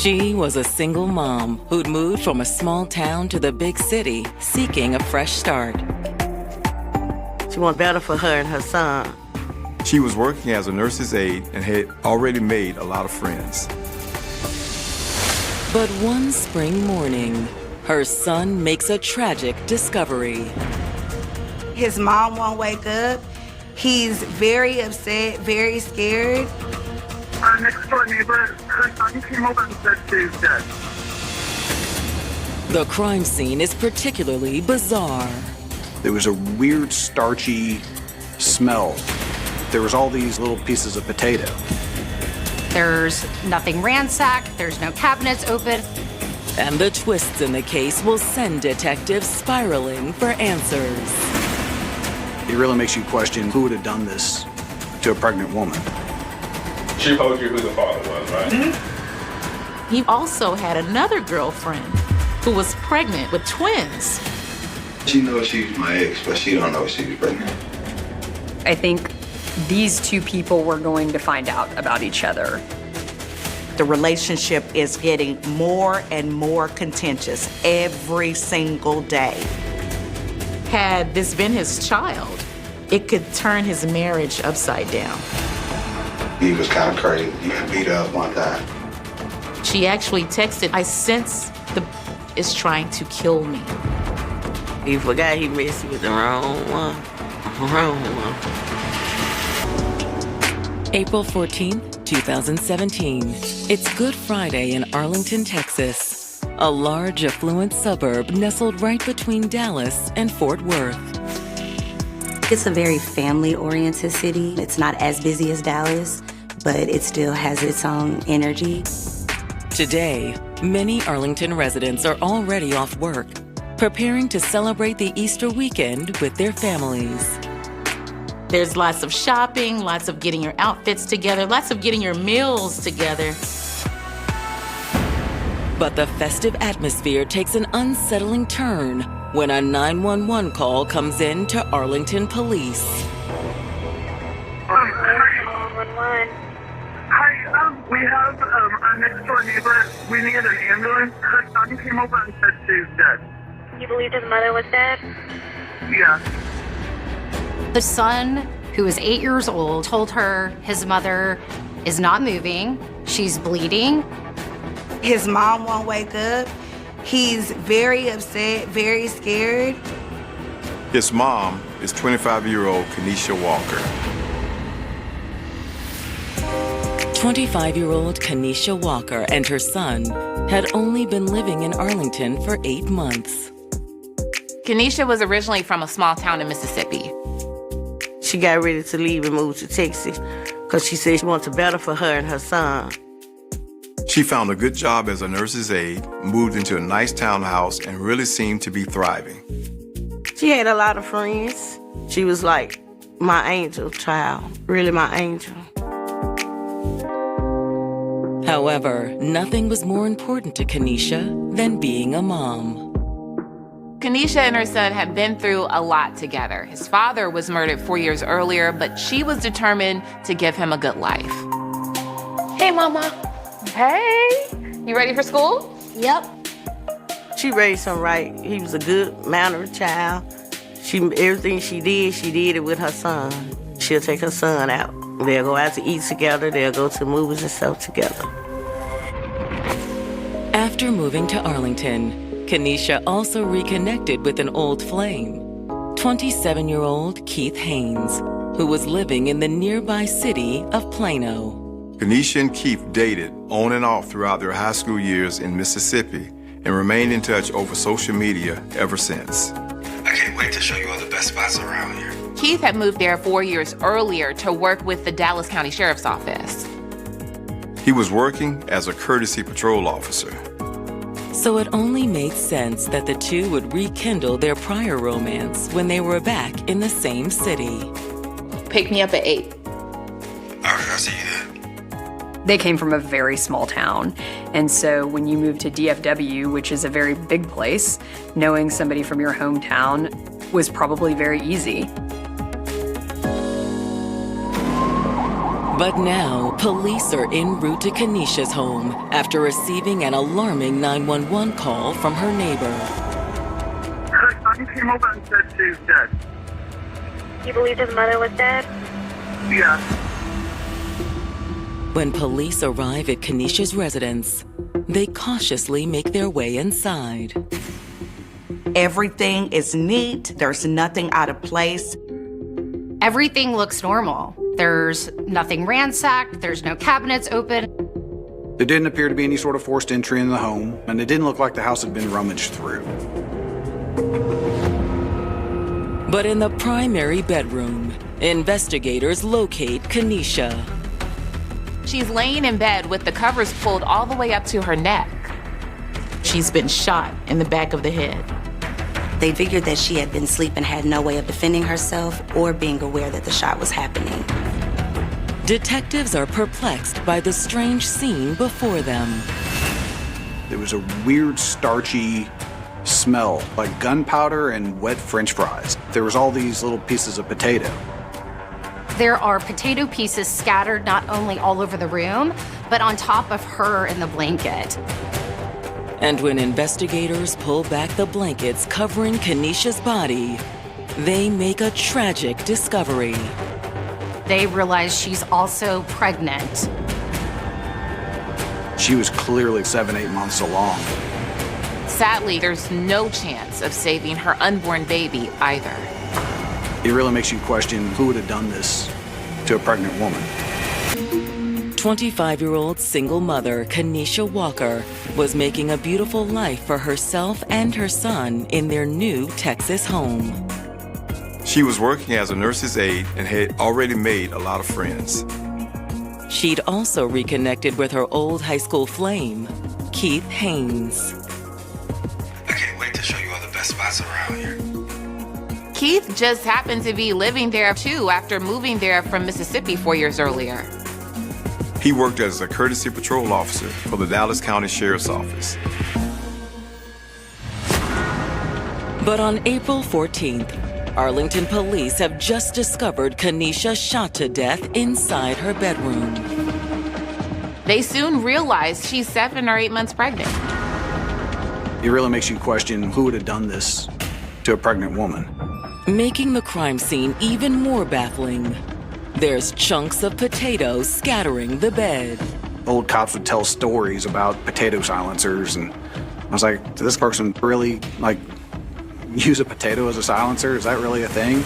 She was a single mom who'd moved from a small town to the big city, seeking a fresh start. She wanted better for her and her son. She was working as a nurse's aide and had already made a lot of friends. But one spring morning, her son makes a tragic discovery. His mom won't wake up. He's very upset, very scared. Our next door neighbor, her son came over and said she's dead. The crime scene is particularly bizarre. There was a weird, starchy smell. There was all these little pieces of potato. There's nothing ransacked, there's no cabinets open. And the twists in the case will send detectives spiraling for answers. It really makes you question who would have done this to a pregnant woman. She told you who the father was, right? Mm-hmm. He also had another girlfriend who was pregnant with twins. She knows she's my ex, but she don't know she's pregnant. I think these two people were going to find out about each other. The relationship is getting more and more contentious every single day. Had this been his child, it could turn his marriage upside down. He was kind of crazy. He got beat up one time. She actually texted, "I sense the is trying to kill me." He forgot he messed with the wrong one. April 14th, 2017. It's Good Friday in Arlington, Texas, a large, affluent suburb nestled right between Dallas and Fort Worth. It's a very family-oriented city. It's not as busy as Dallas, but it still has its own energy. Today, many Arlington residents are already off work, preparing to celebrate the Easter weekend with their families. There's lots of shopping, lots of getting your outfits together, lots of getting your meals together. But the festive atmosphere takes an unsettling turn when a 911 call comes in to Arlington Police. Hi, we have our next door neighbor. We need an ambulance. Her son came over and said she's dead. You believed his mother was dead? Yeah. The son, who is 8 years old, told her his mother is not moving, she's bleeding. His mom won't wake up. He's very upset, very scared. His mom is 25-year-old Kenesha Walker. 25-year-old Kenesha Walker and her son had only been living in Arlington for 8 months. Kenesha was originally from a small town in Mississippi. She got ready to leave and move to Texas because she said she wanted better for her and her son. She found a good job as a nurse's aide, moved into a nice townhouse, and really seemed to be thriving. She had a lot of friends. She was like my angel child, really my angel. However, nothing was more important to Kenesha than being a mom. Kenesha and her son had been through a lot together. His father was murdered 4 years earlier, but she was determined to give him a good life. Hey, Mama. Hey, you ready for school? Yep. She raised him right. He was a good mannered child. Everything she did it with her son. She'll take her son out. They'll go out to eat together. They'll go to movies and stuff together. After moving to Arlington, Kenesha also reconnected with an old flame, 27-year-old Keith Haynes, who was living in the nearby city of Plano. Kenesha and Keith dated on and off throughout their high school years in Mississippi and remained in touch over social media ever since. I can't wait to show you all the best spots around here. Keith had moved there 4 years earlier to work with the Dallas County Sheriff's Office. He was working as a courtesy patrol officer. So it only made sense that the two would rekindle their prior romance when they were back in the same city. Pick me up at 8. All right, I'll see you then. They came from a very small town, and so when you move to DFW, which is a very big place, knowing somebody from your hometown was probably very easy. But now, police are en route to Kenesha's home after receiving an alarming 911 call from her neighbor. Her son came over and said she's dead. You believed his mother was dead? Yeah. When police arrive at Kenesha's residence, they cautiously make their way inside. Everything is neat. There's nothing out of place. Everything looks normal. There's nothing ransacked. There's no cabinets open. There didn't appear to be any sort of forced entry in the home, and it didn't look like the house had been rummaged through. But in the primary bedroom, investigators locate Kenesha. She's laying in bed with the covers pulled all the way up to her neck. She's been shot in the back of the head. They figured that she had been asleep and had no way of defending herself or being aware that the shot was happening. Detectives are perplexed by the strange scene before them. There was a weird, starchy smell, like gunpowder and wet French fries. There was all these little pieces of potato. There are potato pieces scattered not only all over the room, but on top of her in the blanket. And when investigators pull back the blankets covering Kenesha's body, they make a tragic discovery. They realize she's also pregnant. She was clearly 7-8 months along. Sadly, there's no chance of saving her unborn baby either. It really makes you question who would have done this to a pregnant woman. 25-year-old single mother Kenesha Walker was making a beautiful life for herself and her son in their new Texas home. She was working as a nurse's aide and had already made a lot of friends. She'd also reconnected with her old high school flame, Keith Haynes. I can't wait to show you all the best spots around here. Keith just happened to be living there too after moving there from Mississippi 4 years earlier. He worked as a courtesy patrol officer for the Dallas County Sheriff's Office. But on April 14th, Arlington police have just discovered Kenesha shot to death inside her bedroom. They soon realized she's 7 or 8 months pregnant. It really makes you question who would have done this to a pregnant woman. Making the crime scene even more baffling, there's chunks of potatoes scattering the bed. Old cops would tell stories about potato silencers, and I was like, did this person really, use a potato as a silencer? Is that really a thing?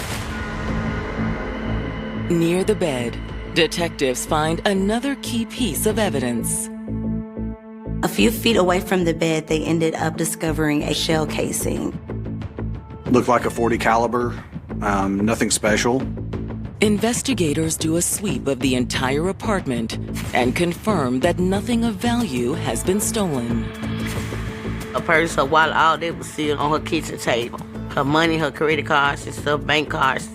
Near the bed, detectives find another key piece of evidence. A few feet away from the bed, they ended up discovering a shell casing. Looked like a .40 caliber, nothing special. Investigators do a sweep of the entire apartment and confirm that nothing of value has been stolen. Her purse, her wallet, all that was still on her kitchen table. Her money, her credit cards and stuff, bank cards.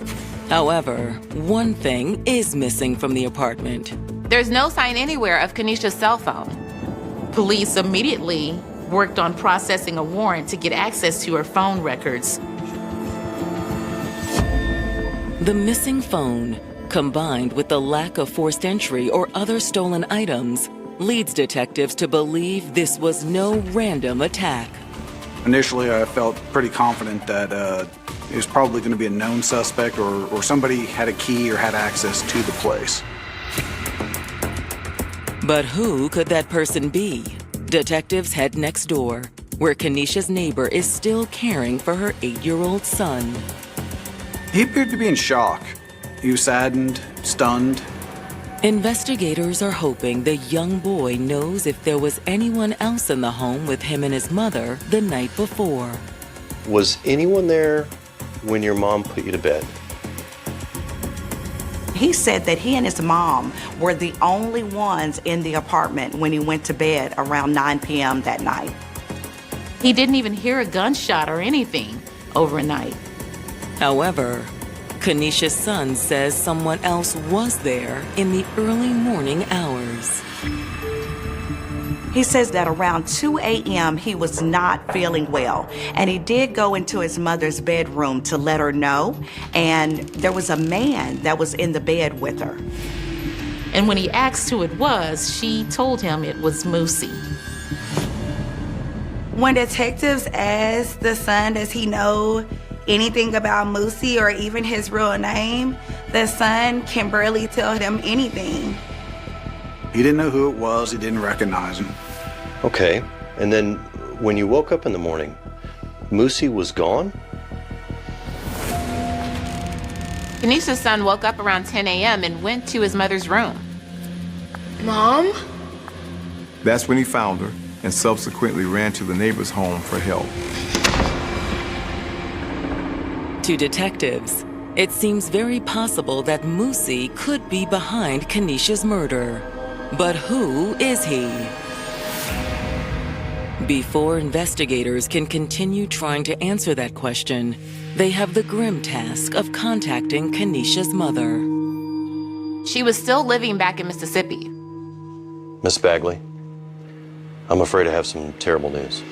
However, one thing is missing from the apartment. There's no sign anywhere of Kenesha's cell phone. Police immediately worked on processing a warrant to get access to her phone records. The missing phone, combined with the lack of forced entry or other stolen items, leads detectives to believe this was no random attack. Initially, I felt pretty confident that it was probably going to be a known suspect or somebody had a key or had access to the place. But who could that person be? Detectives head next door, where Kenesha's neighbor is still caring for her 8-year-old son. He appeared to be in shock. He was saddened, stunned. Investigators are hoping the young boy knows if there was anyone else in the home with him and his mother the night before. Was anyone there when your mom put you to bed? He said that he and his mom were the only ones in the apartment when he went to bed around 9 p.m. that night. He didn't even hear a gunshot or anything overnight. However, Kenesha's son says someone else was there in the early morning hours. He says that around 2 a.m. he was not feeling well, and he did go into his mother's bedroom to let her know, and there was a man that was in the bed with her. And when he asked who it was, she told him it was Moosey. When detectives asked the son, does he know anything about Moosey or even his real name, the son can barely tell them anything. He didn't know who it was. He didn't recognize him. Okay. And then when you woke up in the morning, Moosey was gone? Kenesha's son woke up around 10 a.m. and went to his mother's room. Mom? That's when he found her and subsequently ran to the neighbor's home for help. To detectives, it seems very possible that Moosey could be behind Kenesha's murder. But who is he? Before investigators can continue trying to answer that question, they have the grim task of contacting Kenesha's mother. She was still living back in Mississippi. Miss Bagley, I'm afraid I have some terrible news.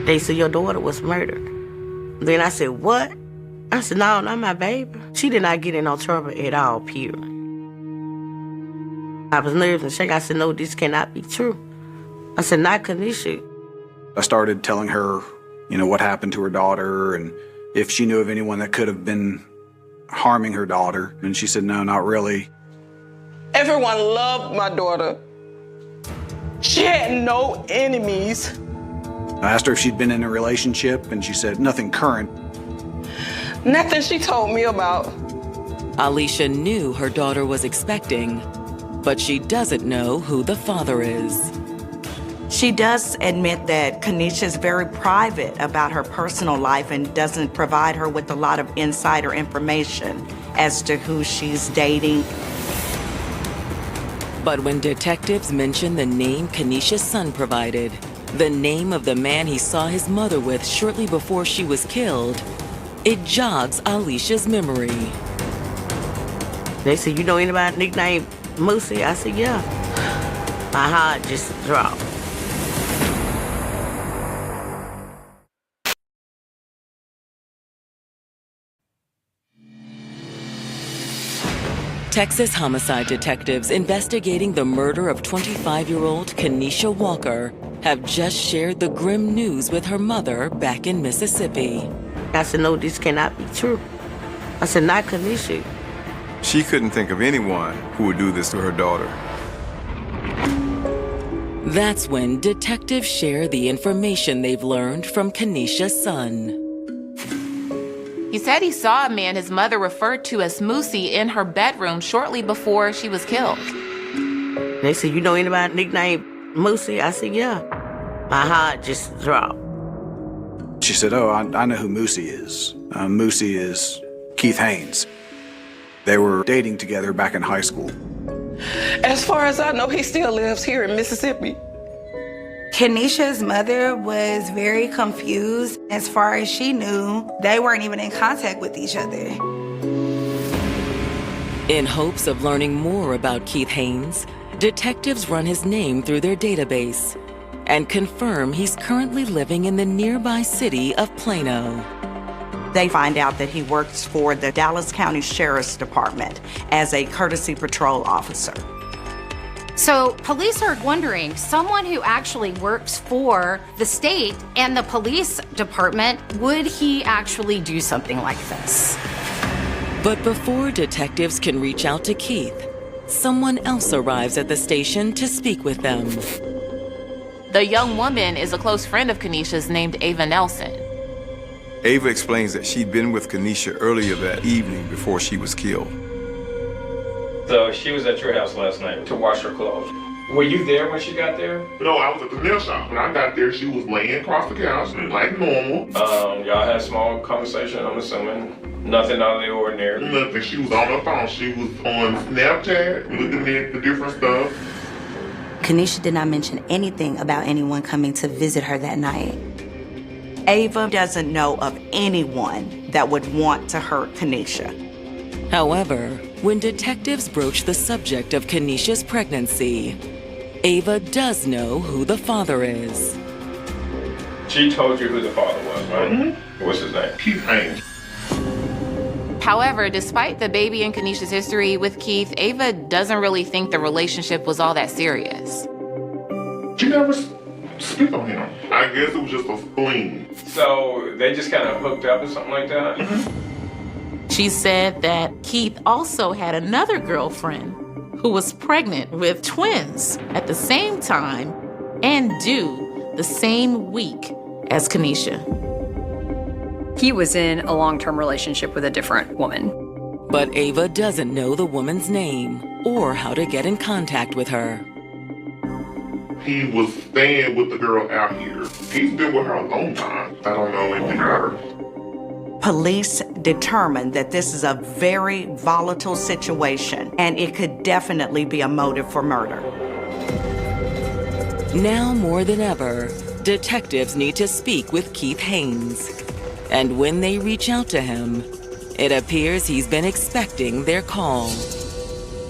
They said your daughter was murdered. Then I said, what? I said, no, not my baby. She did not get in no trouble at all, period. I was nervous and shaking. I said, no, this cannot be true. I said, not Kenesha. I started telling her, what happened to her daughter and if she knew of anyone that could have been harming her daughter. And she said, no, not really. Everyone loved my daughter. She had no enemies. I asked her if she'd been in a relationship, and she said nothing current. Nothing she told me about. Alicia knew her daughter was expecting, but she doesn't know who the father is. She does admit that Kenesha is very private about her personal life and doesn't provide her with a lot of insider information as to who she's dating. But when detectives mention the name Kenesha's son provided, the name of the man he saw his mother with shortly before she was killed, it jogs Alicia's memory. They said, you know anybody nicknamed Moosey? I said, yeah. My heart just dropped. Texas homicide detectives investigating the murder of 25-year-old Kenesha Walker have just shared the grim news with her mother back in Mississippi. I said, no, this cannot be true. I said, not Kenesha. She couldn't think of anyone who would do this to her daughter. That's when detectives share the information they've learned from Kenesha's son. He said he saw a man his mother referred to as Moosey in her bedroom shortly before she was killed. They said, you know anybody nicknamed Moosey? I said, yeah. My heart just dropped. She said, oh, I know who Moosey is. Moosey is Keith Haynes. They were dating together back in high school. As far as I know, he still lives here in Mississippi. Kenesha's mother was very confused. As far as she knew, they weren't even in contact with each other. In hopes of learning more about Keith Haynes, detectives run his name through their database and confirm he's currently living in the nearby city of Plano. They find out that he works for the Dallas County Sheriff's Department as a courtesy patrol officer. So police are wondering, someone who actually works for the state and the police department, would he actually do something like this? But before detectives can reach out to Keith, someone else arrives at the station to speak with them. The young woman is a close friend of Kenesha's named Ava Nelson. Ava explains that she'd been with Kenesha earlier that evening before she was killed. So she was at your house last night to wash her clothes. Were you there when she got there? No, I was at the nail shop. When I got there, she was laying across the couch like normal. Y'all had a small conversation, I'm assuming. Nothing out of the ordinary. Nothing. She was on her phone. She was on Snapchat, looking at the different stuff. Kenesha did not mention anything about anyone coming to visit her that night. Ava doesn't know of anyone that would want to hurt Kenesha. However, when detectives broach the subject of Kenesha's pregnancy, Ava does know who the father is. She told you who the father was, right? Mm-hmm. What's his name? Keith Haynes. However, despite the baby and Kenesha's history with Keith, Ava doesn't really think the relationship was all that serious. She never spit on him. I guess it was just a fling. So they just kind of hooked up or something like that? She said that Keith also had another girlfriend who was pregnant with twins at the same time and due the same week as Kenesha. He was in a long-term relationship with a different woman. But Ava doesn't know the woman's name or how to get in contact with her. He was staying with the girl out here. He's been with her a long time. I don't know anything about her. Police determined that this is a very volatile situation, and it could definitely be a motive for murder. Now more than ever, detectives need to speak with Keith Haynes. And when they reach out to him, it appears he's been expecting their call.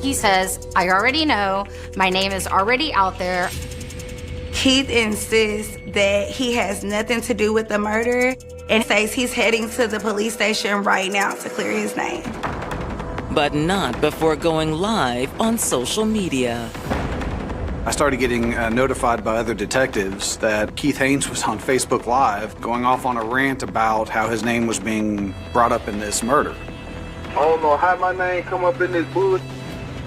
He says, I already know, my name is already out there. Keith insists that he has nothing to do with the murder and says he's heading to the police station right now to clear his name. But not before going live on social media. I started getting notified by other detectives that Keith Haynes was on Facebook Live going off on a rant about how his name was being brought up in this murder. I don't know how my name come up in this bullshit.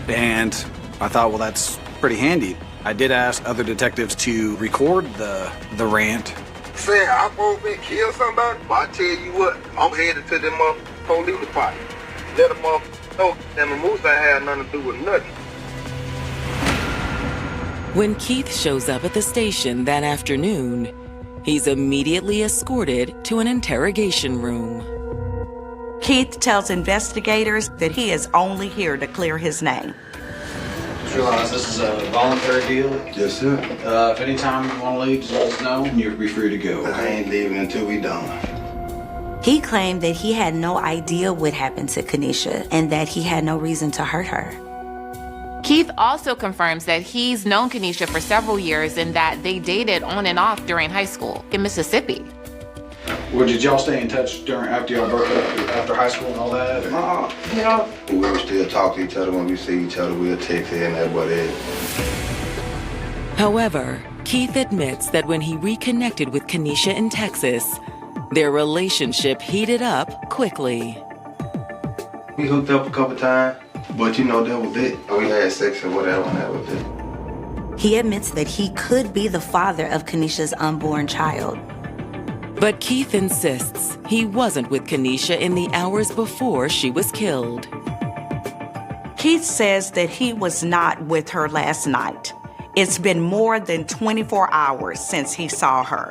And I thought, well, that's pretty handy. I did ask other detectives to record the rant. Saying I'm supposed to kill somebody? Well, I tell you what, I'm headed to them police department. Let them know that the moose I had nothing to do with nothing. When Keith shows up at the station that afternoon, he's immediately escorted to an interrogation room. Keith tells investigators that he is only here to clear his name. Just realize this is a voluntary deal. Yes, sir. If any time you want to leave, just let us know and you'll be free to go. I ain't leaving until we done. He claimed that he had no idea what happened to Kenesha and that he had no reason to hurt her. Keith also confirms that he's known Kenesha for several years and that they dated on and off during high school in Mississippi. Well, did y'all stay in touch after y'all broke up, after high school and all that? We will still talk to each other when we see each other. We'll text it and that's what it is. However, Keith admits that when he reconnected with Kenesha in Texas, their relationship heated up quickly. We hooked up a couple times, but that was it. We had sex or whatever, and that was it. He admits that he could be the father of Kenesha's unborn child. But Keith insists he wasn't with Kenesha in the hours before she was killed. Keith says that he was not with her last night. It's been more than 24 hours since he saw her.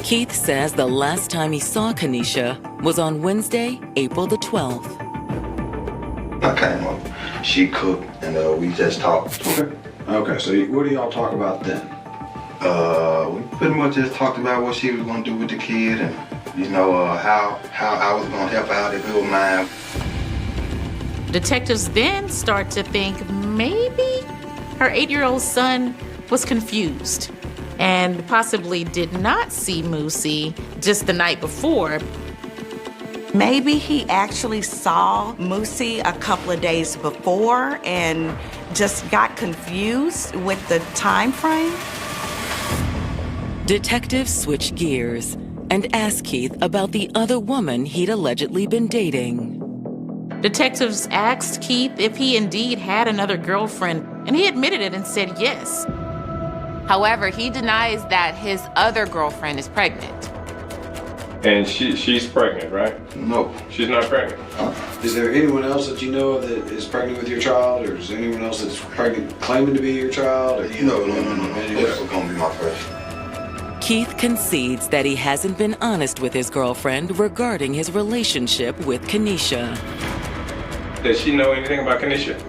Keith says the last time he saw Kenesha was on Wednesday, April the 12th. I came up, she cooked, and we just talked. Okay, so what do y'all talk about then? We pretty much just talked about what she was going to do with the kid and, how I was going to help her out if it was mine. Detectives then start to think maybe her 8-year-old son was confused and possibly did not see Moosey just the night before. Maybe he actually saw Moosey a couple of days before and just got confused with the time frame. Detectives switch gears and ask Keith about the other woman he'd allegedly been dating. Detectives asked Keith if he indeed had another girlfriend, and he admitted it and said yes. However, he denies that his other girlfriend is pregnant. And she's pregnant, right? No. She's not pregnant? Is there anyone else that you know of that is pregnant with your child, or is there anyone else that's pregnant claiming to be your child? Or No. This was going to be my first. Keith concedes that he hasn't been honest with his girlfriend regarding his relationship with Kenesha. Does she know anything about Kenesha?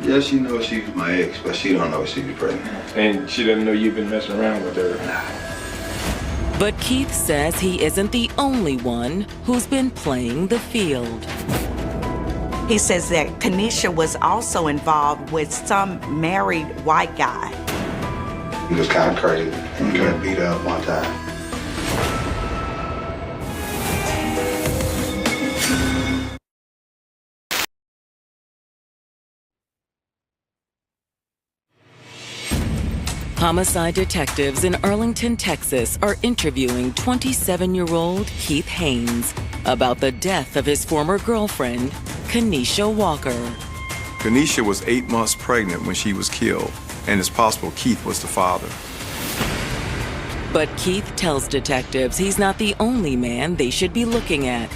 Yeah, she knows she's my ex, but she don't know she was pregnant. And she doesn't know you've been messing around with her? But Keith says he isn't the only one who's been playing the field. He says that Kenesha was also involved with some married white guy. He was kind of crazy. He got beat up one time. Homicide detectives in Arlington, Texas are interviewing 27-year-old Keith Haynes about the death of his former girlfriend, Kenesha Walker. Kenesha was 8 months pregnant when she was killed, and it's possible Keith was the father. But Keith tells detectives he's not the only man they should be looking at.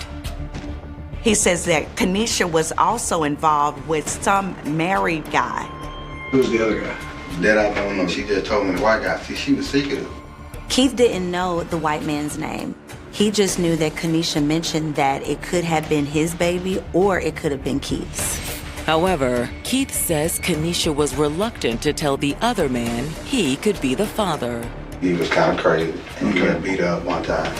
He says that Kenesha was also involved with some married guy. Who's the other guy? That I don't know. She just told me the white guy. See, she was secretive. Keith didn't know the white man's name. He just knew that Kenesha mentioned that it could have been his baby or it could have been Keith's. However, Keith says Kenesha was reluctant to tell the other man he could be the father. He was kind of crazy, and he got beat up one time.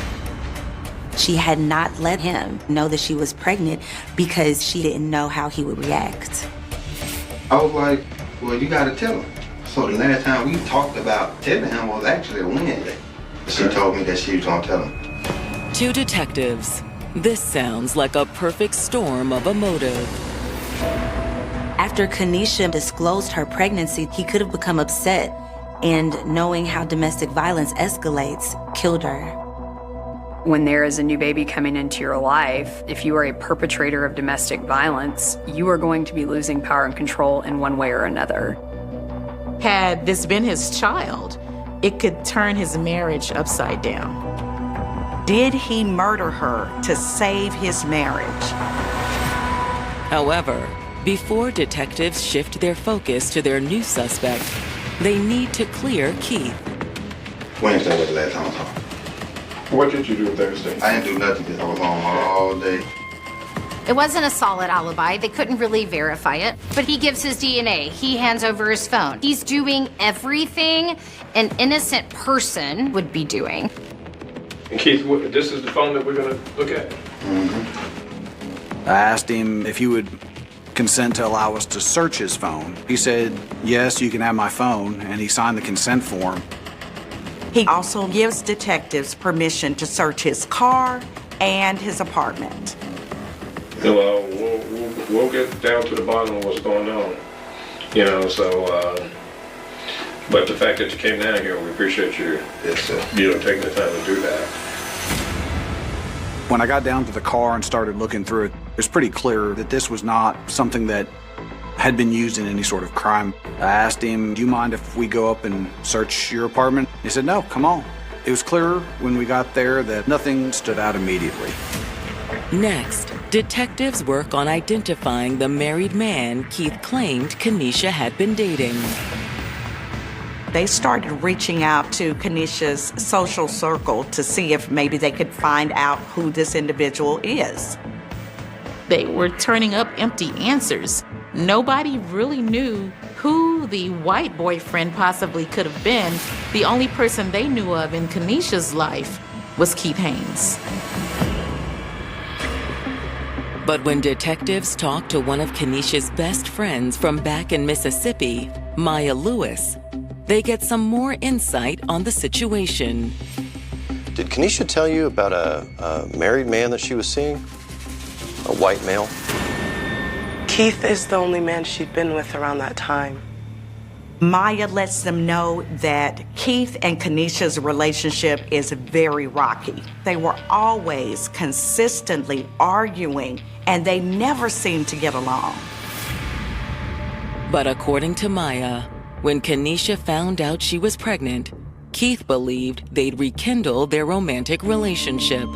She had not let him know that she was pregnant because she didn't know how he would react. I was like, well, you got to tell him. So the last time we talked about telling him was actually a Wednesday. She told me that she was going to tell him. To detectives, this sounds like a perfect storm of a motive. After Kenesha disclosed her pregnancy, he could have become upset and, knowing how domestic violence escalates, killed her. When there is a new baby coming into your life, if you are a perpetrator of domestic violence, you are going to be losing power and control in one way or another. Had this been his child, it could turn his marriage upside down. Did he murder her to save his marriage? However, before detectives shift their focus to their new suspect, they need to clear Keith. Wednesday was the last time I talked. What did you do Thursday? I didn't do nothing. I was home all day. It wasn't a solid alibi. They couldn't really verify it. But he gives his DNA. He hands over his phone. He's doing everything an innocent person would be doing. And Keith, this is the phone that we're going to look at? I asked him if he would consent to allow us to search his phone. He said, yes, you can have my phone, and he signed the consent form. He also gives detectives permission to search his car and his apartment. Well, we'll get down to the bottom of what's going on. You know, so, but the fact that you came down here, we appreciate you, taking the time to do that. When I got down to the car and started looking through it, it was pretty clear that this was not something that had been used in any sort of crime. I asked him, do you mind if we go up and search your apartment? He said, no, come on. It was clear when we got there that nothing stood out immediately. Next, detectives work on identifying the married man Keith claimed Kenesha had been dating. They started reaching out to Kenesha's social circle to see if maybe they could find out who this individual is. They were turning up empty answers. Nobody really knew who the white boyfriend possibly could have been. The only person they knew of in Kenesha's life was Keith Haynes. But when detectives talk to one of Kenesha's best friends from back in Mississippi, Maya Lewis, they get some more insight on the situation. Did Kenesha tell you about a married man that she was seeing? A white male? Keith is the only man she'd been with around that time. Maya lets them know that Keith and Kenesha's relationship is very rocky. They were always consistently arguing, and they never seemed to get along. But according to Maya, when Kenesha found out she was pregnant, Keith believed they'd rekindle their romantic relationship.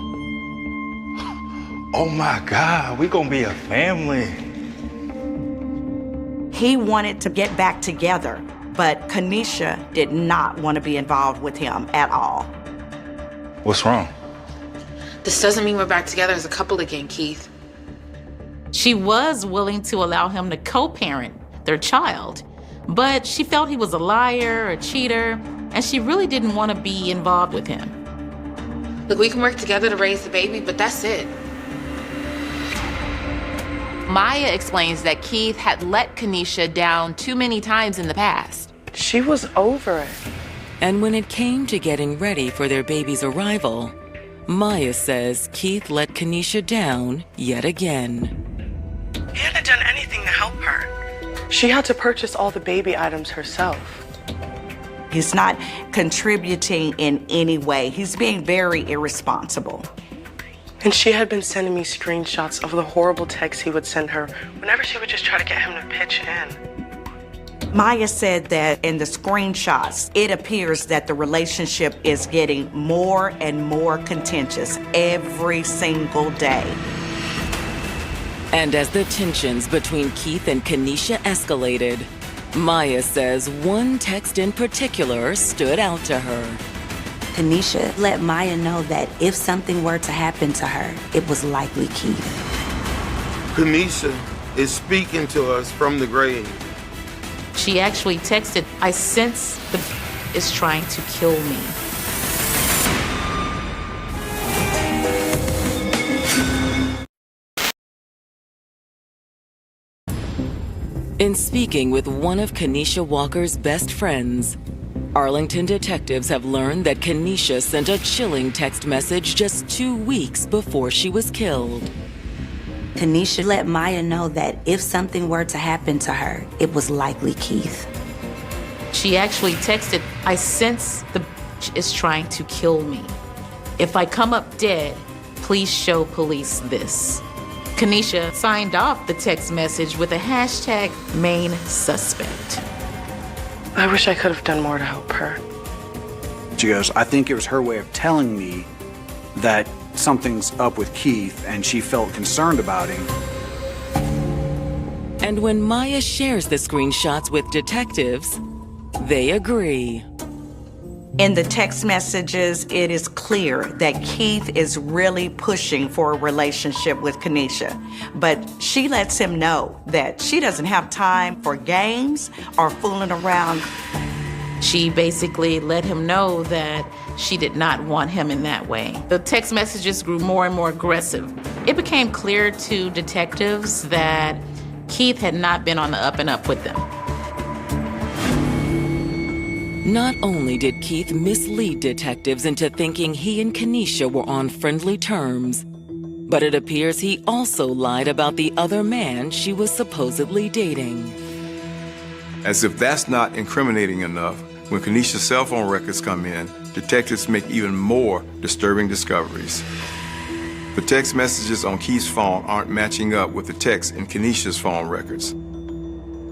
Oh my God, we're gonna be a family. He wanted to get back together, but Kenesha did not want to be involved with him at all. What's wrong? This doesn't mean we're back together as a couple again, Keith. She was willing to allow him to co-parent their child, but she felt he was a liar, a cheater, and she really didn't want to be involved with him. Look, we can work together to raise the baby, but that's it. Maya explains that Keith had let Kenesha down too many times in the past. She was over it. And when it came to getting ready for their baby's arrival, Maya says Keith let Kenesha down yet again. He hadn't done anything to help her. She had to purchase all the baby items herself. He's not contributing in any way. He's being very irresponsible. And she had been sending me screenshots of the horrible texts he would send her whenever she would just try to get him to pitch in. Maya said that in the screenshots, it appears that the relationship is getting more and more contentious every single day. And as the tensions between Keith and Kenesha escalated, Maya says one text in particular stood out to her. Kenesha let Maya know that if something were to happen to her, it was likely Keith. Kenesha is speaking to us from the grave. She actually texted, "I sense the is trying to kill me." In speaking with one of Kenesha Walker's best friends, Arlington detectives have learned that Kenesha sent a chilling text message just 2 weeks before she was killed. Kenesha let Maya know that if something were to happen to her, it was likely Keith. She actually texted, "I sense the is trying to kill me. If I come up dead, please show police this." Kenesha signed off the text message with a hashtag main suspect. I wish I could have done more to help her. She goes, "I think it was her way of telling me that something's up with Keith and she felt concerned about him." And when Maya shares the screenshots with detectives, they agree. In the text messages, it is clear that Keith is really pushing for a relationship with Kenesha, but she lets him know that she doesn't have time for games or fooling around. She basically let him know that she did not want him in that way. The text messages grew more and more aggressive. It became clear to detectives that Keith had not been on the up and up with them. Not only did Keith mislead detectives into thinking he and Kenesha were on friendly terms, but it appears he also lied about the other man she was supposedly dating. As if that's not incriminating enough, when Kenesha's cell phone records come in, detectives make even more disturbing discoveries. The text messages on Keith's phone aren't matching up with the texts in Kenesha's phone records.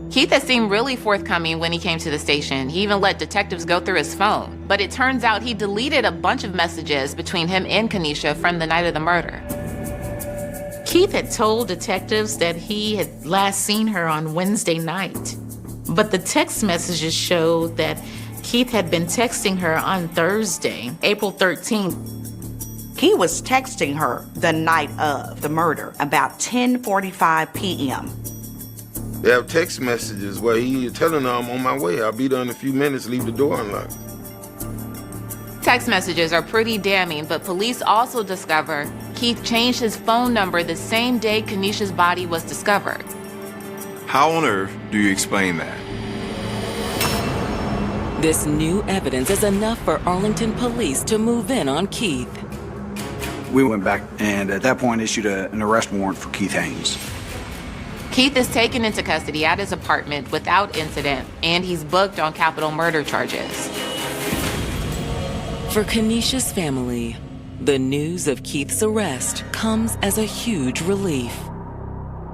Keith had seemed really forthcoming when he came to the station. He even let detectives go through his phone. But it turns out he deleted a bunch of messages between him and Kenesha from the night of the murder. Keith had told detectives that he had last seen her on Wednesday night. But the text messages showed that Keith had been texting her on Thursday, April 13th. He was texting her the night of the murder, about 10:45 p.m. They have text messages where he is telling her, "I'm on my way. I'll be there in a few minutes. Leave the door unlocked." Text messages are pretty damning, but police also discover Keith changed his phone number the same day Kenesha's body was discovered. How on earth do you explain that? This new evidence is enough for Arlington police to move in on Keith. We went back and at that point issued an arrest warrant for Keith Haynes. Keith is taken into custody at his apartment without incident, and he's booked on capital murder charges. For Kenesha's family, the news of Keith's arrest comes as a huge relief.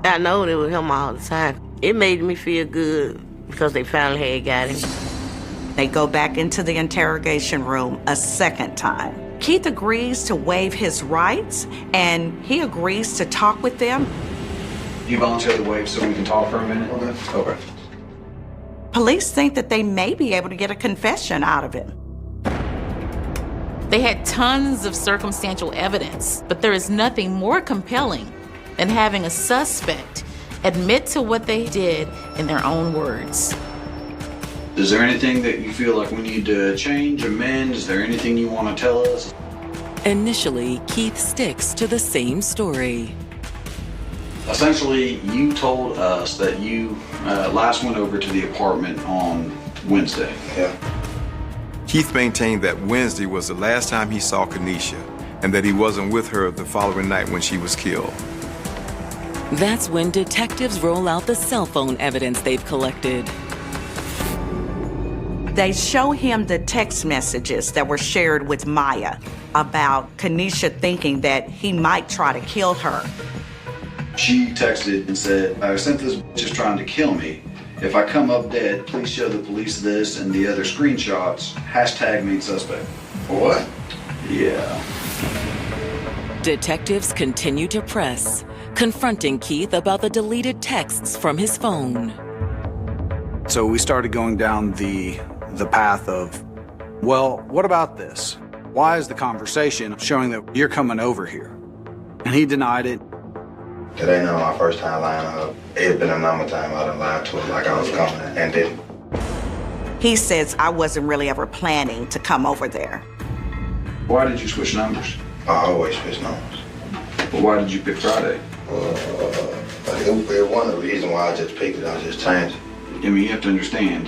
I know it was him all the time. It made me feel good because they finally had got him. They go back into the interrogation room a second time. Keith agrees to waive his rights, and he agrees to talk with them. You voluntarily waive so we can talk for a minute? Okay. Police think that they may be able to get a confession out of him. They had tons of circumstantial evidence, but there is nothing more compelling than having a suspect admit to what they did in their own words. Is there anything that you feel like we need to change, amend? Is there anything you want to tell us? Initially, Keith sticks to the same story. Essentially, you told us that you last went over to the apartment on Wednesday. Yeah. Keith maintained that Wednesday was the last time he saw Kenesha and that he wasn't with her the following night when she was killed. That's when detectives roll out the cell phone evidence they've collected. They show him the text messages that were shared with Maya about Kenesha thinking that he might try to kill her. She texted and said, I sent this just trying to kill me. If I come up dead, please show the police this and the other screenshots. Hashtag main suspect. What? Yeah. Detectives continue to press, confronting Keith about the deleted texts from his phone. So we started going down the path of, well, what about this? Why is the conversation showing that you're coming over here? And he denied it. It ain't not my first time lying to her. It had been a number of times I done lied to her like I was coming and didn't. He says, I wasn't really ever planning to come over there. Why did you switch numbers? I always switch numbers. But why did you pick Friday? It wasn't the reason why I just picked it, I just changed it. I mean, you have to understand,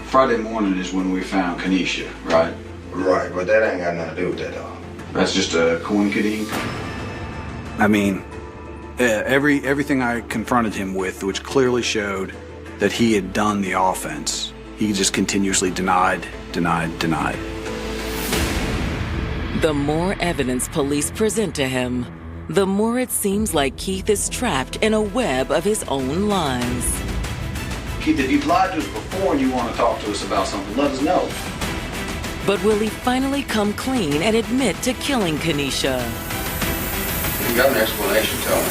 Friday morning is when we found Kenesha, right? Right, but that ain't got nothing to do with that, dog. That's just a coincidence. I mean, everything I confronted him with, which clearly showed that he had done the offense, he just continuously denied. The more evidence police present to him, the more it seems like Keith is trapped in a web of his own lies. Keith, if you've lied to us before and you want to talk to us about something, let us know. But will he finally come clean and admit to killing Kenesha? If you got an explanation, tell me.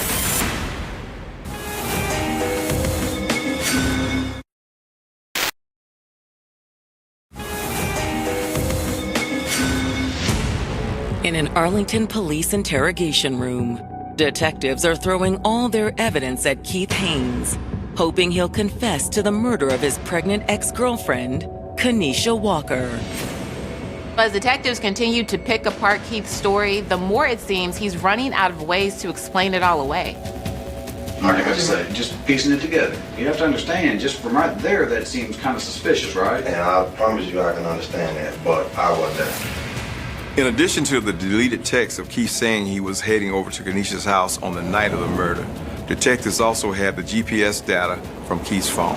In an Arlington police interrogation room, detectives are throwing all their evidence at Keith Haynes, hoping he'll confess to the murder of his pregnant ex-girlfriend, Kenesha Walker. As detectives continue to pick apart Keith's story, the more it seems he's running out of ways to explain it all away. Like I said, just piecing it together. You have to understand, just from right there, that seems kind of suspicious, right? And I promise you I can understand that, but I wasn't there. In addition to the deleted text of Keith saying he was heading over to Kenesha's house on the night of the murder, detectives also had the GPS data from Keith's phone.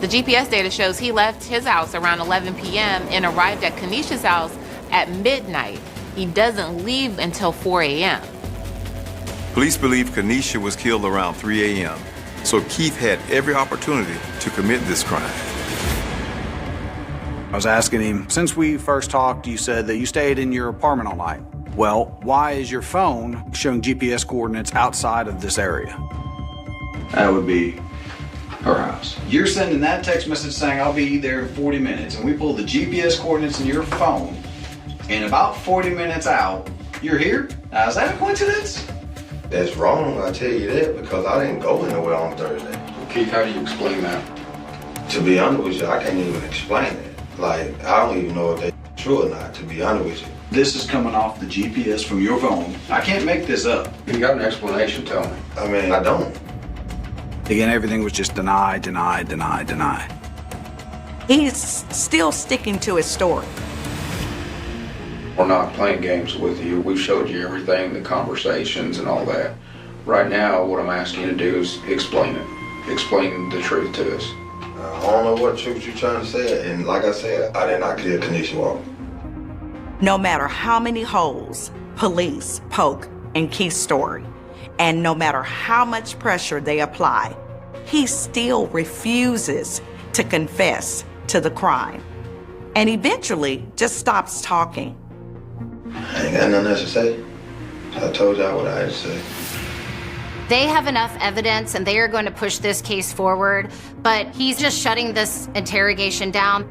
The GPS data shows he left his house around 11 p.m. and arrived at Kenesha's house at midnight. He doesn't leave until 4 a.m. Police believe Kenesha was killed around 3 a.m., so Keith had every opportunity to commit this crime. I was asking him, since we first talked, you said that you stayed in your apartment all night. Well, why is your phone showing GPS coordinates outside of this area? That would be her house. You're sending that text message saying I'll be there in 40 minutes, and we pull the GPS coordinates in your phone, and about 40 minutes out, you're here? Now, is that a coincidence? That's wrong, I tell you that, because I didn't go anywhere on Thursday. Keith, how do you explain that? To be honest with you, I can't even explain it. Like, I don't even know if that's true or not, to be honest with you. This is coming off the GPS from your phone. I can't make this up. If you got an explanation, tell me. I mean, I don't. Again, everything was just deny. He's still sticking to his story. We're not playing games with you. We've showed you everything, the conversations and all that. Right now, what I'm asking you to do is explain it. Explain the truth to us. I don't know what truth you're trying to say, and like I said, I did not kill Kenesha Walker. No matter how many holes police poke in Keith's story, and no matter how much pressure they apply, he still refuses to confess to the crime, and eventually just stops talking. I ain't got nothing else to say. I told y'all what I had to say. They have enough evidence and they are going to push this case forward, but he's just shutting this interrogation down.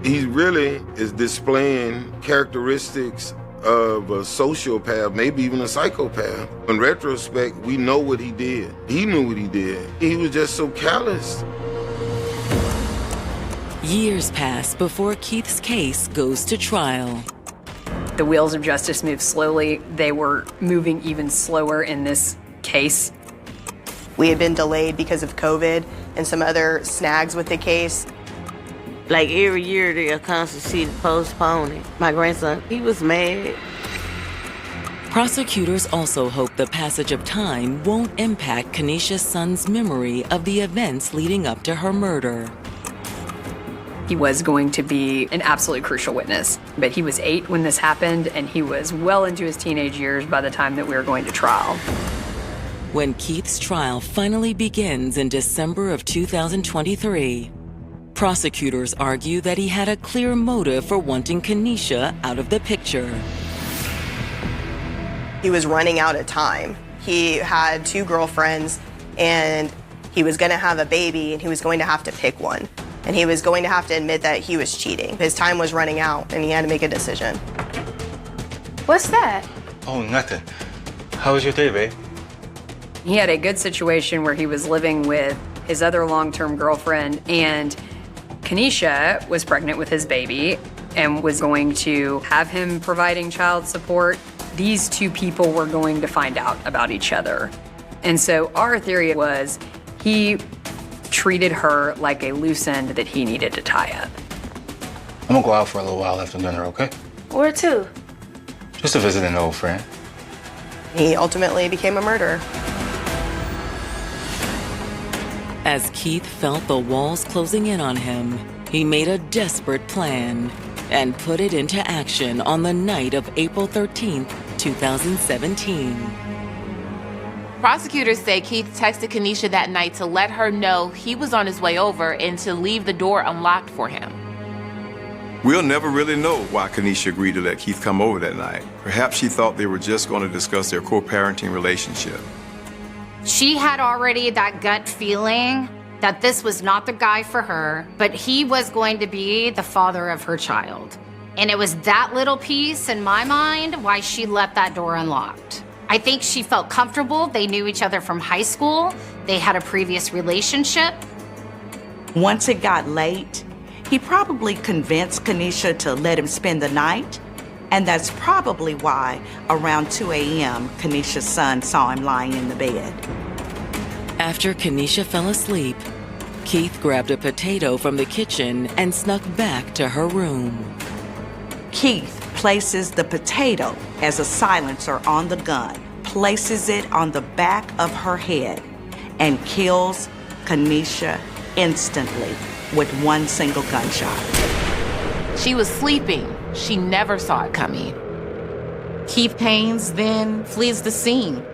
He really is displaying characteristics of a sociopath, maybe even a psychopath. In retrospect, we know what he did. He knew what he did. He was just so callous. Years pass before Keith's case goes to trial. The wheels of justice move slowly. They were moving even slower in this case. We had been delayed because of COVID and some other snags with the case. Like every year they'll constantly postpone it. My grandson, he was mad. Prosecutors also hope the passage of time won't impact Kenesha's son's memory of the events leading up to her murder. He was going to be an absolutely crucial witness. But he was 8 when this happened, and he was well into his teenage years by the time that we were going to trial. When Keith's trial finally begins in December of 2023, prosecutors argue that he had a clear motive for wanting Kenesha out of the picture. He was running out of time. He had 2 girlfriends, and he was going to have a baby, and he was going to have to pick one. And he was going to have to admit that he was cheating. His time was running out, and he had to make a decision. What's that? Oh, nothing. How was your day, babe? He had a good situation where he was living with his other long-term girlfriend, and Kenesha was pregnant with his baby and was going to have him providing child support. These 2 people were going to find out about each other. And so our theory was he treated her like a loose end that he needed to tie up. I'm gonna go out for a little while after dinner, okay? Where to? Just to visit an old friend. He ultimately became a murderer. As Keith felt the walls closing in on him, he made a desperate plan and put it into action on the night of April 13th, 2017. Prosecutors say Keith texted Kenesha that night to let her know he was on his way over and to leave the door unlocked for him. We'll never really know why Kenesha agreed to let Keith come over that night. Perhaps she thought they were just going to discuss their co-parenting relationship. She had already that gut feeling that this was not the guy for her, but he was going to be the father of her child. And it was that little piece in my mind why she left that door unlocked. I think she felt comfortable. They knew each other from high school. They had a previous relationship. Once it got late, he probably convinced Kenesha to let him spend the night. And that's probably why around 2 a.m., Kenesha's son saw him lying in the bed. After Kenesha fell asleep, Keith grabbed a potato from the kitchen and snuck back to her room. Keith places the potato as a silencer on the gun, places it on the back of her head, and kills Kenesha instantly with one single gunshot. She was sleeping. She never saw it coming. Keith Haynes then flees the scene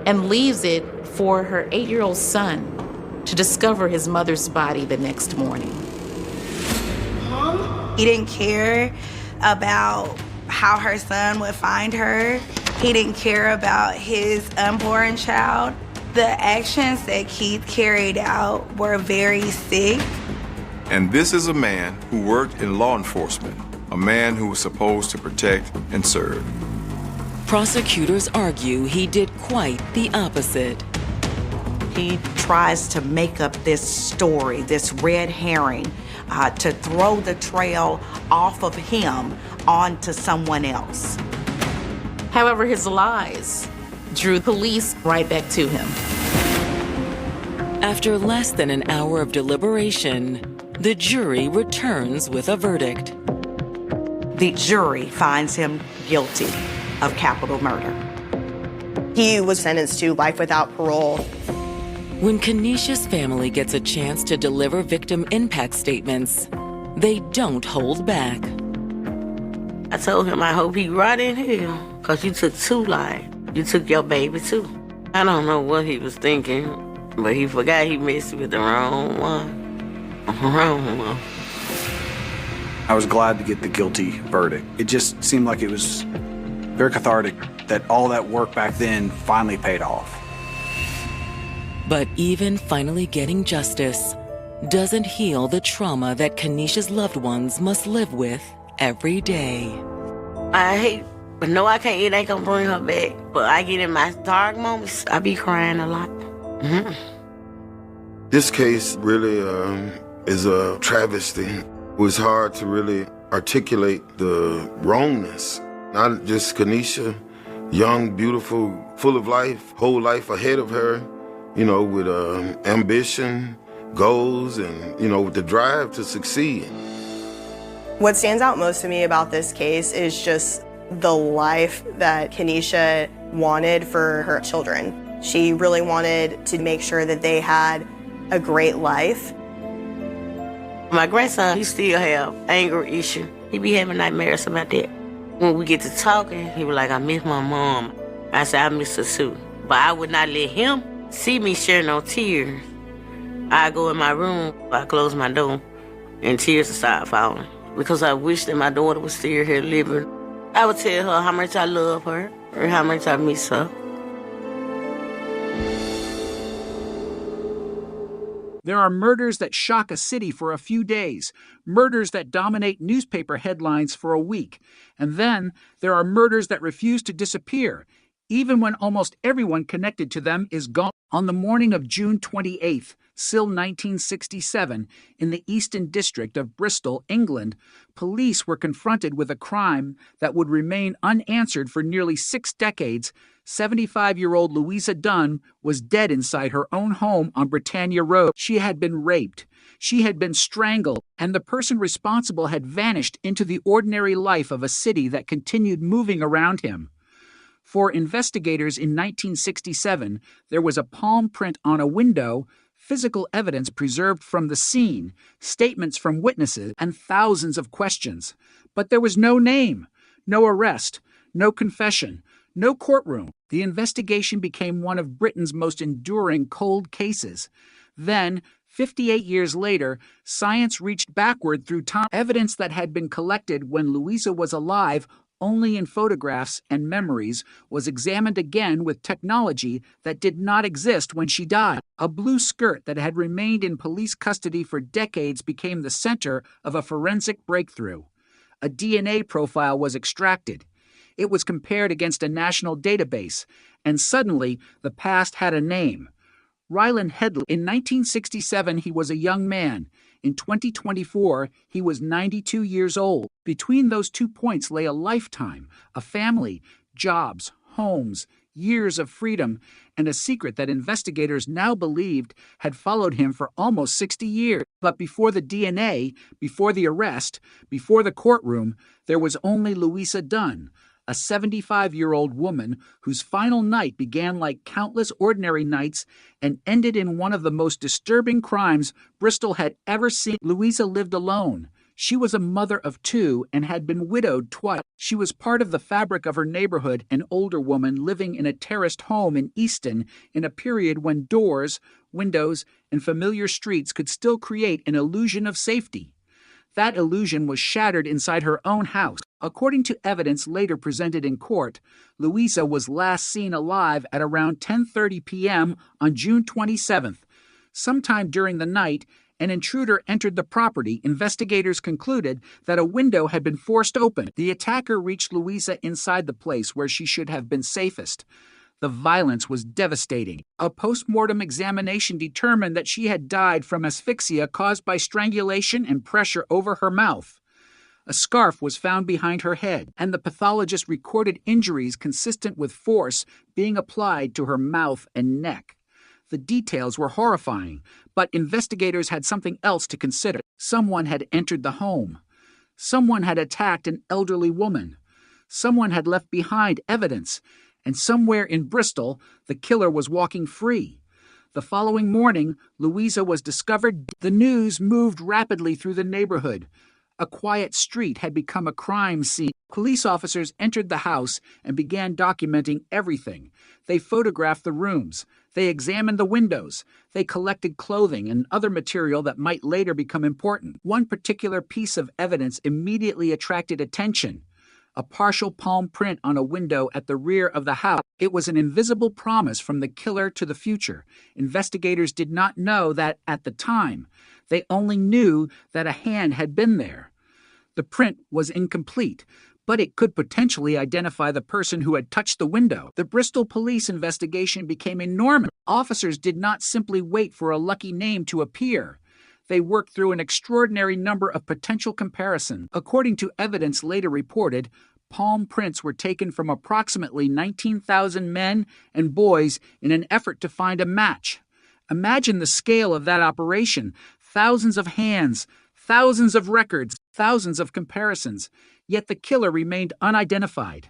and leaves it for her 8-year-old son to discover his mother's body the next morning. He didn't care about how her son would find her. He didn't care about his unborn child. The actions that Keith carried out were very sick. And this is a man who worked in law enforcement, a man who was supposed to protect and serve. Prosecutors argue he did quite the opposite. He tries to make up this story, this red herring, to throw the trail off of him onto someone else. However, his lies drew police right back to him. After less than an hour of deliberation, the jury returns with a verdict. The jury finds him guilty of capital murder. He was sentenced to life without parole. When Kenesha's family gets a chance to deliver victim impact statements, they don't hold back. I told him I hope he rot in hell, because you took 2 lives. You took your baby too. I don't know what he was thinking, but he forgot he messed with the wrong one. Wrong one. I was glad to get the guilty verdict. It just seemed like it was very cathartic that all that work back then finally paid off. But even finally getting justice doesn't heal the trauma that Kenesha's loved ones must live with every day. I hate, but no, I can't. It ain't gonna bring her back. But I get in my dark moments, I be crying a lot. Mm-hmm. This case really is a travesty. It was hard to really articulate the wrongness. Not just Kenesha, young, beautiful, full of life, whole life ahead of her, you know, with ambition, goals, and, you know, with the drive to succeed. What stands out most to me about this case is just the life that Kenesha wanted for her children. She really wanted to make sure that they had a great life. My grandson, he still have anger issue. He be having nightmares about that. When we get to talking, he was like, I miss my mom. I said, I miss her too. But I would not let him see me share no tears. I go in my room, I close my door, and tears would start falling. Because I wish that my daughter was still here living. I would tell her how much I love her, or how much I miss her. There are murders that shock a city for a few days, murders that dominate newspaper headlines for a week, and then there are murders that refuse to disappear, even when almost everyone connected to them is gone. On the morning of June 28th, still 1967, in the Eastern District of Bristol, England, police were confronted with a crime that would remain unanswered for nearly 6 decades. 75-year-old Louisa Dunn was dead inside her own home on Britannia Road. She had been raped, she had been strangled, and the person responsible had vanished into the ordinary life of a city that continued moving around him. For investigators in 1967, there was a palm print on a window, physical evidence preserved from the scene, statements from witnesses, and thousands of questions. But there was no name, no arrest, no confession, no courtroom. The investigation became one of Britain's most enduring cold cases. Then, 58 years later, science reached backward through time. Evidence that had been collected when Louisa was alive only in photographs and memories was examined again with technology that did not exist when she died. A blue skirt that had remained in police custody for decades became the center of a forensic breakthrough. A DNA profile was extracted. It was compared against a national database, and suddenly the past had a name. Ryland Headley. In 1967, he was a young man. In 2024, he was 92 years old. Between those 2 points lay a lifetime, a family, jobs, homes, years of freedom, and a secret that investigators now believed had followed him for almost 60 years. But before the DNA, before the arrest, before the courtroom, there was only Louisa Dunn, a 75-year-old woman whose final night began like countless ordinary nights and ended in one of the most disturbing crimes Bristol had ever seen. Louisa lived alone. She was a mother of 2 and had been widowed twice. She was part of the fabric of her neighborhood, an older woman living in a terraced home in Easton in a period when doors, windows, and familiar streets could still create an illusion of safety. That illusion was shattered inside her own house. According to evidence later presented in court, Louisa was last seen alive at around 10:30 p.m. on June 27th. Sometime during the night, an intruder entered the property. Investigators concluded that a window had been forced open. The attacker reached Louisa inside the place where she should have been safest. The violence was devastating. A post-mortem examination determined that she had died from asphyxia caused by strangulation and pressure over her mouth. A scarf was found behind her head, and the pathologist recorded injuries consistent with force being applied to her mouth and neck. The details were horrifying, but investigators had something else to consider. Someone had entered the home. Someone had attacked an elderly woman. Someone had left behind evidence. And somewhere in Bristol, the killer was walking free. The following morning, Louisa was discovered. The news moved rapidly through the neighborhood. A quiet street had become a crime scene. Police officers entered the house and began documenting everything. They photographed the rooms. They examined the windows. They collected clothing and other material that might later become important. One particular piece of evidence immediately attracted attention. A partial palm print on a window at the rear of the house. It was an invisible promise from the killer to the future. Investigators did not know that at the time. They only knew that a hand had been there. The print was incomplete, but it could potentially identify the person who had touched the window. The Bristol police investigation became enormous. Officers did not simply wait for a lucky name to appear. They worked through an extraordinary number of potential comparisons. According to evidence later reported, palm prints were taken from approximately 19,000 men and boys in an effort to find a match. Imagine the scale of that operation. Thousands of hands, thousands of records, thousands of comparisons. Yet the killer remained unidentified.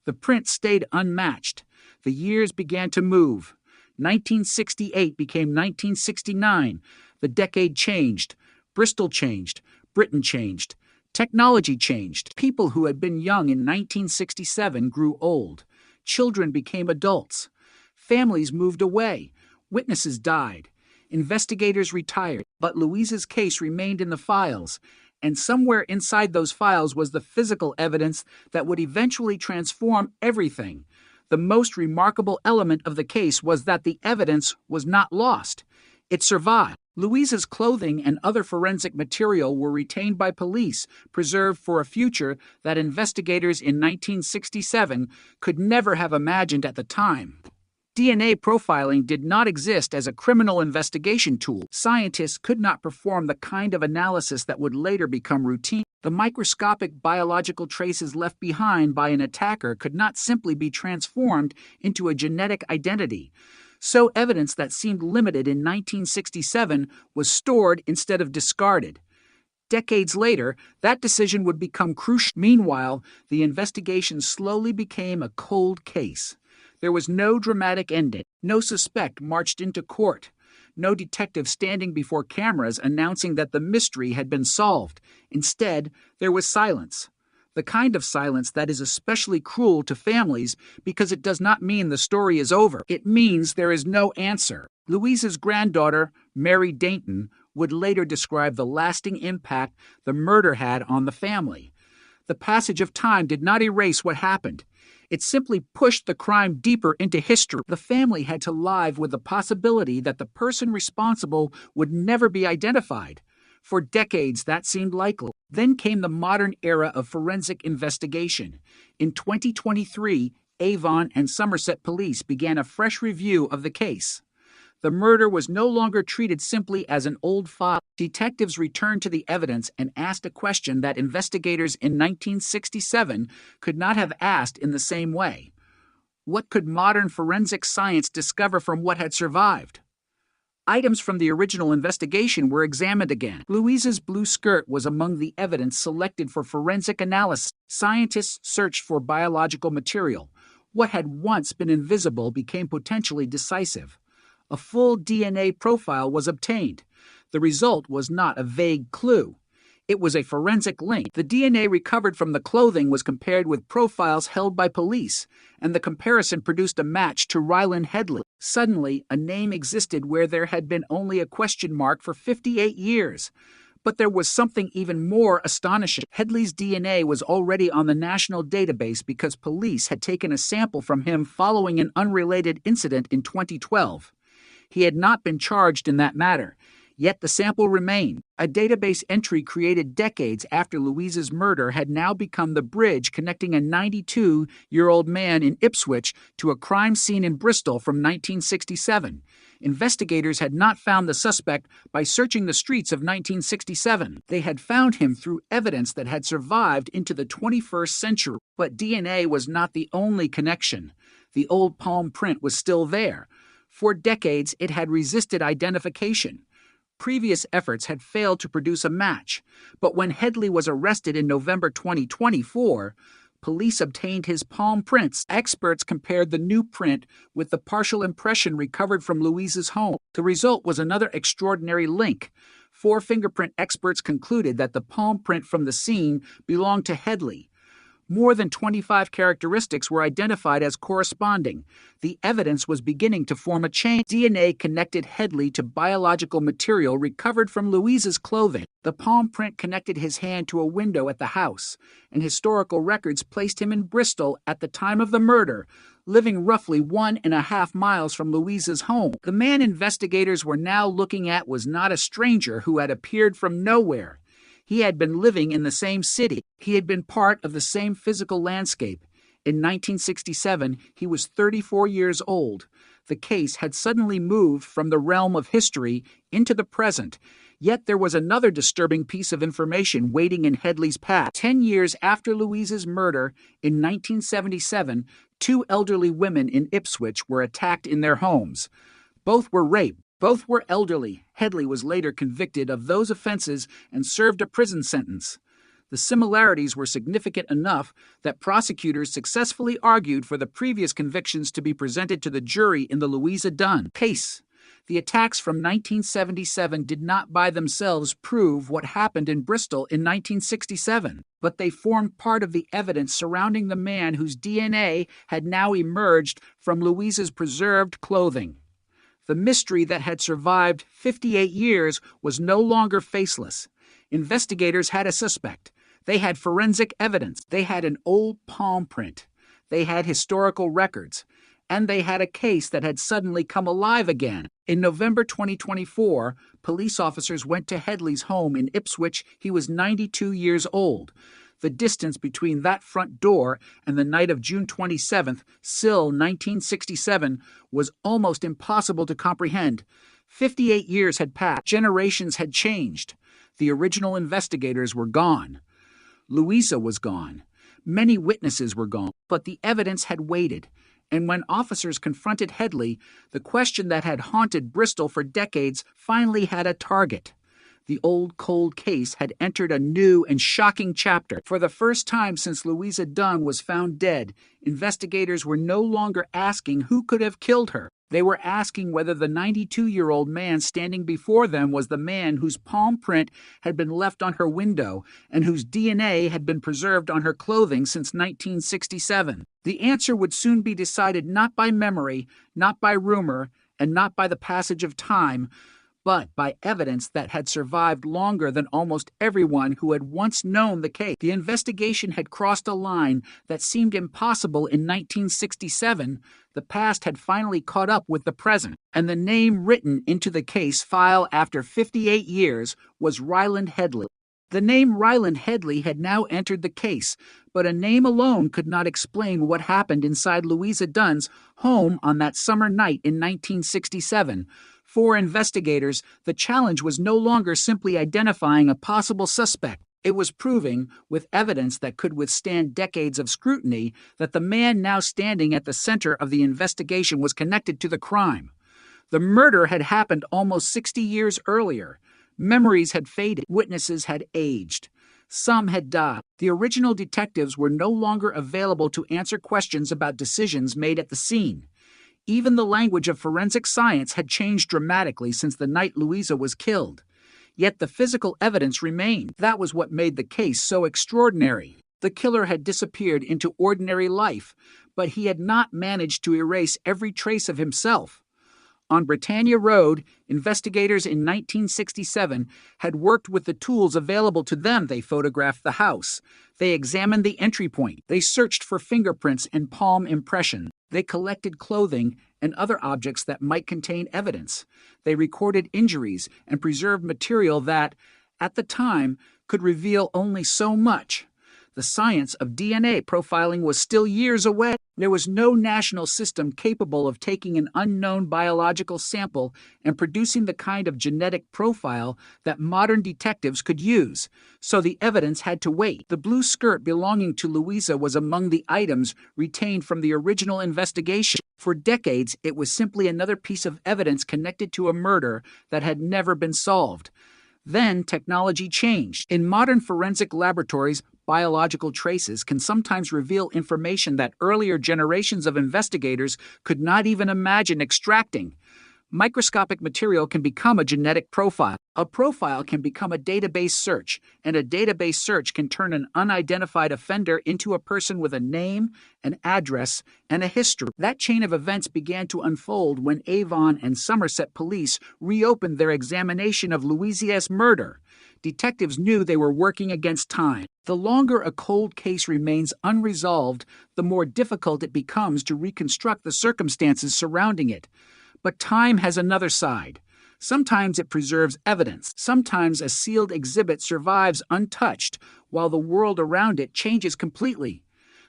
The print stayed unmatched. The years began to move. 1968 became 1969. The decade changed. Bristol changed. Britain changed. Technology changed. People who had been young in 1967 grew old. Children became adults. Families moved away. Witnesses died. Investigators retired. But Louise's case remained in the files, and somewhere inside those files was the physical evidence that would eventually transform everything. The most remarkable element of the case was that the evidence was not lost. It survived. Louise's clothing and other forensic material were retained by police, preserved for a future that investigators in 1967 could never have imagined at the time. DNA profiling did not exist as a criminal investigation tool. Scientists could not perform the kind of analysis that would later become routine. The microscopic biological traces left behind by an attacker could not simply be transformed into a genetic identity. So evidence that seemed limited in 1967 was stored instead of discarded. Decades later, that decision would become crucial. Meanwhile, the investigation slowly became a cold case. There was no dramatic ending. No suspect marched into court. No detective standing before cameras announcing that the mystery had been solved. Instead, there was silence. The kind of silence that is especially cruel to families because it does not mean the story is over. It means there is no answer. Louise's granddaughter, Mary Dainton, would later describe the lasting impact the murder had on the family. The passage of time did not erase what happened. It simply pushed the crime deeper into history. The family had to live with the possibility that the person responsible would never be identified. For decades, that seemed likely. Then came the modern era of forensic investigation. In 2023, Avon and Somerset police began a fresh review of the case. The murder was no longer treated simply as an old file. Detectives returned to the evidence and asked a question that investigators in 1967 could not have asked in the same way. What could modern forensic science discover from what had survived? Items from the original investigation were examined again. Louise's blue skirt was among the evidence selected for forensic analysis. Scientists searched for biological material. What had once been invisible became potentially decisive. A full DNA profile was obtained. The result was not a vague clue. It was a forensic link. The DNA recovered from the clothing was compared with profiles held by police, and the comparison produced a match to Ryland Headley. Suddenly, a name existed where there had been only a question mark for 58 years. But there was something even more astonishing. Headley's DNA was already on the national database because police had taken a sample from him following an unrelated incident in 2012. He had not been charged in that matter, yet the sample remained. A database entry created decades after Louise's murder had now become the bridge connecting a 92-year-old man in Ipswich to a crime scene in Bristol from 1967. Investigators had not found the suspect by searching the streets of 1967. They had found him through evidence that had survived into the 21st century. But DNA was not the only connection. The old palm print was still there. For decades, it had resisted identification. Previous efforts had failed to produce a match, but when Headley was arrested in November 2024, police obtained his palm prints. Experts compared the new print with the partial impression recovered from Louise's home. The result was another extraordinary link. 4 fingerprint experts concluded that the palm print from the scene belonged to Headley. More than 25 characteristics were identified as corresponding. The evidence was beginning to form a chain. DNA connected Headley to biological material recovered from Louise's clothing. The palm print connected his hand to a window at the house, and historical records placed him in Bristol at the time of the murder, living roughly 1.5 miles from Louise's home. The man investigators were now looking at was not a stranger who had appeared from nowhere. He had been living in the same city. He had been part of the same physical landscape. In 1967, he was 34 years old. The case had suddenly moved from the realm of history into the present. Yet there was another disturbing piece of information waiting in Headley's path. 10 years after Louise's murder, in 1977, 2 elderly women in Ipswich were attacked in their homes. Both were raped. Both were elderly. Headley was later convicted of those offenses and served a prison sentence. The similarities were significant enough that prosecutors successfully argued for the previous convictions to be presented to the jury in the Louisa Dunn case. The attacks from 1977 did not by themselves prove what happened in Bristol in 1967, but they formed part of the evidence surrounding the man whose DNA had now emerged from Louisa's preserved clothing. The mystery that had survived 58 years was no longer faceless. Investigators had a suspect. They had forensic evidence. They had an old palm print. They had historical records. And they had a case that had suddenly come alive again. In November 2024, police officers went to Headley's home in Ipswich. He was 92 years old. The distance between that front door and the night of June 27th, Sill 1967, was almost impossible to comprehend. 58 years had passed. Generations had changed. The original investigators were gone. Louisa was gone. Many witnesses were gone, but the evidence had waited. And when officers confronted Headley, the question that had haunted Bristol for decades finally had a target. The old cold case had entered a new and shocking chapter. For the first time since Louisa Dunn was found dead, investigators were no longer asking who could have killed her. They were asking whether the 92-year-old man standing before them was the man whose palm print had been left on her window and whose DNA had been preserved on her clothing since 1967. The answer would soon be decided not by memory, not by rumor, and not by the passage of time, but by evidence that had survived longer than almost everyone who had once known the case. The investigation had crossed a line that seemed impossible in 1967. The past had finally caught up with the present, and the name written into the case file after 58 years was Ryland Headley. The name Ryland Headley had now entered the case, but a name alone could not explain what happened inside Louisa Dunn's home on that summer night in 1967. For investigators, the challenge was no longer simply identifying a possible suspect. It was proving, with evidence that could withstand decades of scrutiny, that the man now standing at the center of the investigation was connected to the crime. The murder had happened almost 60 years earlier. Memories had faded. Witnesses had aged. Some had died. The original detectives were no longer available to answer questions about decisions made at the scene. Even the language of forensic science had changed dramatically since the night Louisa was killed. Yet the physical evidence remained. That was what made the case so extraordinary. The killer had disappeared into ordinary life, but he had not managed to erase every trace of himself. On Britannia Road, investigators in 1967 had worked with the tools available to them. They photographed the house. They examined the entry point. They searched for fingerprints and palm impressions. They collected clothing and other objects that might contain evidence. They recorded injuries and preserved material that, at the time, could reveal only so much. The science of DNA profiling was still years away. There was no national system capable of taking an unknown biological sample and producing the kind of genetic profile that modern detectives could use. So the evidence had to wait. The blue skirt belonging to Louisa was among the items retained from the original investigation. For decades, it was simply another piece of evidence connected to a murder that had never been solved. Then technology changed. In modern forensic laboratories, biological traces can sometimes reveal information that earlier generations of investigators could not even imagine extracting. Microscopic material can become a genetic profile. A profile can become a database search, and a database search can turn an unidentified offender into a person with a name, an address, and a history. That chain of events began to unfold when Avon and Somerset police reopened their examination of Louisa's murder. Detectives knew they were working against time. The longer a cold case remains unresolved, the more difficult it becomes to reconstruct the circumstances surrounding it. But time has another side. Sometimes it preserves evidence. Sometimes a sealed exhibit survives untouched, while the world around it changes completely.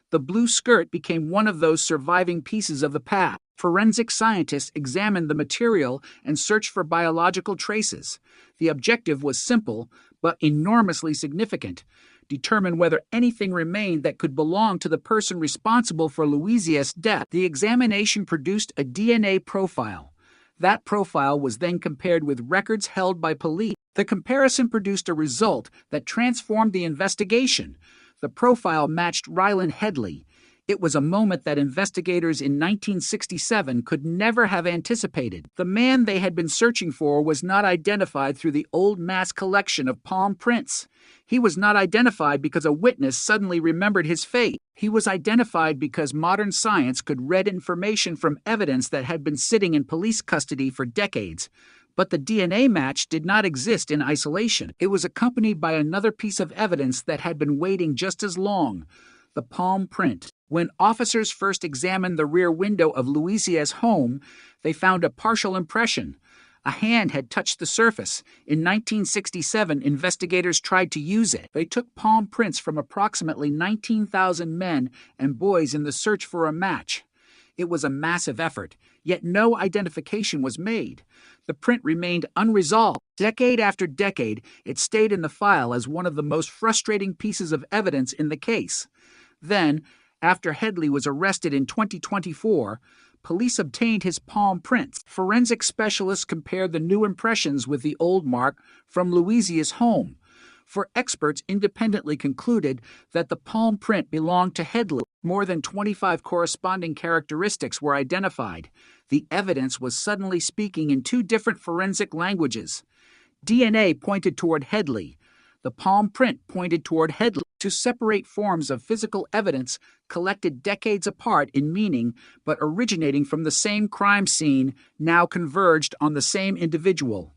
The blue skirt became one of those surviving pieces of the past. Forensic scientists examined the material and searched for biological traces. The objective was simple, but enormously significant: determine whether anything remained that could belong to the person responsible for Louisa's death. The examination produced a DNA profile. That profile was then compared with records held by police. The comparison produced a result that transformed the investigation. The profile matched Ryland Headley. It was a moment that investigators in 1967 could never have anticipated. The man they had been searching for was not identified through the old mass collection of palm prints. He was not identified because a witness suddenly remembered his fate. He was identified because modern science could read information from evidence that had been sitting in police custody for decades. But the DNA match did not exist in isolation. It was accompanied by another piece of evidence that had been waiting just as long: the palm print. When officers first examined the rear window of Louisia's home, they found a partial impression. A hand had touched the surface. In 1967, investigators tried to use it. They took palm prints from approximately 19,000 men and boys in the search for a match. It was a massive effort, yet no identification was made. The print remained unresolved. Decade after decade, it stayed in the file as one of the most frustrating pieces of evidence in the case. Then, after Headley was arrested in 2024, police obtained his palm prints. Forensic specialists compared the new impressions with the old mark from Louisia's home. For experts independently concluded that the palm print belonged to Headley. More than 25 corresponding characteristics were identified. The evidence was suddenly speaking in two different forensic languages. DNA pointed toward Headley. The palm print pointed toward Headley. To separate forms of physical evidence collected decades apart in meaning but originating from the same crime scene now converged on the same individual.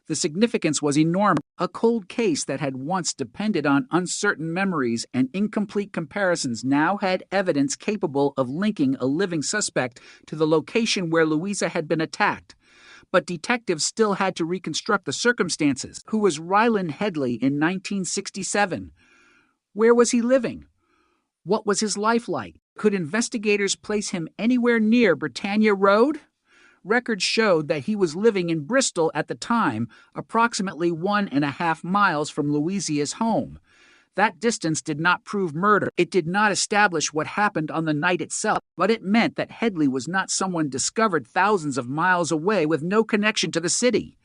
The significance was enormous. A cold case that had once depended on uncertain memories and incomplete comparisons now had evidence capable of linking a living suspect to the location where Louisa had been attacked. But detectives still had to reconstruct the circumstances. Who was Ryland Headley in 1967? Where was he living? What was his life like? Could investigators place him anywhere near Britannia Road? Records showed that he was living in Bristol at the time, approximately 1.5 miles from Louisia's home. That distance did not prove murder. It did not establish what happened on the night itself, but it meant that Headley was not someone discovered thousands of miles away with no connection to the city.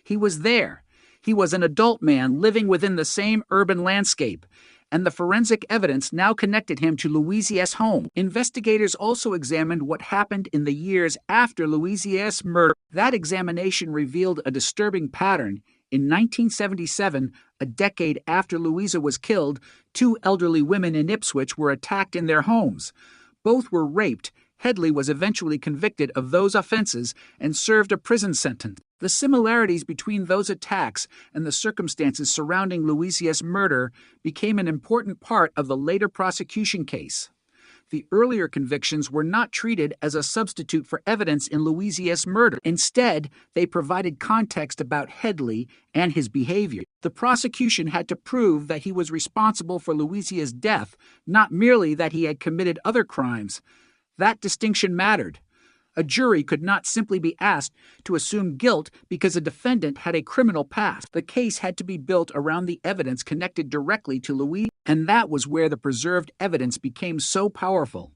He was there. He was an adult man living within the same urban landscape, and the forensic evidence now connected him to Louisia's home. Investigators also examined what happened in the years after Louisia's murder. That examination revealed a disturbing pattern. In 1977, a decade after Louisa was killed, 2 elderly women in Ipswich were attacked in their homes. Both were raped. Headley was eventually convicted of those offenses and served a prison sentence. The similarities between those attacks and the circumstances surrounding Louisia's murder became an important part of the later prosecution case. The earlier convictions were not treated as a substitute for evidence in Louisia's murder. Instead, they provided context about Headley and his behavior. The prosecution had to prove that he was responsible for Louisia's death, not merely that he had committed other crimes. That distinction mattered. A jury could not simply be asked to assume guilt because a defendant had a criminal past. The case had to be built around the evidence connected directly to Louise, and that was where the preserved evidence became so powerful.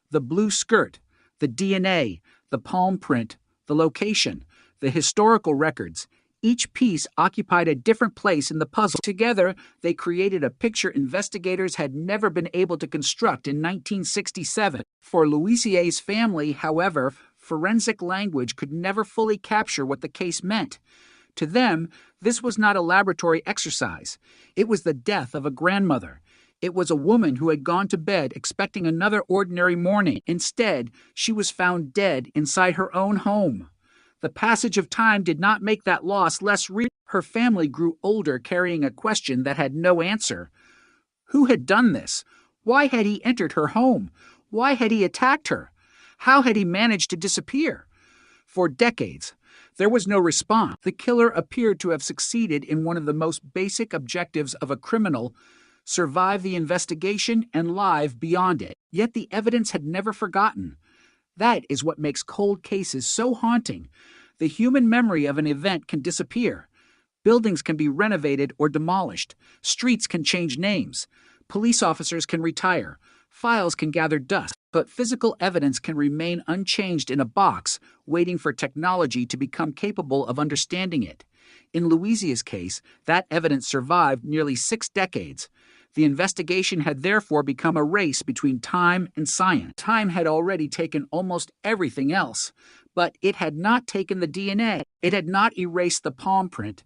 The blue skirt, the DNA, the palm print, the location, the historical records. Each piece occupied a different place in the puzzle. Together, they created a picture investigators had never been able to construct in 1967. For Louisia's family, however, forensic language could never fully capture what the case meant. To them, this was not a laboratory exercise. It was the death of a grandmother. It was a woman who had gone to bed expecting another ordinary morning. Instead, she was found dead inside her own home. The passage of time did not make that loss less real. Her family grew older, carrying a question that had no answer. Who had done this? Why had he entered her home? Why had he attacked her? How had he managed to disappear? For decades, there was no response. The killer appeared to have succeeded in one of the most basic objectives of a criminal: survive the investigation and live beyond it. Yet the evidence had never forgotten. That is what makes cold cases so haunting. The human memory of an event can disappear. Buildings can be renovated or demolished. Streets can change names. Police officers can retire. Files can gather dust. But physical evidence can remain unchanged in a box, waiting for technology to become capable of understanding it. In Louisia's case, that evidence survived nearly 6 decades. The investigation had therefore become a race between time and science. Time had already taken almost everything else, but it had not taken the DNA. It had not erased the palm print,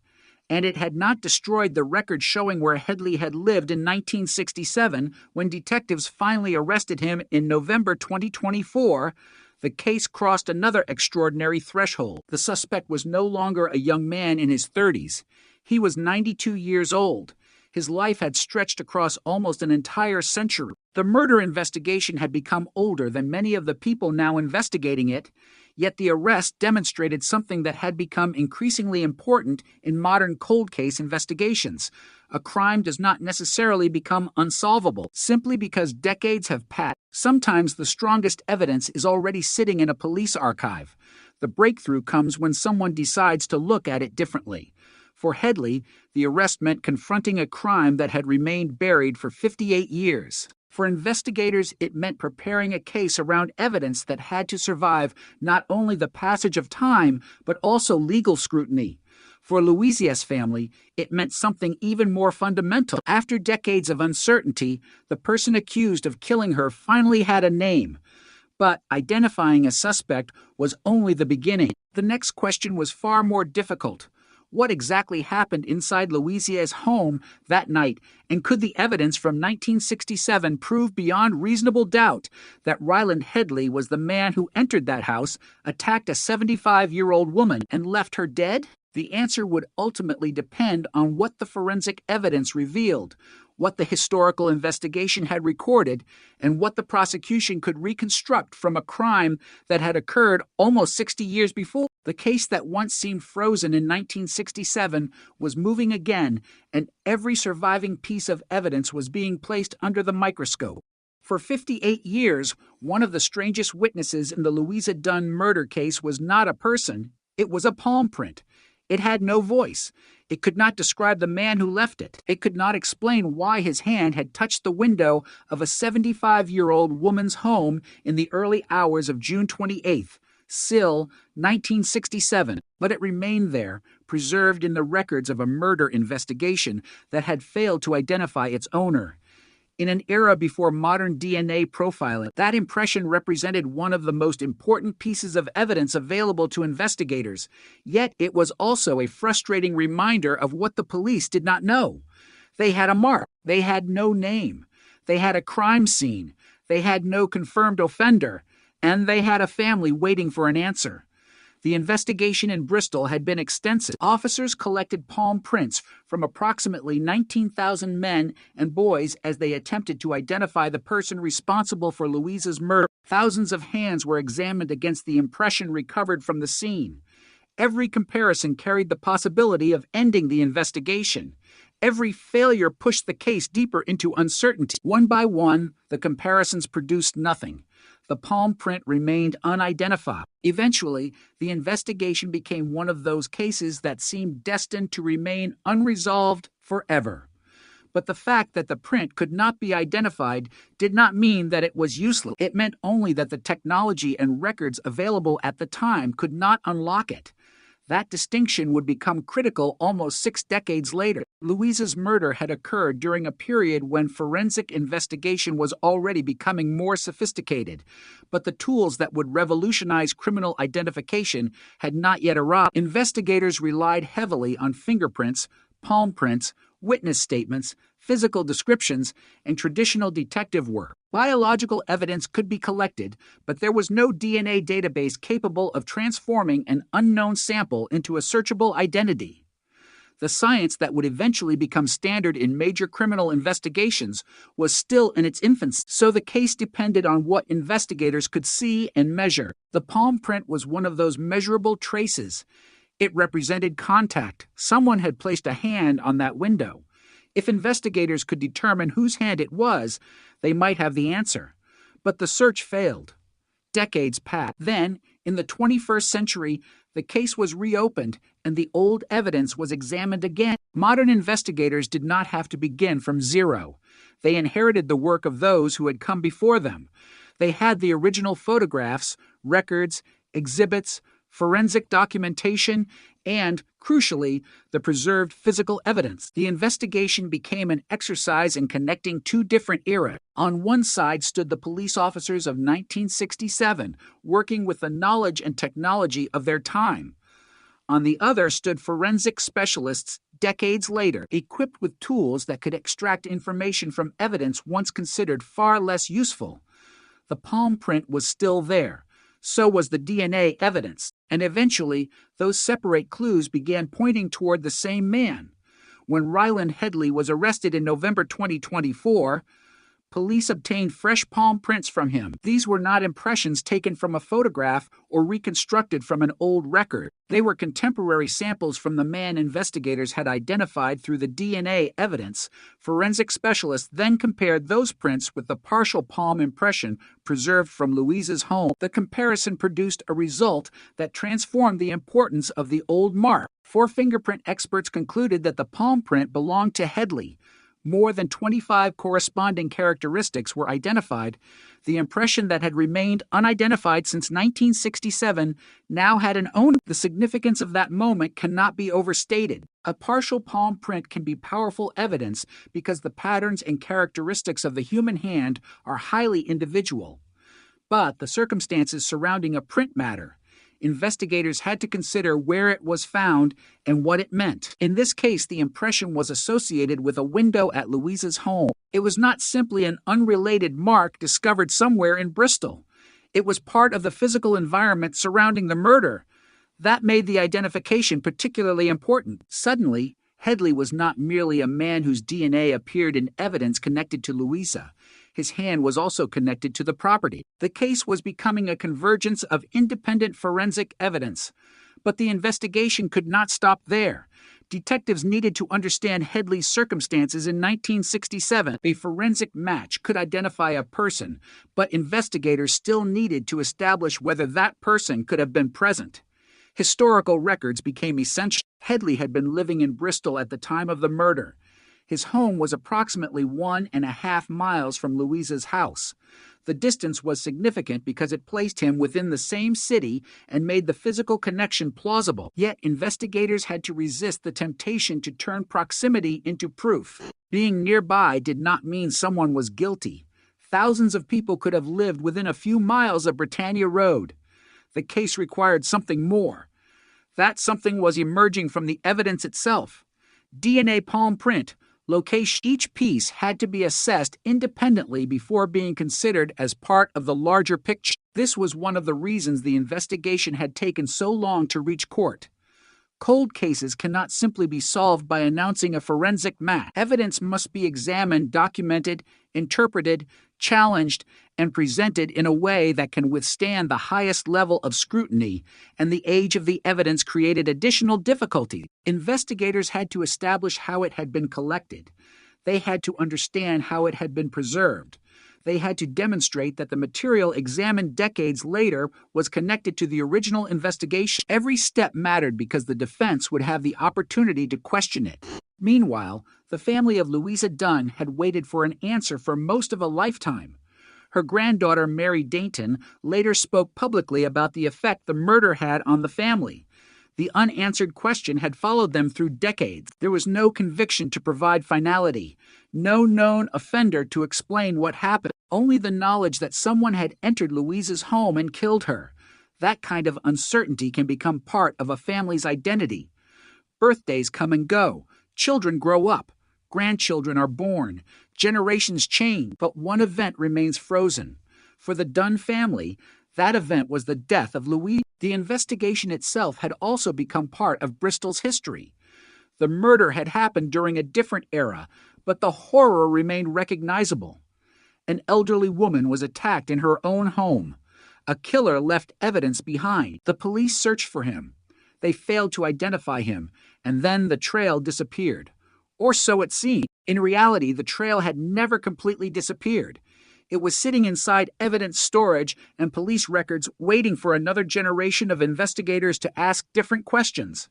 and it had not destroyed the record showing where Headley had lived in 1967 when detectives finally arrested him in November 2024. The case crossed another extraordinary threshold. The suspect was no longer a young man in his 30s. He was 92 years old. His life had stretched across almost an entire century. The murder investigation had become older than many of the people now investigating it, yet the arrest demonstrated something that had become increasingly important in modern cold case investigations. A crime does not necessarily become unsolvable simply because decades have passed. Sometimes the strongest evidence is already sitting in a police archive. The breakthrough comes when someone decides to look at it differently. For Headley, the arrest meant confronting a crime that had remained buried for 58 years. For investigators, it meant preparing a case around evidence that had to survive not only the passage of time, but also legal scrutiny. For Louisia's family, it meant something even more fundamental. After decades of uncertainty, the person accused of killing her finally had a name. But identifying a suspect was only the beginning. The next question was far more difficult. What exactly happened inside Louisia's home that night, and could the evidence from 1967 prove beyond reasonable doubt that Ryland Headley was the man who entered that house, attacked a 75-year-old woman, and left her dead? The answer would ultimately depend on what the forensic evidence revealed, what the historical investigation had recorded, and what the prosecution could reconstruct from a crime that had occurred almost 60 years before. The case that once seemed frozen in 1967 was moving again, and every surviving piece of evidence was being placed under the microscope. For 58 years, one of the strangest witnesses in the Louisa Dunn murder case was not a person, it was a palm print. It had no voice. It could not describe the man who left it. It could not explain why his hand had touched the window of a 75-year-old woman's home in the early hours of June 28th, Sill, 1967, but it remained there, preserved in the records of a murder investigation that had failed to identify its owner. In an era before modern DNA profiling, that impression represented one of the most important pieces of evidence available to investigators. Yet it was also a frustrating reminder of what the police did not know. They had a mark. They had no name. They had a crime scene. They had no confirmed offender. And they had a family waiting for an answer. The investigation in Bristol had been extensive. Officers collected palm prints from approximately 19,000 men and boys as they attempted to identify the person responsible for Louisa's murder. Thousands of hands were examined against the impression recovered from the scene. Every comparison carried the possibility of ending the investigation. Every failure pushed the case deeper into uncertainty. One by one, the comparisons produced nothing. The palm print remained unidentified. Eventually, the investigation became one of those cases that seemed destined to remain unresolved forever. But the fact that the print could not be identified did not mean that it was useless. It meant only that the technology and records available at the time could not unlock it. That distinction would become critical almost 6 decades later. Louisa's murder had occurred during a period when forensic investigation was already becoming more sophisticated, but the tools that would revolutionize criminal identification had not yet arrived. Investigators relied heavily on fingerprints, palm prints, witness statements, physical descriptions, and traditional detective work. Biological evidence could be collected, but there was no DNA database capable of transforming an unknown sample into a searchable identity. The science that would eventually become standard in major criminal investigations was still in its infancy, so the case depended on what investigators could see and measure. The palm print was one of those measurable traces. It represented contact. Someone had placed a hand on that window. If investigators could determine whose hand it was, they might have the answer. But the search failed. Decades passed. Then, in the 21st century, the case was reopened and the old evidence was examined again. Modern investigators did not have to begin from zero. They inherited the work of those who had come before them. They had the original photographs, records, exhibits, forensic documentation, and Crucially, the preserved physical evidence. The investigation became an exercise in connecting two different eras. On one side stood the police officers of 1967, working with the knowledge and technology of their time. On the other stood forensic specialists decades later, equipped with tools that could extract information from evidence once considered far less useful. The palm print was still there. So was the DNA evidence, and eventually those separate clues began pointing toward the same man. When Ryland Headley was arrested in November 2024, police obtained fresh palm prints from him. These were not impressions taken from a photograph or reconstructed from an old record. They were contemporary samples from the man investigators had identified through the DNA evidence. Forensic specialists then compared those prints with the partial palm impression preserved from Louise's home. The comparison produced a result that transformed the importance of the old mark. 4 fingerprint experts concluded that the palm print belonged to Headley. More than 25 corresponding characteristics were identified. The impression that had remained unidentified since 1967 now had an owner. The significance of that moment cannot be overstated. A partial palm print can be powerful evidence because the patterns and characteristics of the human hand are highly individual. But the circumstances surrounding a print matter. Investigators had to consider where it was found and what it meant. In this case, the impression was associated with a window at Louise's home. It was not simply an unrelated mark discovered somewhere in Bristol. It was part of the physical environment surrounding the murder. That made the identification particularly important. Suddenly, Headley was not merely a man whose DNA appeared in evidence connected to Louisa. His hand was also connected to the property. The case was becoming a convergence of independent forensic evidence. But the investigation could not stop there. Detectives needed to understand Headley's circumstances in 1967. A forensic match could identify a person, but investigators still needed to establish whether that person could have been present. Historical records became essential. Headley had been living in Bristol at the time of the murder. His home was approximately 1.5 miles from Louisa's house. The distance was significant because it placed him within the same city and made the physical connection plausible. Yet investigators had to resist the temptation to turn proximity into proof. Being nearby did not mean someone was guilty. Thousands of people could have lived within a few miles of Britannia Road. The case required something more. That something was emerging from the evidence itself. DNA palm print, location. Each piece had to be assessed independently before being considered as part of the larger picture. This was one of the reasons the investigation had taken so long to reach court. Cold cases cannot simply be solved by announcing a forensic match. Evidence must be examined, documented, interpreted, challenged, and presented in a way that can withstand the highest level of scrutiny, and the age of the evidence created additional difficulty. Investigators had to establish how it had been collected. They had to understand how it had been preserved. They had to demonstrate that the material examined decades later was connected to the original investigation. Every step mattered because the defense would have the opportunity to question it. Meanwhile, the family of Louisa Dunn had waited for an answer for most of a lifetime. Her granddaughter, Mary Dainton, later spoke publicly about the effect the murder had on the family. The unanswered question had followed them through decades. There was no conviction to provide finality, no known offender to explain what happened, only the knowledge that someone had entered Louisa's home and killed her. That kind of uncertainty can become part of a family's identity. Birthdays come and go. Children grow up. Grandchildren are born. Generations change, but one event remains frozen. For the Dunn family, that event was the death of Louise. The investigation itself had also become part of Bristol's history. The murder had happened during a different era, but the horror remained recognizable. An elderly woman was attacked in her own home. A killer left evidence behind. The police searched for him. They failed to identify him, and then the trail disappeared. Or so it seemed. In reality, the trail had never completely disappeared. It was sitting inside evidence storage and police records waiting for another generation of investigators to ask different questions.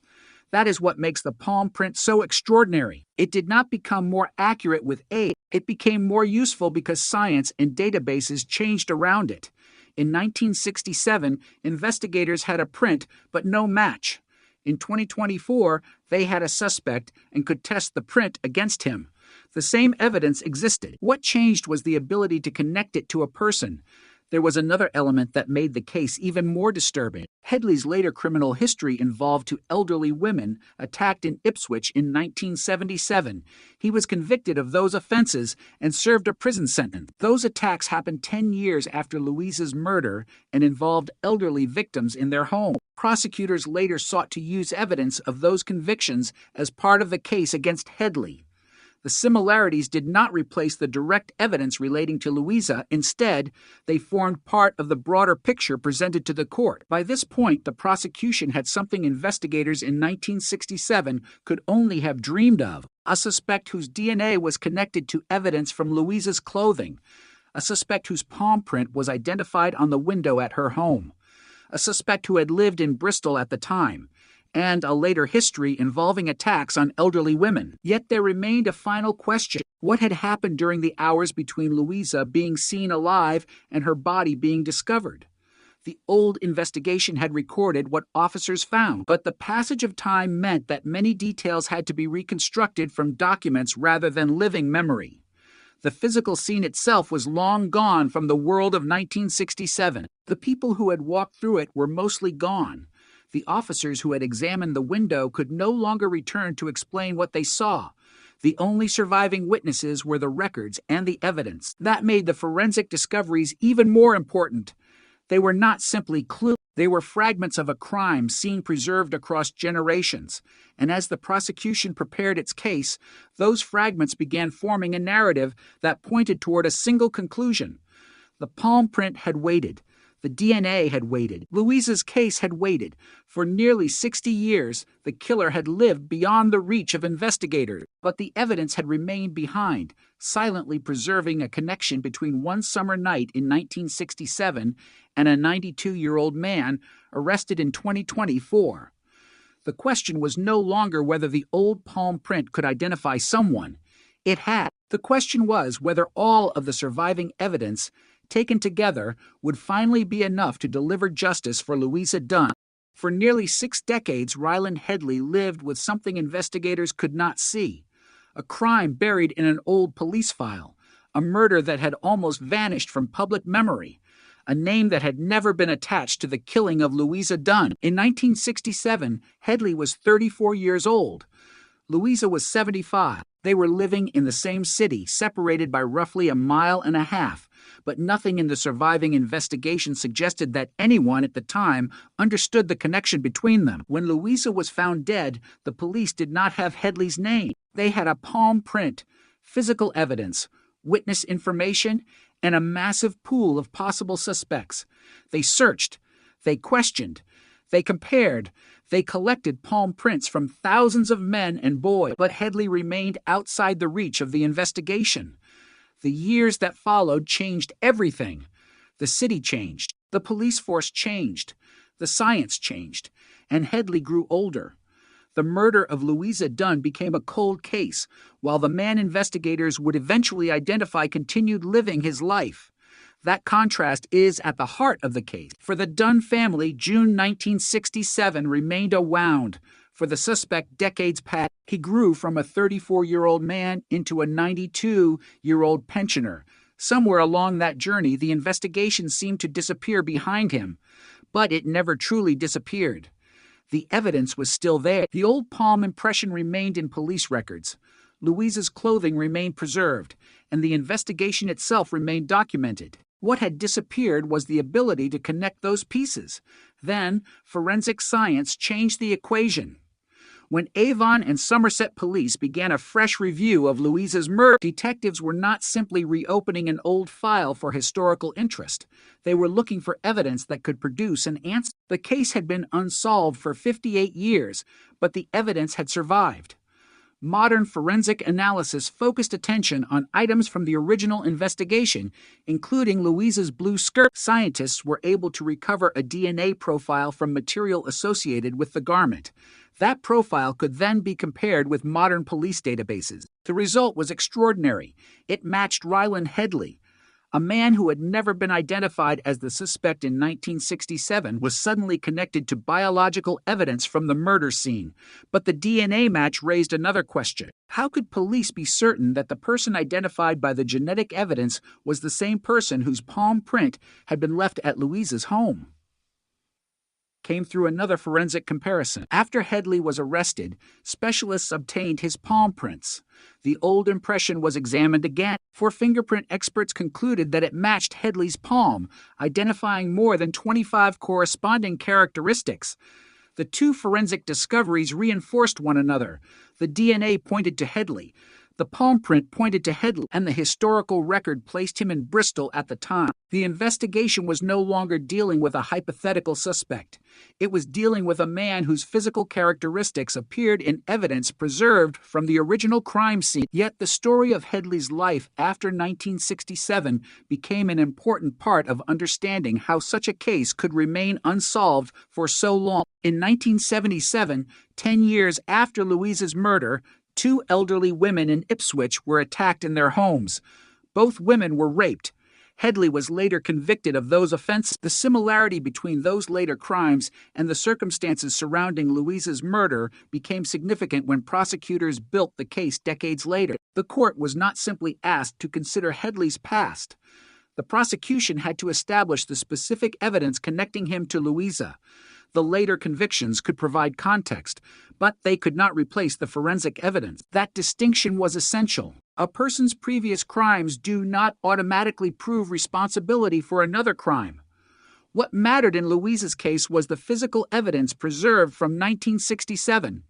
That is what makes the palm print so extraordinary. It did not become more accurate with age. It became more useful because science and databases changed around it. In 1967, investigators had a print, but no match. In 2024, they had a suspect and could test the print against him. The same evidence existed. What changed was the ability to connect it to a person. There was another element that made the case even more disturbing. Headley's later criminal history involved two elderly women attacked in Ipswich in 1977. He was convicted of those offenses and served a prison sentence. Those attacks happened 10 years after Louisa's murder and involved elderly victims in their home. Prosecutors later sought to use evidence of those convictions as part of the case against Headley. The similarities did not replace the direct evidence relating to Louisa. Instead, they formed part of the broader picture presented to the court. By this point, the prosecution had something investigators in 1967 could only have dreamed of: a suspect whose DNA was connected to evidence from Louisa's clothing, a suspect whose palm print was identified on the window at her home, a suspect who had lived in Bristol at the time, and a later history involving attacks on elderly women. Yet there remained a final question. What had happened during the hours between Louisa being seen alive and her body being discovered? The old investigation had recorded what officers found, but the passage of time meant that many details had to be reconstructed from documents rather than living memory. The physical scene itself was long gone from the world of 1967. The people who had walked through it were mostly gone. The officers who had examined the window could no longer return to explain what they saw. The only surviving witnesses were the records and the evidence. That made the forensic discoveries even more important. They were not simply clues. They were fragments of a crime seen preserved across generations. And as the prosecution prepared its case, those fragments began forming a narrative that pointed toward a single conclusion. The palm print had waited. The DNA had waited. Louisa's case had waited. For nearly 60 years, the killer had lived beyond the reach of investigators. But the evidence had remained behind, silently preserving a connection between one summer night in 1967 and a 92-year-old man arrested in 2024. The question was no longer whether the old palm print could identify someone. It had. The question was whether all of the surviving evidence taken together would finally be enough to deliver justice for Louisa Dunn. For nearly 6 decades, Ryland Headley lived with something investigators could not see: a crime buried in an old police file, a murder that had almost vanished from public memory, a name that had never been attached to the killing of Louisa Dunn. In 1967, Headley was 34 years old. Louisa was 75. They were living in the same city, separated by roughly a mile and a half, but nothing in the surviving investigation suggested that anyone at the time understood the connection between them. When Louisa was found dead, the police did not have Headley's name. They had a palm print, physical evidence, witness information, and a massive pool of possible suspects. They searched, they questioned, they compared, they collected palm prints from thousands of men and boys, but Headley remained outside the reach of the investigation. The years that followed changed everything. The city changed, the police force changed, the science changed, and Headley grew older. The murder of Louisa Dunn became a cold case, while the man investigators would eventually identify continued living his life. That contrast is at the heart of the case. For the Dunn family, June 1967 remained a wound. For the suspect, decades passed. He grew from a 34-year-old man into a 92-year-old pensioner. Somewhere along that journey, the investigation seemed to disappear behind him, but it never truly disappeared. The evidence was still there. The old palm impression remained in police records. Louisa's clothing remained preserved, and the investigation itself remained documented. What had disappeared was the ability to connect those pieces. Then, forensic science changed the equation. When Avon and Somerset police began a fresh review of Louisa's murder, detectives were not simply reopening an old file for historical interest. They were looking for evidence that could produce an answer. The case had been unsolved for 58 years, but the evidence had survived. Modern forensic analysis focused attention on items from the original investigation, including Louisa's blue skirt. Scientists were able to recover a DNA profile from material associated with the garment. That profile could then be compared with modern police databases. The result was extraordinary. It matched Ryland Headley, A man who had never been identified as the suspect in 1967 was suddenly connected to biological evidence from the murder scene. But the DNA match raised another question. How could police be certain that the person identified by the genetic evidence was the same person whose palm print had been left at Louise's home? Came through another forensic comparison. After Headley was arrested, specialists obtained his palm prints. The old impression was examined again, for fingerprint experts concluded that it matched Headley's palm, identifying more than 25 corresponding characteristics. The two forensic discoveries reinforced one another. The DNA pointed to Headley. The palm print pointed to Headley, and the historical record placed him in Bristol at the time. The investigation was no longer dealing with a hypothetical suspect. It was dealing with a man whose physical characteristics appeared in evidence preserved from the original crime scene. Yet the story of Headley's life after 1967 became an important part of understanding how such a case could remain unsolved for so long. In 1977, 10 years after Louise's murder, two elderly women in Ipswich were attacked in their homes. Both women were raped. Headley was later convicted of those offenses. The similarity between those later crimes and the circumstances surrounding Louise's murder became significant when prosecutors built the case decades later. The court was not simply asked to consider Headley's past. The prosecution had to establish the specific evidence connecting him to Louisa. The later convictions could provide context, but they could not replace the forensic evidence. That distinction was essential. A person's previous crimes do not automatically prove responsibility for another crime. What mattered in Louisa's case was the physical evidence preserved from 1967.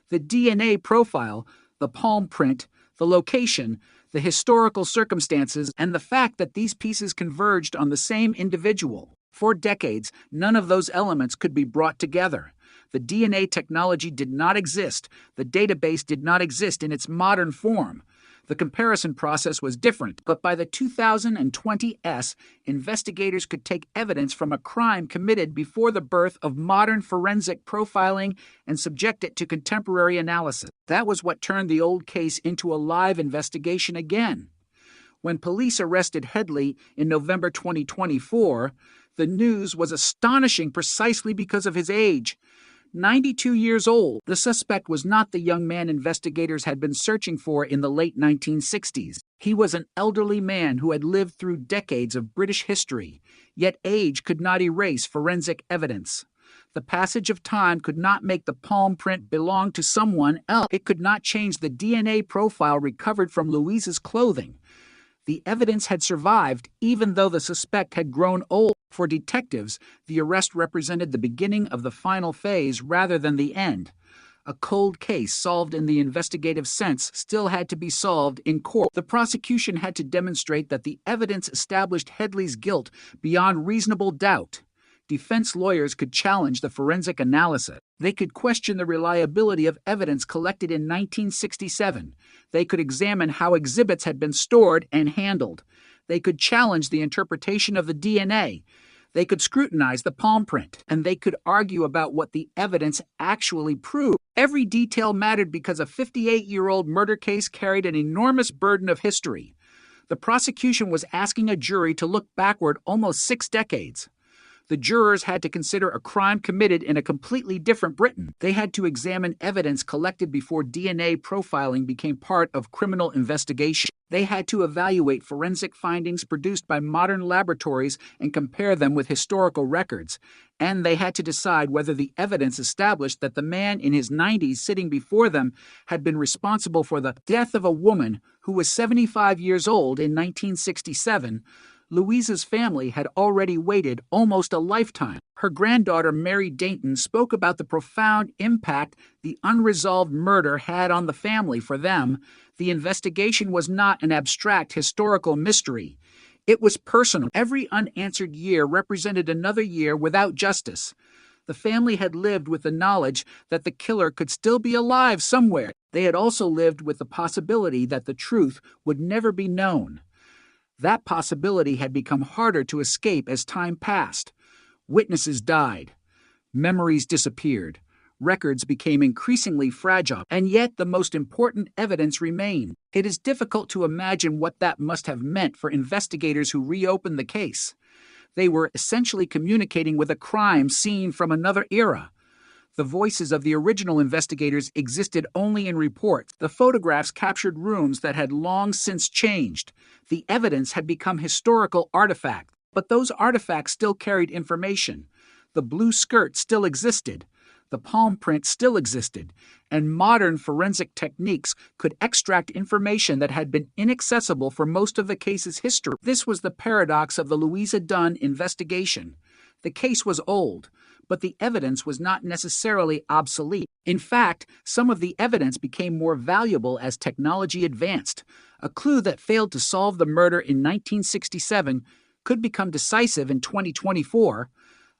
The DNA profile, the palm print, the location, the historical circumstances, and the fact that these pieces converged on the same individual. For decades, none of those elements could be brought together. The DNA technology did not exist. The database did not exist in its modern form. The comparison process was different, but by the 2020s, investigators could take evidence from a crime committed before the birth of modern forensic profiling and subject it to contemporary analysis. That was what turned the old case into a live investigation again. When police arrested Headley in November 2024, the news was astonishing precisely because of his age. 92 years old, the suspect was not the young man investigators had been searching for in the late 1960s. He was an elderly man who had lived through decades of British history, yet age could not erase forensic evidence. The passage of time could not make the palm print belong to someone else. It could not change the DNA profile recovered from Louise's clothing. The evidence had survived even though the suspect had grown old. For detectives, the arrest represented the beginning of the final phase rather than the end. A cold case solved in the investigative sense still had to be solved in court. The prosecution had to demonstrate that the evidence established Headley's guilt beyond reasonable doubt. Defense lawyers could challenge the forensic analysis. They could question the reliability of evidence collected in 1967. They could examine how exhibits had been stored and handled. They could challenge the interpretation of the DNA. They could scrutinize the palm print, and they could argue about what the evidence actually proved. Every detail mattered because a 58-year-old murder case carried an enormous burden of history. The prosecution was asking a jury to look backward almost 6 decades. The jurors had to consider a crime committed in a completely different Britain. They had to examine evidence collected before DNA profiling became part of criminal investigation. They had to evaluate forensic findings produced by modern laboratories and compare them with historical records. And they had to decide whether the evidence established that the man in his 90s sitting before them had been responsible for the death of a woman who was 75 years old in 1967. Louisa's family had already waited almost a lifetime. Her granddaughter, Mary Dayton, spoke about the profound impact the unresolved murder had on the family. For them, the investigation was not an abstract historical mystery. It was personal. Every unanswered year represented another year without justice. The family had lived with the knowledge that the killer could still be alive somewhere. They had also lived with the possibility that the truth would never be known. That possibility had become harder to escape as time passed. Witnesses died. Memories disappeared. Records became increasingly fragile, and yet the most important evidence remained. It is difficult to imagine what that must have meant for investigators who reopened the case. They were essentially communicating with a crime scene from another era. The voices of the original investigators existed only in reports. The photographs captured rooms that had long since changed. The evidence had become historical artifacts, but those artifacts still carried information. The blue skirt still existed. The palm print still existed, and modern forensic techniques could extract information that had been inaccessible for most of the case's history. This was the paradox of the Louisa Dunn investigation. The case was old, but the evidence was not necessarily obsolete. In fact, some of the evidence became more valuable as technology advanced. A clue that failed to solve the murder in 1967 could become decisive in 2024.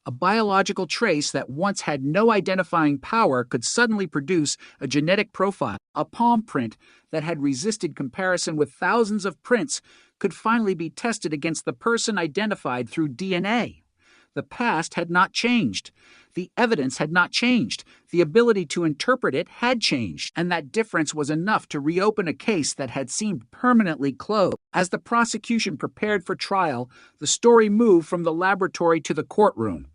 A biological trace that once had no identifying power could suddenly produce a genetic profile. A palm print that had resisted comparison with thousands of prints could finally be tested against the person identified through DNA. The past had not changed. The evidence had not changed. The ability to interpret it had changed, and that difference was enough to reopen a case that had seemed permanently closed. As the prosecution prepared for trial, the story moved from the laboratory to the courtroom.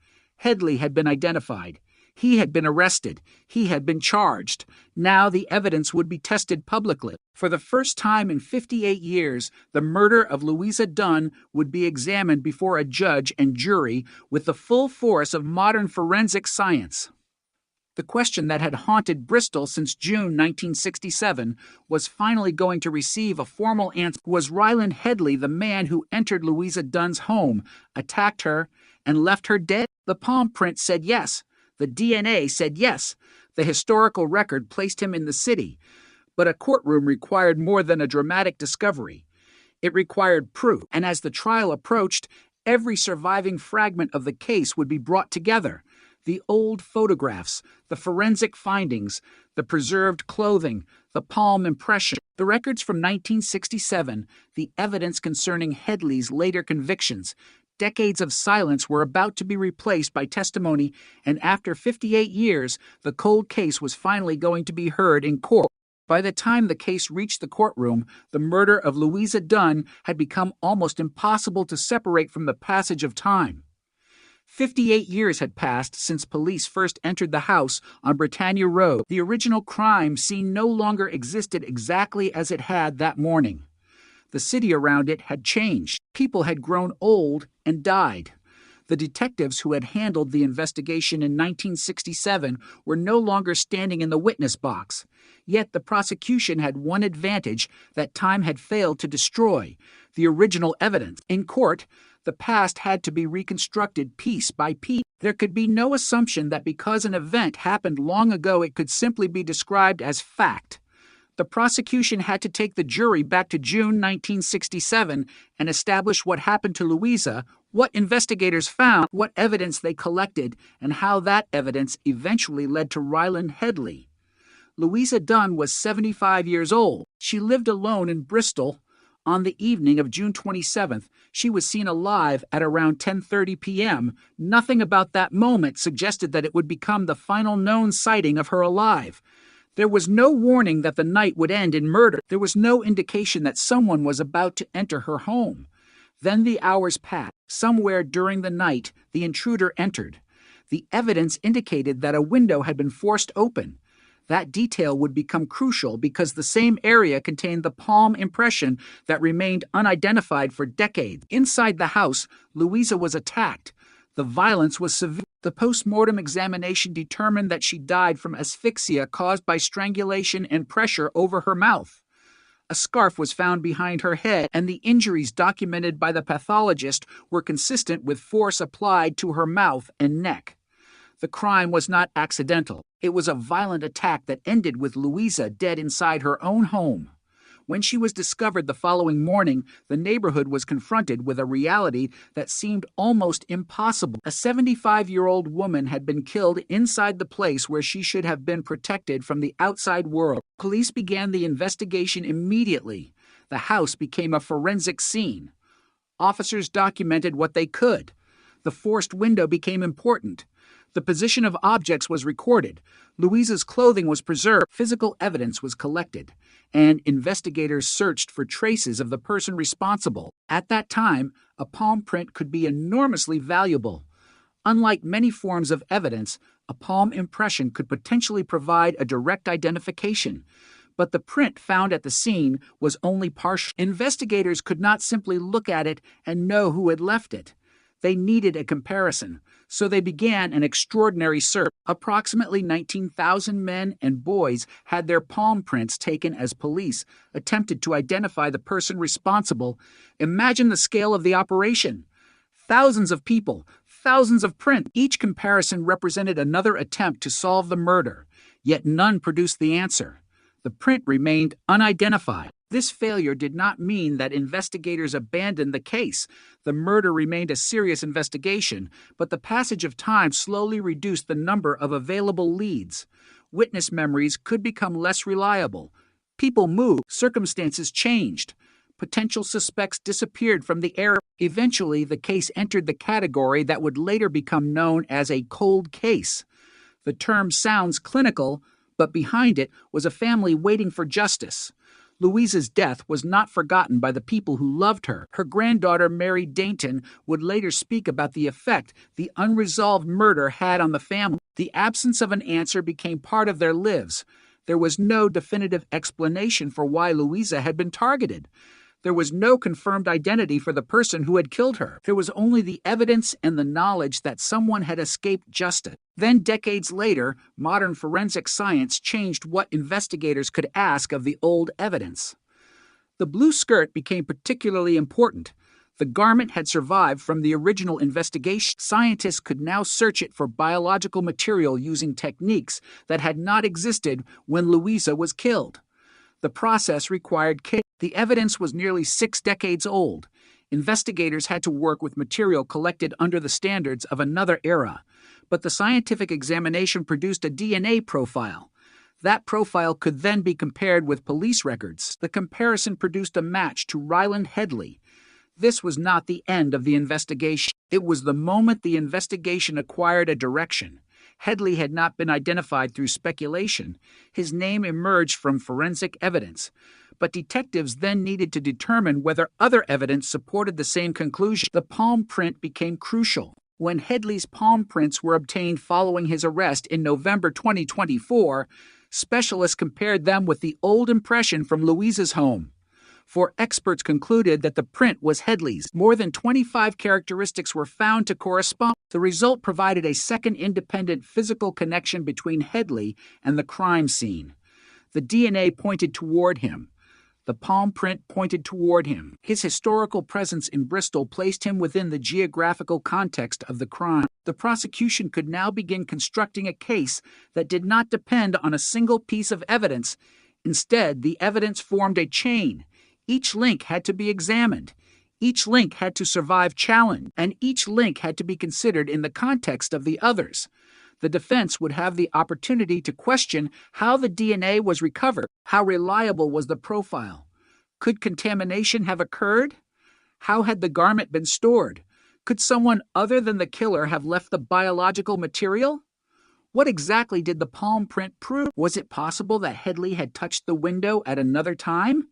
Headley had been identified. He had been arrested. He had been charged. Now the evidence would be tested publicly. For the first time in 58 years, the murder of Louisa Dunn would be examined before a judge and jury with the full force of modern forensic science. The question that had haunted Bristol since June 1967 was finally going to receive a formal answer. Was Ryland Headley the man who entered Louisa Dunn's home, attacked her, and left her dead? The palm print said yes. The DNA said yes. The historical record placed him in the city. But a courtroom required more than a dramatic discovery. It required proof, and as the trial approached, every surviving fragment of the case would be brought together. The old photographs, the forensic findings, the preserved clothing, the palm impression, the records from 1967, the evidence concerning Headley's later convictions. Decades of silence were about to be replaced by testimony, and after 58 years, the cold case was finally going to be heard in court. By the time the case reached the courtroom, the murder of Louisa Dunn had become almost impossible to separate from the passage of time. 58 years had passed since police first entered the house on Britannia Road. The original crime scene no longer existed exactly as it had that morning. The city around it had changed. People had grown old and died. The detectives who had handled the investigation in 1967 were no longer standing in the witness box. Yet the prosecution had one advantage that time had failed to destroy: the original evidence. In court, the past had to be reconstructed piece by piece. There could be no assumption that because an event happened long ago, it could simply be described as fact. The prosecution had to take the jury back to June 1967 and establish what happened to Louisa, what investigators found, what evidence they collected, and how that evidence eventually led to Ryland Headley. Louisa Dunn was 75 years old. She lived alone in Bristol. On the evening of June 27th, she was seen alive at around 10:30 p.m. Nothing about that moment suggested that it would become the final known sighting of her alive. There was no warning that the night would end in murder. There was no indication that someone was about to enter her home. Then the hours passed. Somewhere during the night, the intruder entered. The evidence indicated that a window had been forced open. That detail would become crucial because the same area contained the palm impression that remained unidentified for decades. Inside the house, Louisa was attacked. The violence was severe. The post-mortem examination determined that she died from asphyxia caused by strangulation and pressure over her mouth. A scarf was found behind her head, and the injuries documented by the pathologist were consistent with force applied to her mouth and neck. The crime was not accidental. It was a violent attack that ended with Louisa dead inside her own home. When she was discovered the following morning, the neighborhood was confronted with a reality that seemed almost impossible. A 75-year-old woman had been killed inside the place where she should have been protected from the outside world. Police began the investigation immediately. The house became a forensic scene. Officers documented what they could. The forced window became important. The position of objects was recorded. Louisa's clothing was preserved. Physical evidence was collected, and investigators searched for traces of the person responsible. At that time, a palm print could be enormously valuable. Unlike many forms of evidence, a palm impression could potentially provide a direct identification. But the print found at the scene was only partial. Investigators could not simply look at it and know who had left it. They needed a comparison, so they began an extraordinary search. Approximately 19,000 men and boys had their palm prints taken as police attempted to identify the person responsible. Imagine the scale of the operation. Thousands of people, thousands of prints. Each comparison represented another attempt to solve the murder, yet none produced the answer. The print remained unidentified. This failure did not mean that investigators abandoned the case. The murder remained a serious investigation, but the passage of time slowly reduced the number of available leads. Witness memories could become less reliable. People moved, circumstances changed. Potential suspects disappeared from the area. Eventually, the case entered the category that would later become known as a cold case. The term sounds clinical, but behind it was a family waiting for justice. Louisa's death was not forgotten by the people who loved her. Her granddaughter, Mary Dainton, would later speak about the effect the unresolved murder had on the family. The absence of an answer became part of their lives. There was no definitive explanation for why Louisa had been targeted. There was no confirmed identity for the person who had killed her. There was only the evidence and the knowledge that someone had escaped justice. Then, decades later, modern forensic science changed what investigators could ask of the old evidence. The blue skirt became particularly important. The garment had survived from the original investigation. Scientists could now search it for biological material using techniques that had not existed when Louisa was killed. The process required care. The evidence was nearly 6 decades old. Investigators had to work with material collected under the standards of another era. But the scientific examination produced a DNA profile. That profile could then be compared with police records. The comparison produced a match to Ryland Headley. This was not the end of the investigation. It was the moment the investigation acquired a direction. Headley had not been identified through speculation. His name emerged from forensic evidence. But detectives then needed to determine whether other evidence supported the same conclusion. The palm print became crucial. When Headley's palm prints were obtained following his arrest in November 2024, specialists compared them with the old impression from Louisa's home. 4 experts concluded that the print was Headley's. More than 25 characteristics were found to correspond. The result provided a second independent physical connection between Headley and the crime scene. The DNA pointed toward him. The palm print pointed toward him. His historical presence in Bristol placed him within the geographical context of the crime. The prosecution could now begin constructing a case that did not depend on a single piece of evidence. Instead, the evidence formed a chain. Each link had to be examined. Each link had to survive challenge, and each link had to be considered in the context of the others. The defense would have the opportunity to question how the DNA was recovered. How reliable was the profile? Could contamination have occurred? How had the garment been stored? Could someone other than the killer have left the biological material? What exactly did the palm print prove? Was it possible that Headley had touched the window at another time?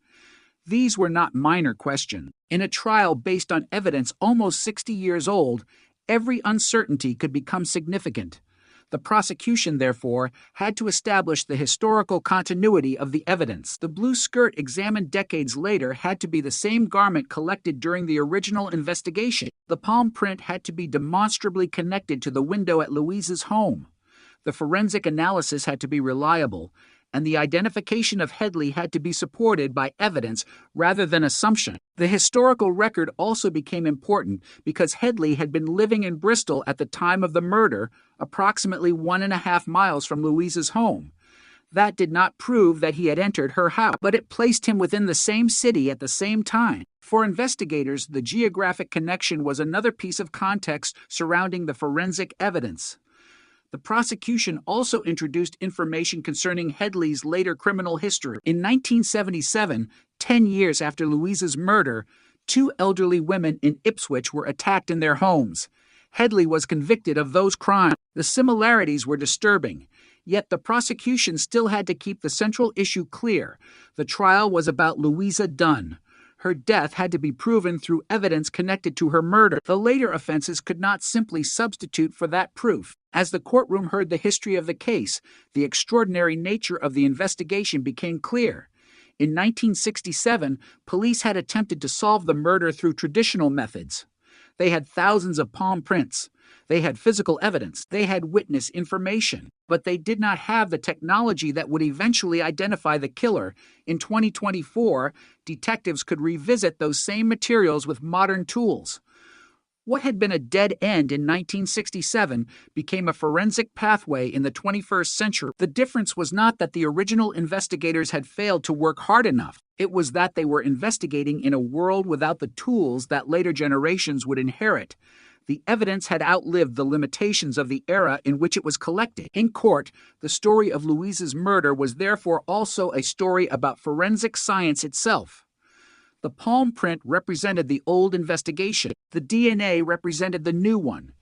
These were not minor questions. In a trial based on evidence almost 60 years old, every uncertainty could become significant. The prosecution, therefore, had to establish the historical continuity of the evidence. The blue skirt examined decades later had to be the same garment collected during the original investigation. The palm print had to be demonstrably connected to the window at Louisa's home. The forensic analysis had to be reliable, and the identification of Headley had to be supported by evidence rather than assumption. The historical record also became important because Headley had been living in Bristol at the time of the murder, approximately 1.5 miles from Louisa's home. That did not prove that he had entered her house, but it placed him within the same city at the same time. For investigators, the geographic connection was another piece of context surrounding the forensic evidence. The prosecution also introduced information concerning Headley's later criminal history. In 1977, 10 years after Louisa's murder, 2 elderly women in Ipswich were attacked in their homes. Headley was convicted of those crimes. The similarities were disturbing. Yet the prosecution still had to keep the central issue clear. The trial was about Louisa Dunn. Her death had to be proven through evidence connected to her murder. The later offenses could not simply substitute for that proof. As the courtroom heard the history of the case, the extraordinary nature of the investigation became clear. In 1967, police had attempted to solve the murder through traditional methods. They had thousands of palm prints. They had physical evidence. They had witness information. But they did not have the technology that would eventually identify the killer. In 2024, detectives could revisit those same materials with modern tools. What had been a dead end in 1967 became a forensic pathway in the 21st century. The difference was not that the original investigators had failed to work hard enough. It was that they were investigating in a world without the tools that later generations would inherit. The evidence had outlived the limitations of the era in which it was collected. In court, the story of Louisa's murder was therefore also a story about forensic science itself. The palm print represented the old investigation. The DNA represented the new one.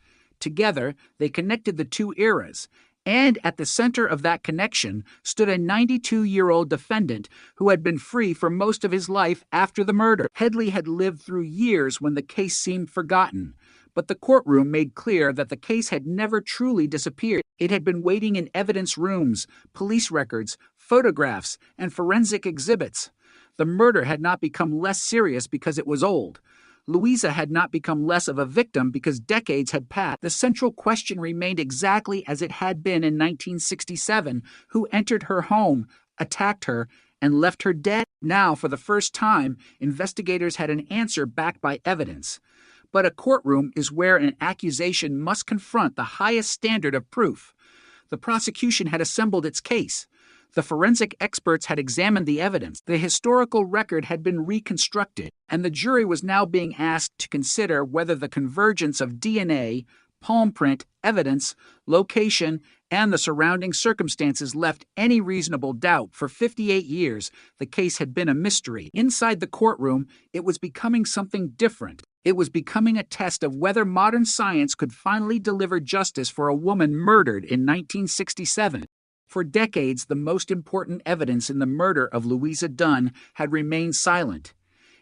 Together, they connected the two eras. And at the center of that connection stood a 92-year-old defendant who had been free for most of his life after the murder. Headley had lived through years when the case seemed forgotten. But the courtroom made clear that the case had never truly disappeared. It had been waiting in evidence rooms, police records, photographs, and forensic exhibits. The murder had not become less serious because it was old. Louisa had not become less of a victim because decades had passed. The central question remained exactly as it had been in 1967. Who entered her home, attacked her, and left her dead? Now, for the first time, investigators had an answer backed by evidence. But a courtroom is where an accusation must confront the highest standard of proof. The prosecution had assembled its case. The forensic experts had examined the evidence. The historical record had been reconstructed, and the jury was now being asked to consider whether the convergence of DNA, palm print, evidence, location, and the surrounding circumstances left any reasonable doubt. For 58 years, the case had been a mystery. Inside the courtroom, it was becoming something different. It was becoming a test of whether modern science could finally deliver justice for a woman murdered in 1967. For decades, the most important evidence in the murder of Louisa Dunn had remained silent.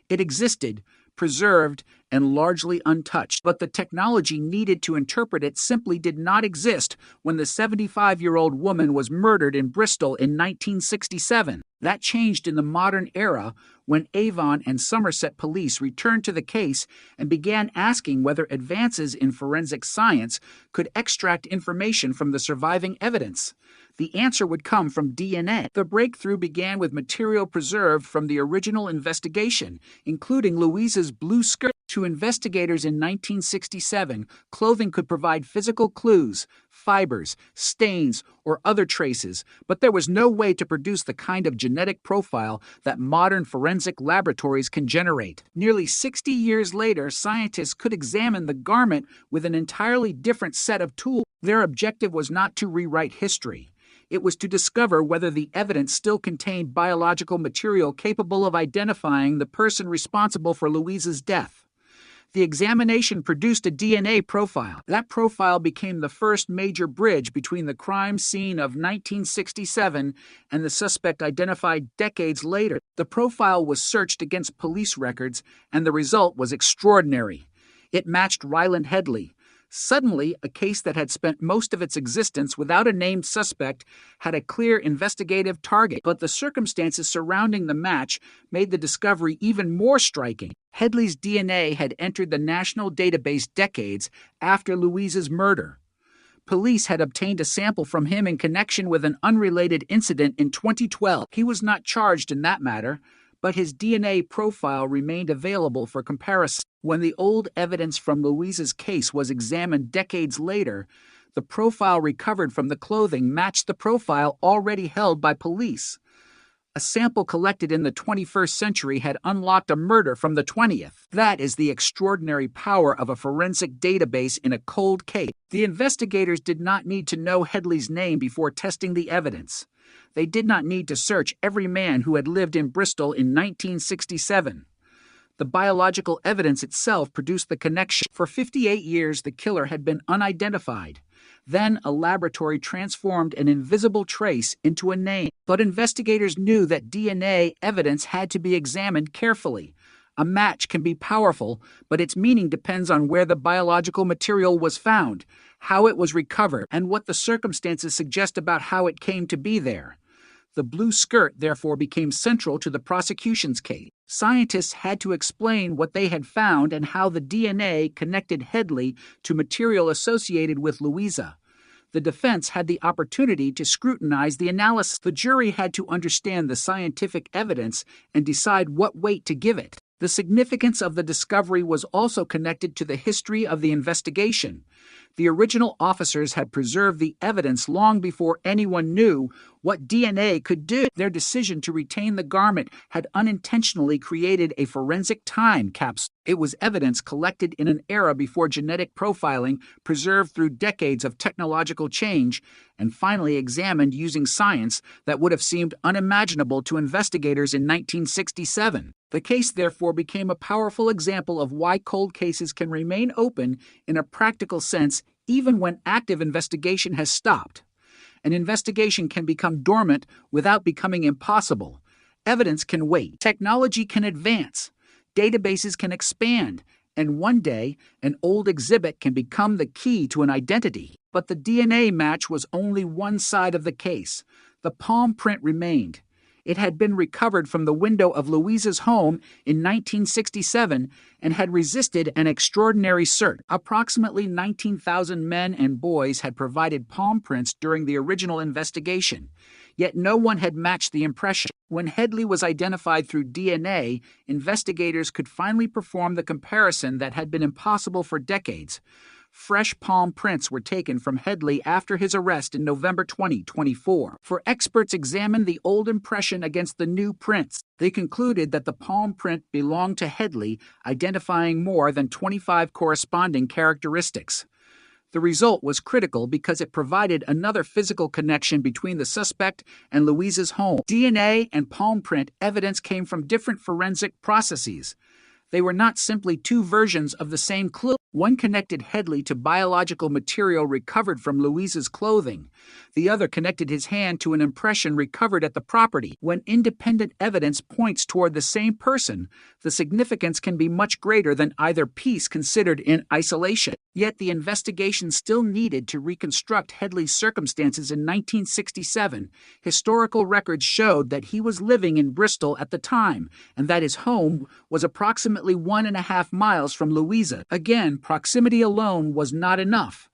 It existed, preserved, and largely untouched, but the technology needed to interpret it simply did not exist when the 75-year-old woman was murdered in Bristol in 1967. That changed in the modern era when Avon and Somerset police returned to the case and began asking whether advances in forensic science could extract information from the surviving evidence. The answer would come from DNA. The breakthrough began with material preserved from the original investigation, including Louisa's blue skirt. To investigators in 1967, clothing could provide physical clues, fibers, stains, or other traces, but there was no way to produce the kind of genetic profile that modern forensic laboratories can generate. Nearly 60 years later, scientists could examine the garment with an entirely different set of tools. Their objective was not to rewrite history. It was to discover whether the evidence still contained biological material capable of identifying the person responsible for Louisa's death. The examination produced a DNA profile. That profile became the first major bridge between the crime scene of 1967 and the suspect identified decades later. The profile was searched against police records, and the result was extraordinary. It matched Ryland Headley. Suddenly, a case that had spent most of its existence without a named suspect had a clear investigative target, but the circumstances surrounding the match made the discovery even more striking. Headley's DNA had entered the national database decades after Louisa's murder. Police had obtained a sample from him in connection with an unrelated incident in 2012. He was not charged in that matter, but his DNA profile remained available for comparison. When the old evidence from Louisa's case was examined decades later, the profile recovered from the clothing matched the profile already held by police. A sample collected in the 21st century had unlocked a murder from the 20th. That is the extraordinary power of a forensic database in a cold case. The investigators did not need to know Headley's name before testing the evidence. They did not need to search every man who had lived in Bristol in 1967. The biological evidence itself produced the connection. For 58 years, the killer had been unidentified. Then a laboratory transformed an invisible trace into a name. But investigators knew that DNA evidence had to be examined carefully. A match can be powerful, but its meaning depends on where the biological material was found, how it was recovered, and what the circumstances suggest about how it came to be there. The blue skirt, therefore, became central to the prosecution's case. Scientists had to explain what they had found and how the DNA connected Headley to material associated with Louisa. The defense had the opportunity to scrutinize the analysis. The jury had to understand the scientific evidence and decide what weight to give it. The significance of the discovery was also connected to the history of the investigation. The original officers had preserved the evidence long before anyone knew what DNA could do. Their decision to retain the garment had unintentionally created a forensic time capsule. It was evidence collected in an era before genetic profiling, preserved through decades of technological change, and finally examined using science that would have seemed unimaginable to investigators in 1967. The case, therefore, became a powerful example of why cold cases can remain open in a practical sense even when active investigation has stopped. An investigation can become dormant without becoming impossible. Evidence can wait. Technology can advance. Databases can expand. And one day, an old exhibit can become the key to an identity. But the DNA match was only one side of the case. The palm print remained. It had been recovered from the window of Louisa's home in 1967 and had resisted an extraordinary search. Approximately 19,000 men and boys had provided palm prints during the original investigation, yet no one had matched the impression. When Headley was identified through DNA, investigators could finally perform the comparison that had been impossible for decades. Fresh palm prints were taken from Headley after his arrest in November 2024. For experts examined the old impression against the new prints. They concluded that the palm print belonged to Headley, identifying more than 25 corresponding characteristics. The result was critical because it provided another physical connection between the suspect and Louisa's home. DNA and palm print evidence came from different forensic processes. They were not simply two versions of the same clue. One connected Headley to biological material recovered from Louisa's clothing. The other connected his hand to an impression recovered at the property. When independent evidence points toward the same person, the significance can be much greater than either piece considered in isolation. Yet the investigation still needed to reconstruct Headley's circumstances in 1967. Historical records showed that he was living in Bristol at the time, and that his home was approximately 1.5 miles from Louisa. Again, proximity alone was not enough.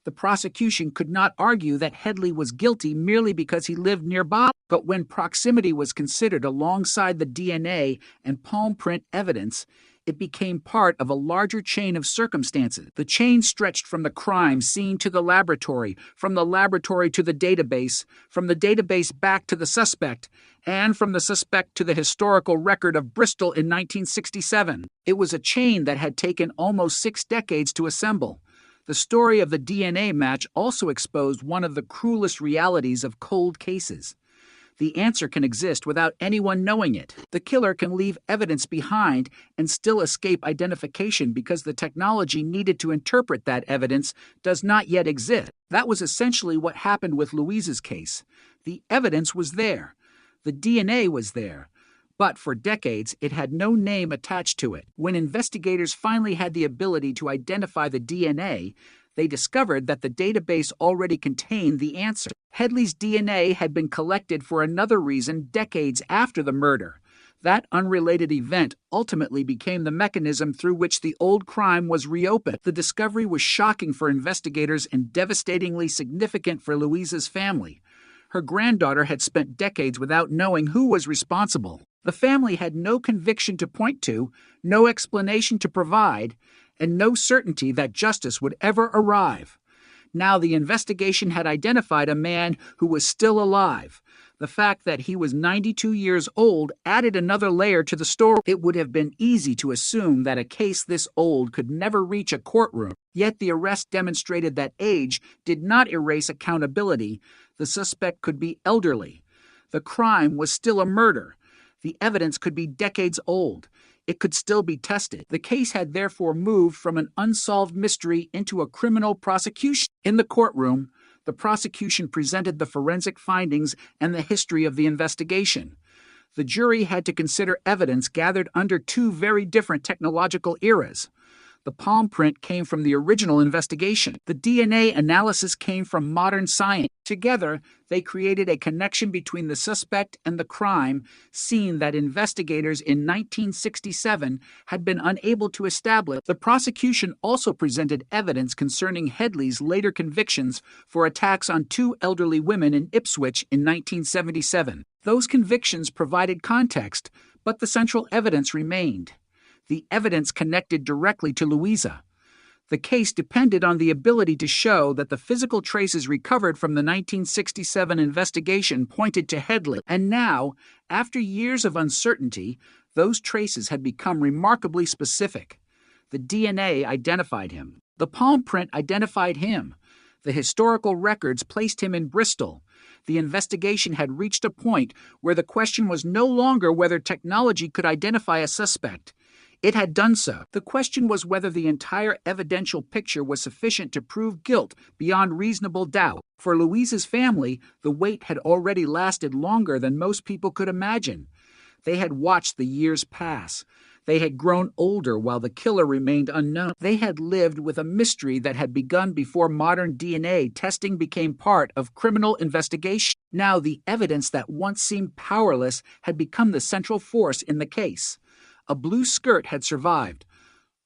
The prosecution could not argue that Headley was guilty merely because he lived nearby, but when proximity was considered alongside the DNA and palm print evidence, it became part of a larger chain of circumstances. The chain stretched from the crime scene to the laboratory, from the laboratory to the database, from the database back to the suspect, and from the suspect to the historical record of Bristol in 1967. It was a chain that had taken almost 6 decades to assemble. The story of the DNA match also exposed one of the cruelest realities of cold cases. The answer can exist without anyone knowing it. The killer can leave evidence behind and still escape identification because the technology needed to interpret that evidence does not yet exist. That was essentially what happened with Louisa's case. The evidence was there. The DNA was there. But for decades, it had no name attached to it. When investigators finally had the ability to identify the DNA, they discovered that the database already contained the answer. Headley's DNA had been collected for another reason decades after the murder. That unrelated event ultimately became the mechanism through which the old crime was reopened. The discovery was shocking for investigators and devastatingly significant for Louisa's family. Her granddaughter had spent decades without knowing who was responsible. The family had no conviction to point to, no explanation to provide, and no certainty that justice would ever arrive. Now the investigation had identified a man who was still alive. The fact that he was 92 years old added another layer to the story. It would have been easy to assume that a case this old could never reach a courtroom. Yet the arrest demonstrated that age did not erase accountability. The suspect could be elderly. The crime was still a murder. The evidence could be decades old. it could still be tested. The case had therefore moved from an unsolved mystery into a criminal prosecution. In the courtroom, the prosecution presented the forensic findings and the history of the investigation. The jury had to consider evidence gathered under two very different technological eras. The palm print came from the original investigation. The DNA analysis came from modern science. Together, they created a connection between the suspect and the crime scene that investigators in 1967 had been unable to establish. The prosecution also presented evidence concerning Headley's later convictions for attacks on two elderly women in Ipswich in 1977. Those convictions provided context, but the central evidence remained. The evidence connected directly to Louisa. The case depended on the ability to show that the physical traces recovered from the 1967 investigation pointed to Headley. And now, after years of uncertainty, those traces had become remarkably specific. The DNA identified him. The palm print identified him. The historical records placed him in Bristol. The investigation had reached a point where the question was no longer whether technology could identify a suspect. It had done so. The question was whether the entire evidential picture was sufficient to prove guilt beyond reasonable doubt. For Louisa's family, the wait had already lasted longer than most people could imagine. They had watched the years pass. They had grown older while the killer remained unknown. They had lived with a mystery that had begun before modern DNA testing became part of criminal investigation. Now the evidence that once seemed powerless had become the central force in the case. A blue skirt had survived.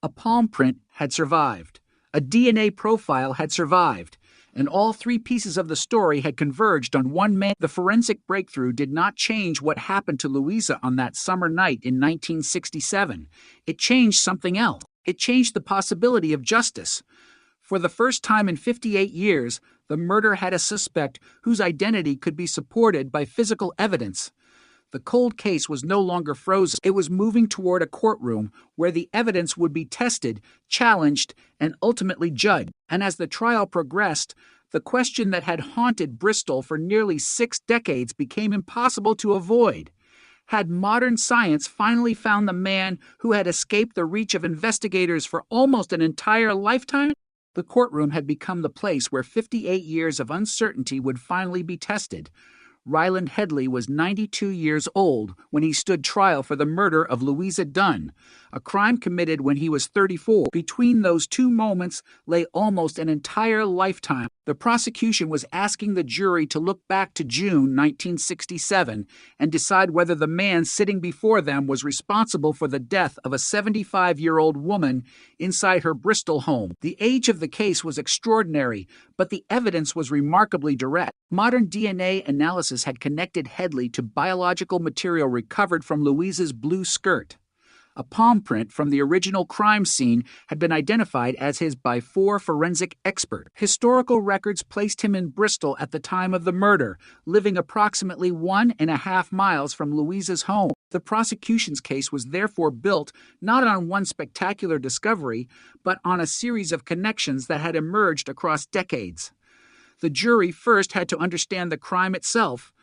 A palm print had survived. A DNA profile had survived. And all three pieces of the story had converged on one man. The forensic breakthrough did not change what happened to Louisa on that summer night in 1967. It changed something else. It changed the possibility of justice. For the first time in 58 years, the murder had a suspect whose identity could be supported by physical evidence. The cold case was no longer frozen. It was moving toward a courtroom where the evidence would be tested, challenged, and ultimately judged. And as the trial progressed, the question that had haunted Bristol for nearly 6 decades became impossible to avoid. Had modern science finally found the man who had escaped the reach of investigators for almost an entire lifetime? The courtroom had become the place where 58 years of uncertainty would finally be tested. Ryland Headley was 92 years old when he stood trial for the murder of Louisa Dunn, a crime committed when he was 34. Between those two moments lay almost an entire lifetime. The prosecution was asking the jury to look back to June 1967 and decide whether the man sitting before them was responsible for the death of a 75-year-old woman inside her Bristol home. The age of the case was extraordinary, but the evidence was remarkably direct. Modern DNA analysis had connected Headley to biological material recovered from Louisa's blue skirt. A palm print from the original crime scene had been identified as his by 4 forensic experts. Historical records placed him in Bristol at the time of the murder, living approximately 1.5 miles from Louisa's home. The prosecution's case was therefore built not on one spectacular discovery, but on a series of connections that had emerged across decades. The jury first had to understand the crime itself.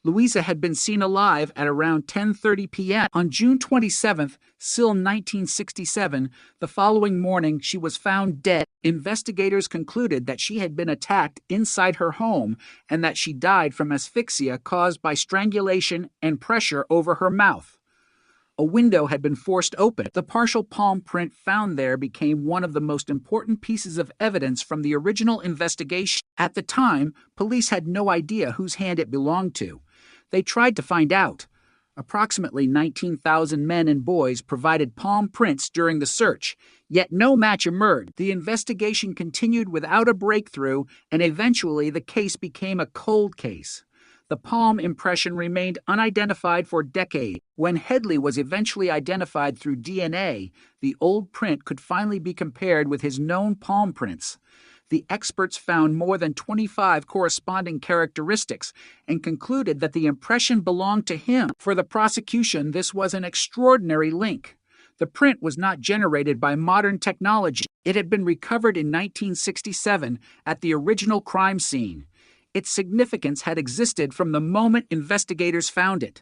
Louisa had been seen alive at around 10:30 p.m. On June 27th, still 1967, the following morning she was found dead. Investigators concluded that she had been attacked inside her home and that she died from asphyxia caused by strangulation and pressure over her mouth. A window had been forced open. The partial palm print found there became one of the most important pieces of evidence from the original investigation. At the time, police had no idea whose hand it belonged to. They tried to find out. Approximately 19,000 men and boys provided palm prints during the search, yet no match emerged. The investigation continued without a breakthrough, and eventually the case became a cold case. The palm impression remained unidentified for decades. When Headley was eventually identified through DNA, the old print could finally be compared with his known palm prints. The experts found more than 25 corresponding characteristics and concluded that the impression belonged to him. For the prosecution, this was an extraordinary link. The print was not generated by modern technology. It had been recovered in 1967 at the original crime scene. Its significance had existed from the moment investigators found it.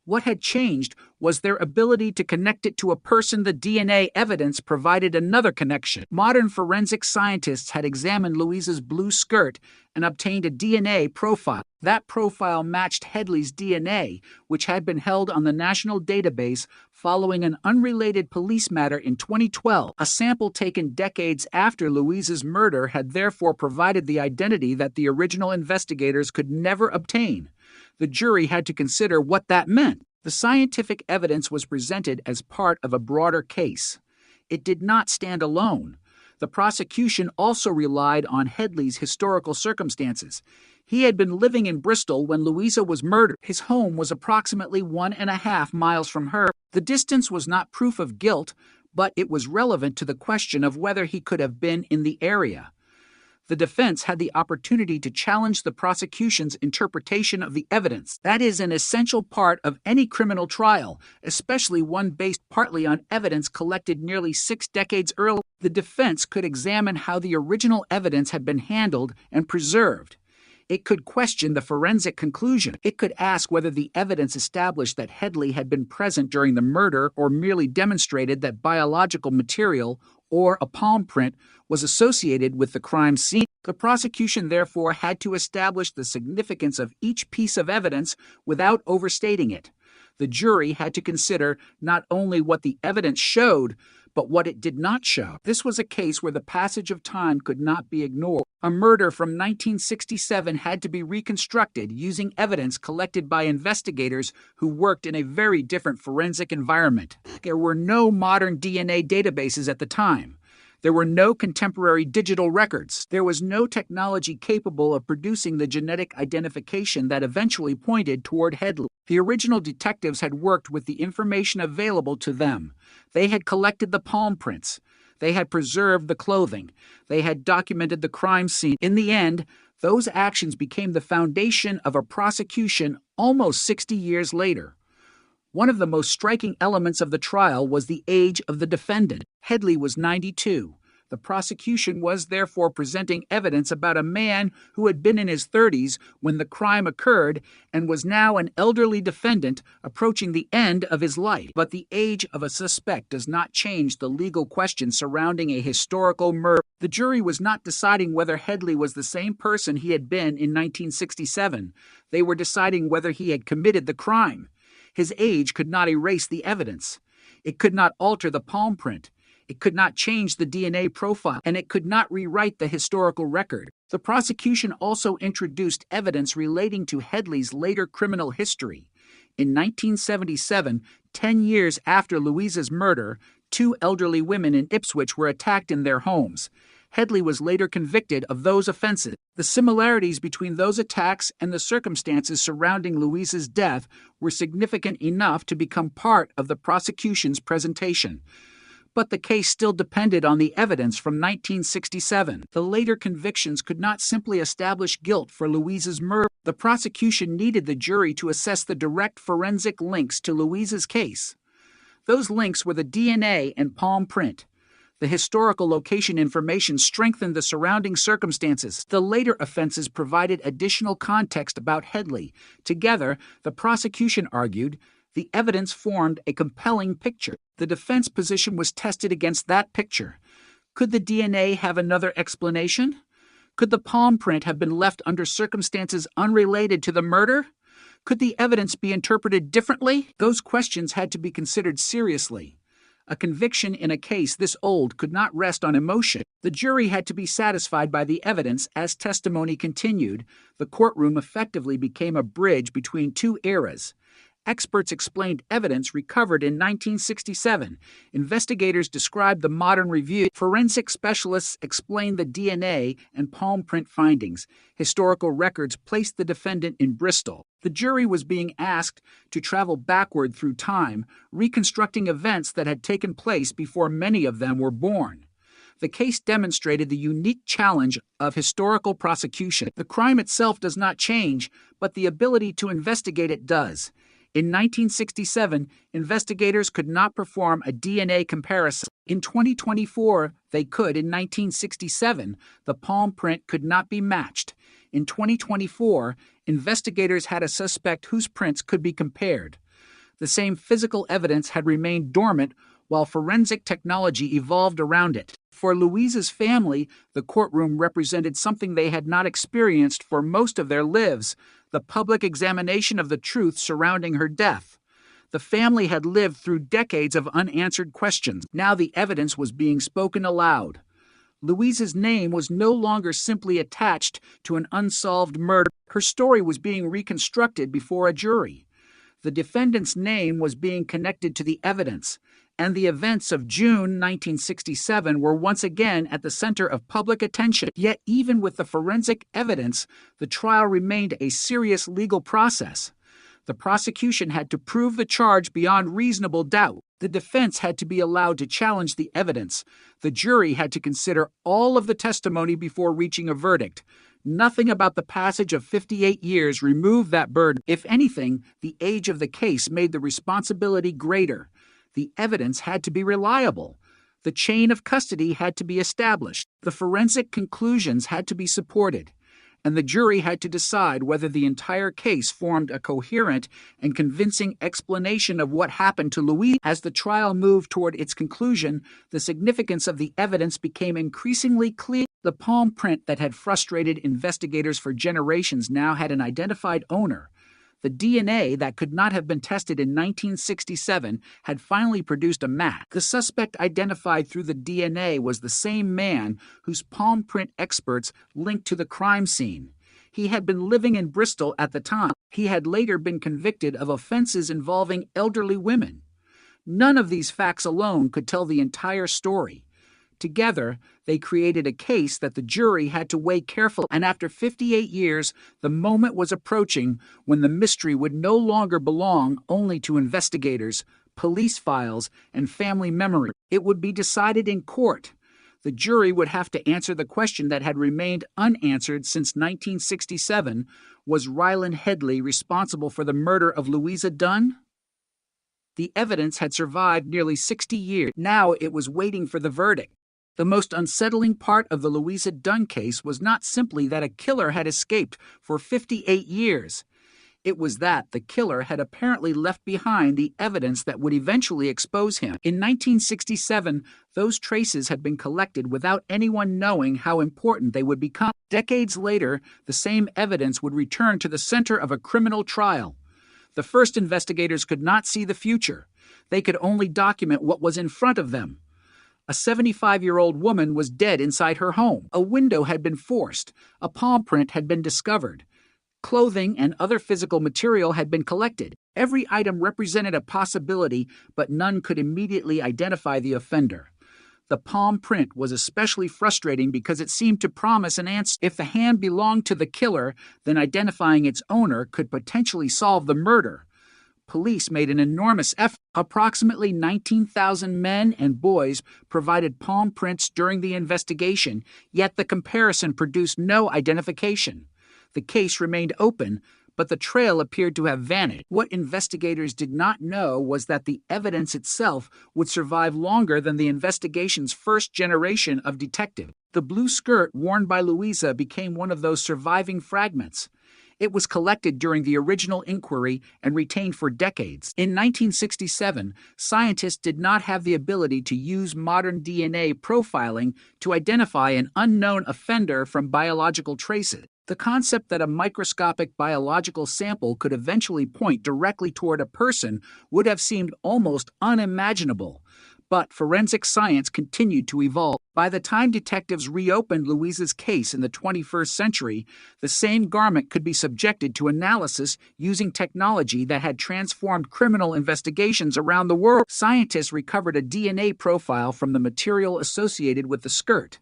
What had changed was their ability to connect it to a person. The DNA evidence provided another connection. Modern forensic scientists had examined Louisa's blue skirt and obtained a DNA profile. That profile matched Headley's DNA, which had been held on the national database following an unrelated police matter in 2012. A sample taken decades after Louisa's murder had therefore provided the identity that the original investigators could never obtain. The jury had to consider what that meant. The scientific evidence was presented as part of a broader case. It did not stand alone. The prosecution also relied on Headley's historical circumstances. He had been living in Bristol when Louisa was murdered. His home was approximately 1.5 miles from her. The distance was not proof of guilt, but it was relevant to the question of whether he could have been in the area. The defense had the opportunity to challenge the prosecution's interpretation of the evidence. That is an essential part of any criminal trial, especially one based partly on evidence collected nearly 6 decades earlier. The defense could examine how the original evidence had been handled and preserved. It could question the forensic conclusion. It could ask whether the evidence established that Headley had been present during the murder or merely demonstrated that biological material or a palm print was associated with the crime scene. The prosecution therefore had to establish the significance of each piece of evidence without overstating it. The jury had to consider not only what the evidence showed, but what it did not show. This was a case where the passage of time could not be ignored. A murder from 1967 had to be reconstructed using evidence collected by investigators who worked in a very different forensic environment. There were no modern DNA databases at the time. There were no contemporary digital records. There was no technology capable of producing the genetic identification that eventually pointed toward Headley. The original detectives had worked with the information available to them. They had collected the palm prints. They had preserved the clothing. They had documented the crime scene. In the end, those actions became the foundation of a prosecution almost 60 years later. One of the most striking elements of the trial was the age of the defendant. Headley was 92. The prosecution was therefore presenting evidence about a man who had been in his 30s when the crime occurred and was now an elderly defendant approaching the end of his life. But the age of a suspect does not change the legal question surrounding a historical murder. The jury was not deciding whether Headley was the same person he had been in 1967. They were deciding whether he had committed the crime. His age could not erase the evidence. It could not alter the palm print. It could not change the DNA profile, and it could not rewrite the historical record. The prosecution also introduced evidence relating to Headley's later criminal history. In 1977, 10 years after Louisa's murder, 2 elderly women in Ipswich were attacked in their homes. Headley was later convicted of those offenses. The similarities between those attacks and the circumstances surrounding Louisa's death were significant enough to become part of the prosecution's presentation. But the case still depended on the evidence from 1967. The later convictions could not simply establish guilt for Louisa's murder. The prosecution needed the jury to assess the direct forensic links to Louisa's case. Those links were the DNA and palm print. The historical location information strengthened the surrounding circumstances. The later offenses provided additional context about Headley. Together, the prosecution argued, the evidence formed a compelling picture. The defense position was tested against that picture. Could the DNA have another explanation? Could the palm print have been left under circumstances unrelated to the murder? Could the evidence be interpreted differently? Those questions had to be considered seriously. A conviction in a case this old could not rest on emotion. The jury had to be satisfied by the evidence. As testimony continued, the courtroom effectively became a bridge between 2 eras. Experts explained evidence recovered in 1967. Investigators described the modern review. Forensic specialists explained the DNA and palm print findings. Historical records placed the defendant in Bristol. The jury was being asked to travel backward through time, reconstructing events that had taken place before many of them were born. The case demonstrated the unique challenge of historical prosecution. The crime itself does not change, but the ability to investigate it does. In 1967, investigators could not perform a DNA comparison. In 2024, they could. In 1967, the palm print could not be matched. In 2024, investigators had a suspect whose prints could be compared. The same physical evidence had remained dormant while forensic technology evolved around it. For Louisa's family, the courtroom represented something they had not experienced for most of their lives, the public examination of the truth surrounding her death. The family had lived through decades of unanswered questions. Now the evidence was being spoken aloud. Louisa's name was no longer simply attached to an unsolved murder. Her story was being reconstructed before a jury. The defendant's name was being connected to the evidence, and the events of June 1967 were once again at the center of public attention. Yet even with the forensic evidence, the trial remained a serious legal process. The prosecution had to prove the charge beyond reasonable doubt. The defense had to be allowed to challenge the evidence. The jury had to consider all of the testimony before reaching a verdict. Nothing about the passage of 58 years removed that burden. If anything, the age of the case made the responsibility greater. The evidence had to be reliable. The chain of custody had to be established. The forensic conclusions had to be supported. And the jury had to decide whether the entire case formed a coherent and convincing explanation of what happened to Louise. As the trial moved toward its conclusion, the significance of the evidence became increasingly clear. The palm print that had frustrated investigators for generations now had an identified owner. The DNA that could not have been tested in 1967 had finally produced a match. The suspect identified through the DNA was the same man whose palm print experts linked to the crime scene. He had been living in Bristol at the time. He had later been convicted of offenses involving elderly women. None of these facts alone could tell the entire story. Together, they created a case that the jury had to weigh carefully, and after 58 years, the moment was approaching when the mystery would no longer belong only to investigators, police files, and family memory. It would be decided in court. The jury would have to answer the question that had remained unanswered since 1967. Was Ryland Headley responsible for the murder of Louisa Dunn? The evidence had survived nearly 60 years. Now it was waiting for the verdict. The most unsettling part of the Louisa Dunn case was not simply that a killer had escaped for 58 years. It was that the killer had apparently left behind the evidence that would eventually expose him. In 1967, those traces had been collected without anyone knowing how important they would become. Decades later, the same evidence would return to the center of a criminal trial. The first investigators could not see the future. They could only document what was in front of them. A 75-year-old woman was dead inside her home. A window had been forced. A palm print had been discovered. Clothing and other physical material had been collected. Every item represented a possibility, but none could immediately identify the offender. The palm print was especially frustrating because it seemed to promise an answer. If the hand belonged to the killer, then identifying its owner could potentially solve the murder. Police made an enormous effort. Approximately 19,000 men and boys provided palm prints during the investigation, yet the comparison produced no identification. The case remained open, but the trail appeared to have vanished. What investigators did not know was that the evidence itself would survive longer than the investigation's first generation of detectives. The blue skirt worn by Louisa became one of those surviving fragments. It was collected during the original inquiry and retained for decades. In 1967, scientists did not have the ability to use modern DNA profiling to identify an unknown offender from biological traces. The concept that a microscopic biological sample could eventually point directly toward a person would have seemed almost unimaginable. But forensic science continued to evolve. By the time detectives reopened Louisa's case in the 21st century, the same garment could be subjected to analysis using technology that had transformed criminal investigations around the world. Scientists recovered a DNA profile from the material associated with the skirt.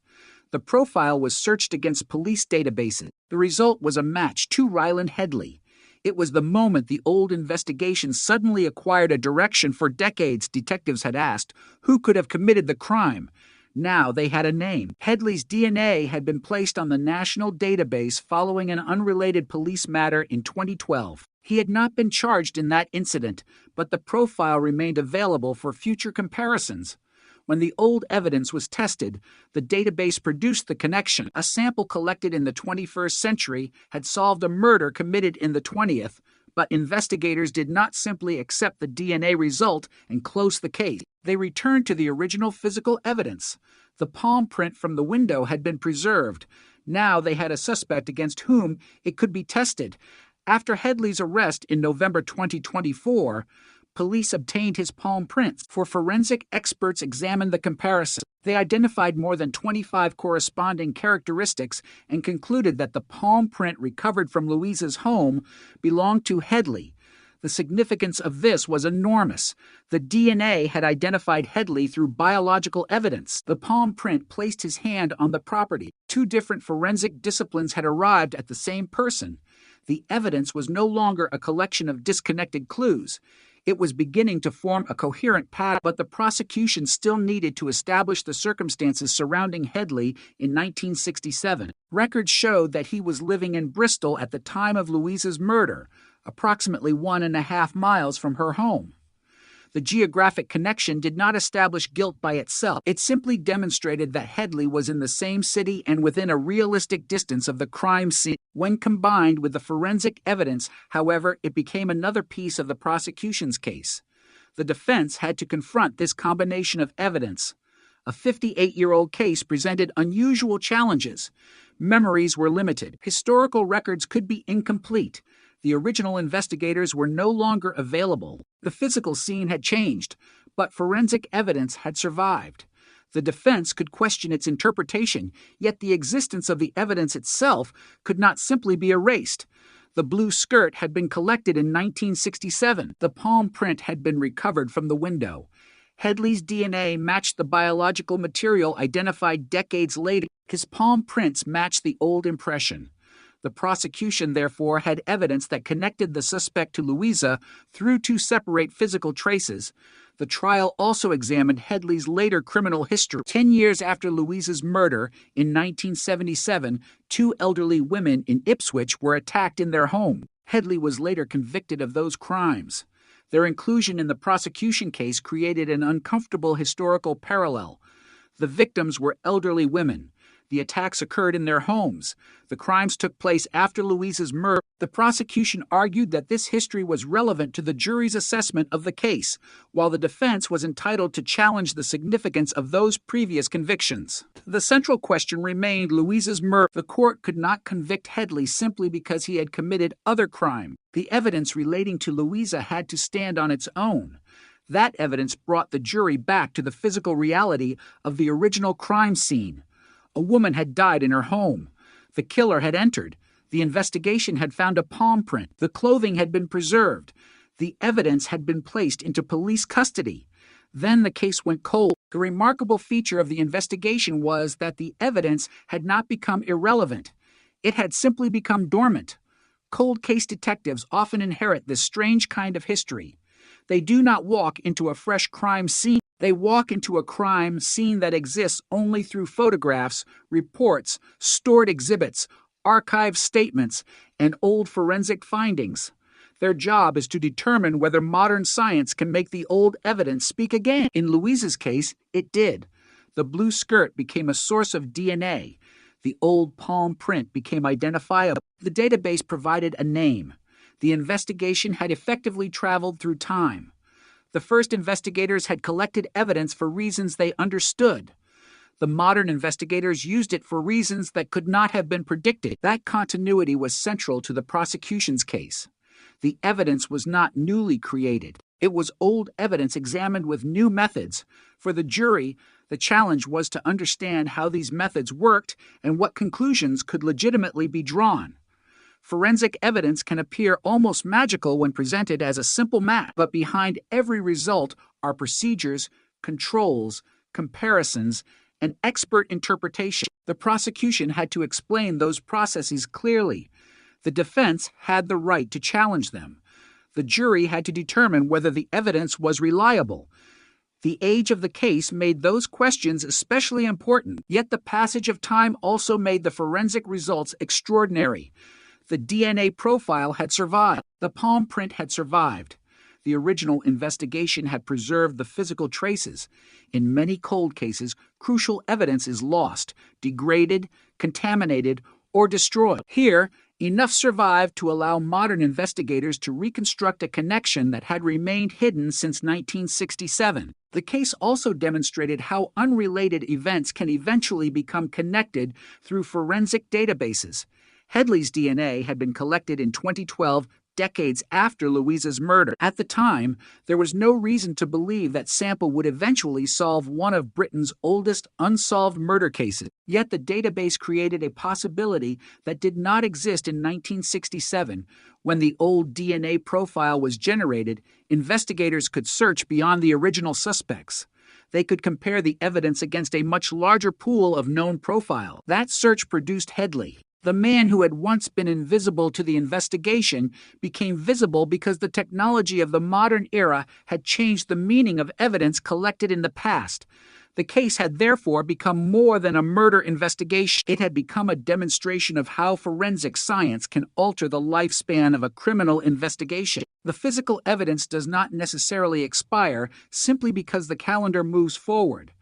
The profile was searched against police databases. The result was a match to Ryland Headley. It was the moment the old investigation suddenly acquired a direction. For decades, detectives had asked, who could have committed the crime? Now they had a name. Headley's DNA had been placed on the national database following an unrelated police matter in 2012. He had not been charged in that incident, but the profile remained available for future comparisons. When the old evidence was tested, the database produced the connection. A sample collected in the 21st century had solved a murder committed in the 20th, But investigators did not simply accept the DNA result and close the case. They returned to the original physical evidence. The palm print from the window had been preserved. Now they had a suspect against whom it could be tested. After Headley's arrest in November 2024, police obtained his palm prints. For forensic experts examined the comparison. They identified more than 25 corresponding characteristics and concluded that the palm print recovered from Louisa's home belonged to Headley. The significance of this was enormous. The DNA had identified Headley through biological evidence. The palm print placed his hand on the property. Two different forensic disciplines had arrived at the same person. The evidence was no longer a collection of disconnected clues. It was beginning to form a coherent pattern, but the prosecution still needed to establish the circumstances surrounding Headley in 1967. Records showed that he was living in Bristol at the time of Louisa's murder, approximately 1.5 miles from her home. The geographic connection did not establish guilt by itself. It simply demonstrated that Headley was in the same city and within a realistic distance of the crime scene. When combined with the forensic evidence, however, it became another piece of the prosecution's case. The defense had to confront this combination of evidence. A 58-year-old case presented unusual challenges. Memories were limited. Historical records could be incomplete. The original investigators were no longer available. The physical scene had changed, but forensic evidence had survived. The defense could question its interpretation, yet the existence of the evidence itself could not simply be erased. The blue skirt had been collected in 1967. The palm print had been recovered from the window. Headley's DNA matched the biological material identified decades later. His palm prints matched the old impression. The prosecution, therefore, had evidence that connected the suspect to Louisa through two separate physical traces. The trial also examined Headley's later criminal history. 10 years after Louisa's murder, in 1977, two elderly women in Ipswich were attacked in their home. Headley was later convicted of those crimes. Their inclusion in the prosecution case created an uncomfortable historical parallel. The victims were elderly women. The attacks occurred in their homes. The crimes took place after Louisa's murder. The prosecution argued that this history was relevant to the jury's assessment of the case, while the defense was entitled to challenge the significance of those previous convictions. The central question remained Louisa's murder. The court could not convict Headley simply because he had committed other crime. The evidence relating to Louisa had to stand on its own. That evidence brought the jury back to the physical reality of the original crime scene. A woman had died in her home. The killer had entered. The investigation had found a palm print. The clothing had been preserved. The evidence had been placed into police custody. Then the case went cold. The remarkable feature of the investigation was that the evidence had not become irrelevant. It had simply become dormant. Cold case detectives often inherit this strange kind of history. They do not walk into a fresh crime scene. They walk into a crime scene that exists only through photographs, reports, stored exhibits, archived statements, and old forensic findings. Their job is to determine whether modern science can make the old evidence speak again. In Louisa's case, it did. The blue skirt became a source of DNA. The old palm print became identifiable. The database provided a name. The investigation had effectively traveled through time. The first investigators had collected evidence for reasons they understood. The modern investigators used it for reasons that could not have been predicted. That continuity was central to the prosecution's case. The evidence was not newly created. It was old evidence examined with new methods. For the jury, the challenge was to understand how these methods worked and what conclusions could legitimately be drawn. Forensic evidence can appear almost magical when presented as a simple match, but behind every result are procedures, controls, comparisons, and expert interpretation. The prosecution had to explain those processes clearly. The defense had the right to challenge them. The jury had to determine whether the evidence was reliable. The age of the case made those questions especially important, yet the passage of time also made the forensic results extraordinary. The DNA profile had survived. The palm print had survived. The original investigation had preserved the physical traces. In many cold cases, crucial evidence is lost, degraded, contaminated, or destroyed. Here, Enough survived to allow modern investigators to reconstruct a connection that had remained hidden since 1967. The case also demonstrated how unrelated events can eventually become connected through forensic databases. Headley's DNA had been collected in 2012, decades after Louisa's murder. At the time, there was no reason to believe that sample would eventually solve one of Britain's oldest unsolved murder cases. Yet the database created a possibility that did not exist in 1967. When the old DNA profile was generated, investigators could search beyond the original suspects. They could compare the evidence against a much larger pool of known profiles. That search produced Headley. The man who had once been invisible to the investigation became visible because the technology of the modern era had changed the meaning of evidence collected in the past. The case had therefore become more than a murder investigation. It had become a demonstration of how forensic science can alter the lifespan of a criminal investigation. The physical evidence does not necessarily expire simply because the calendar moves forward.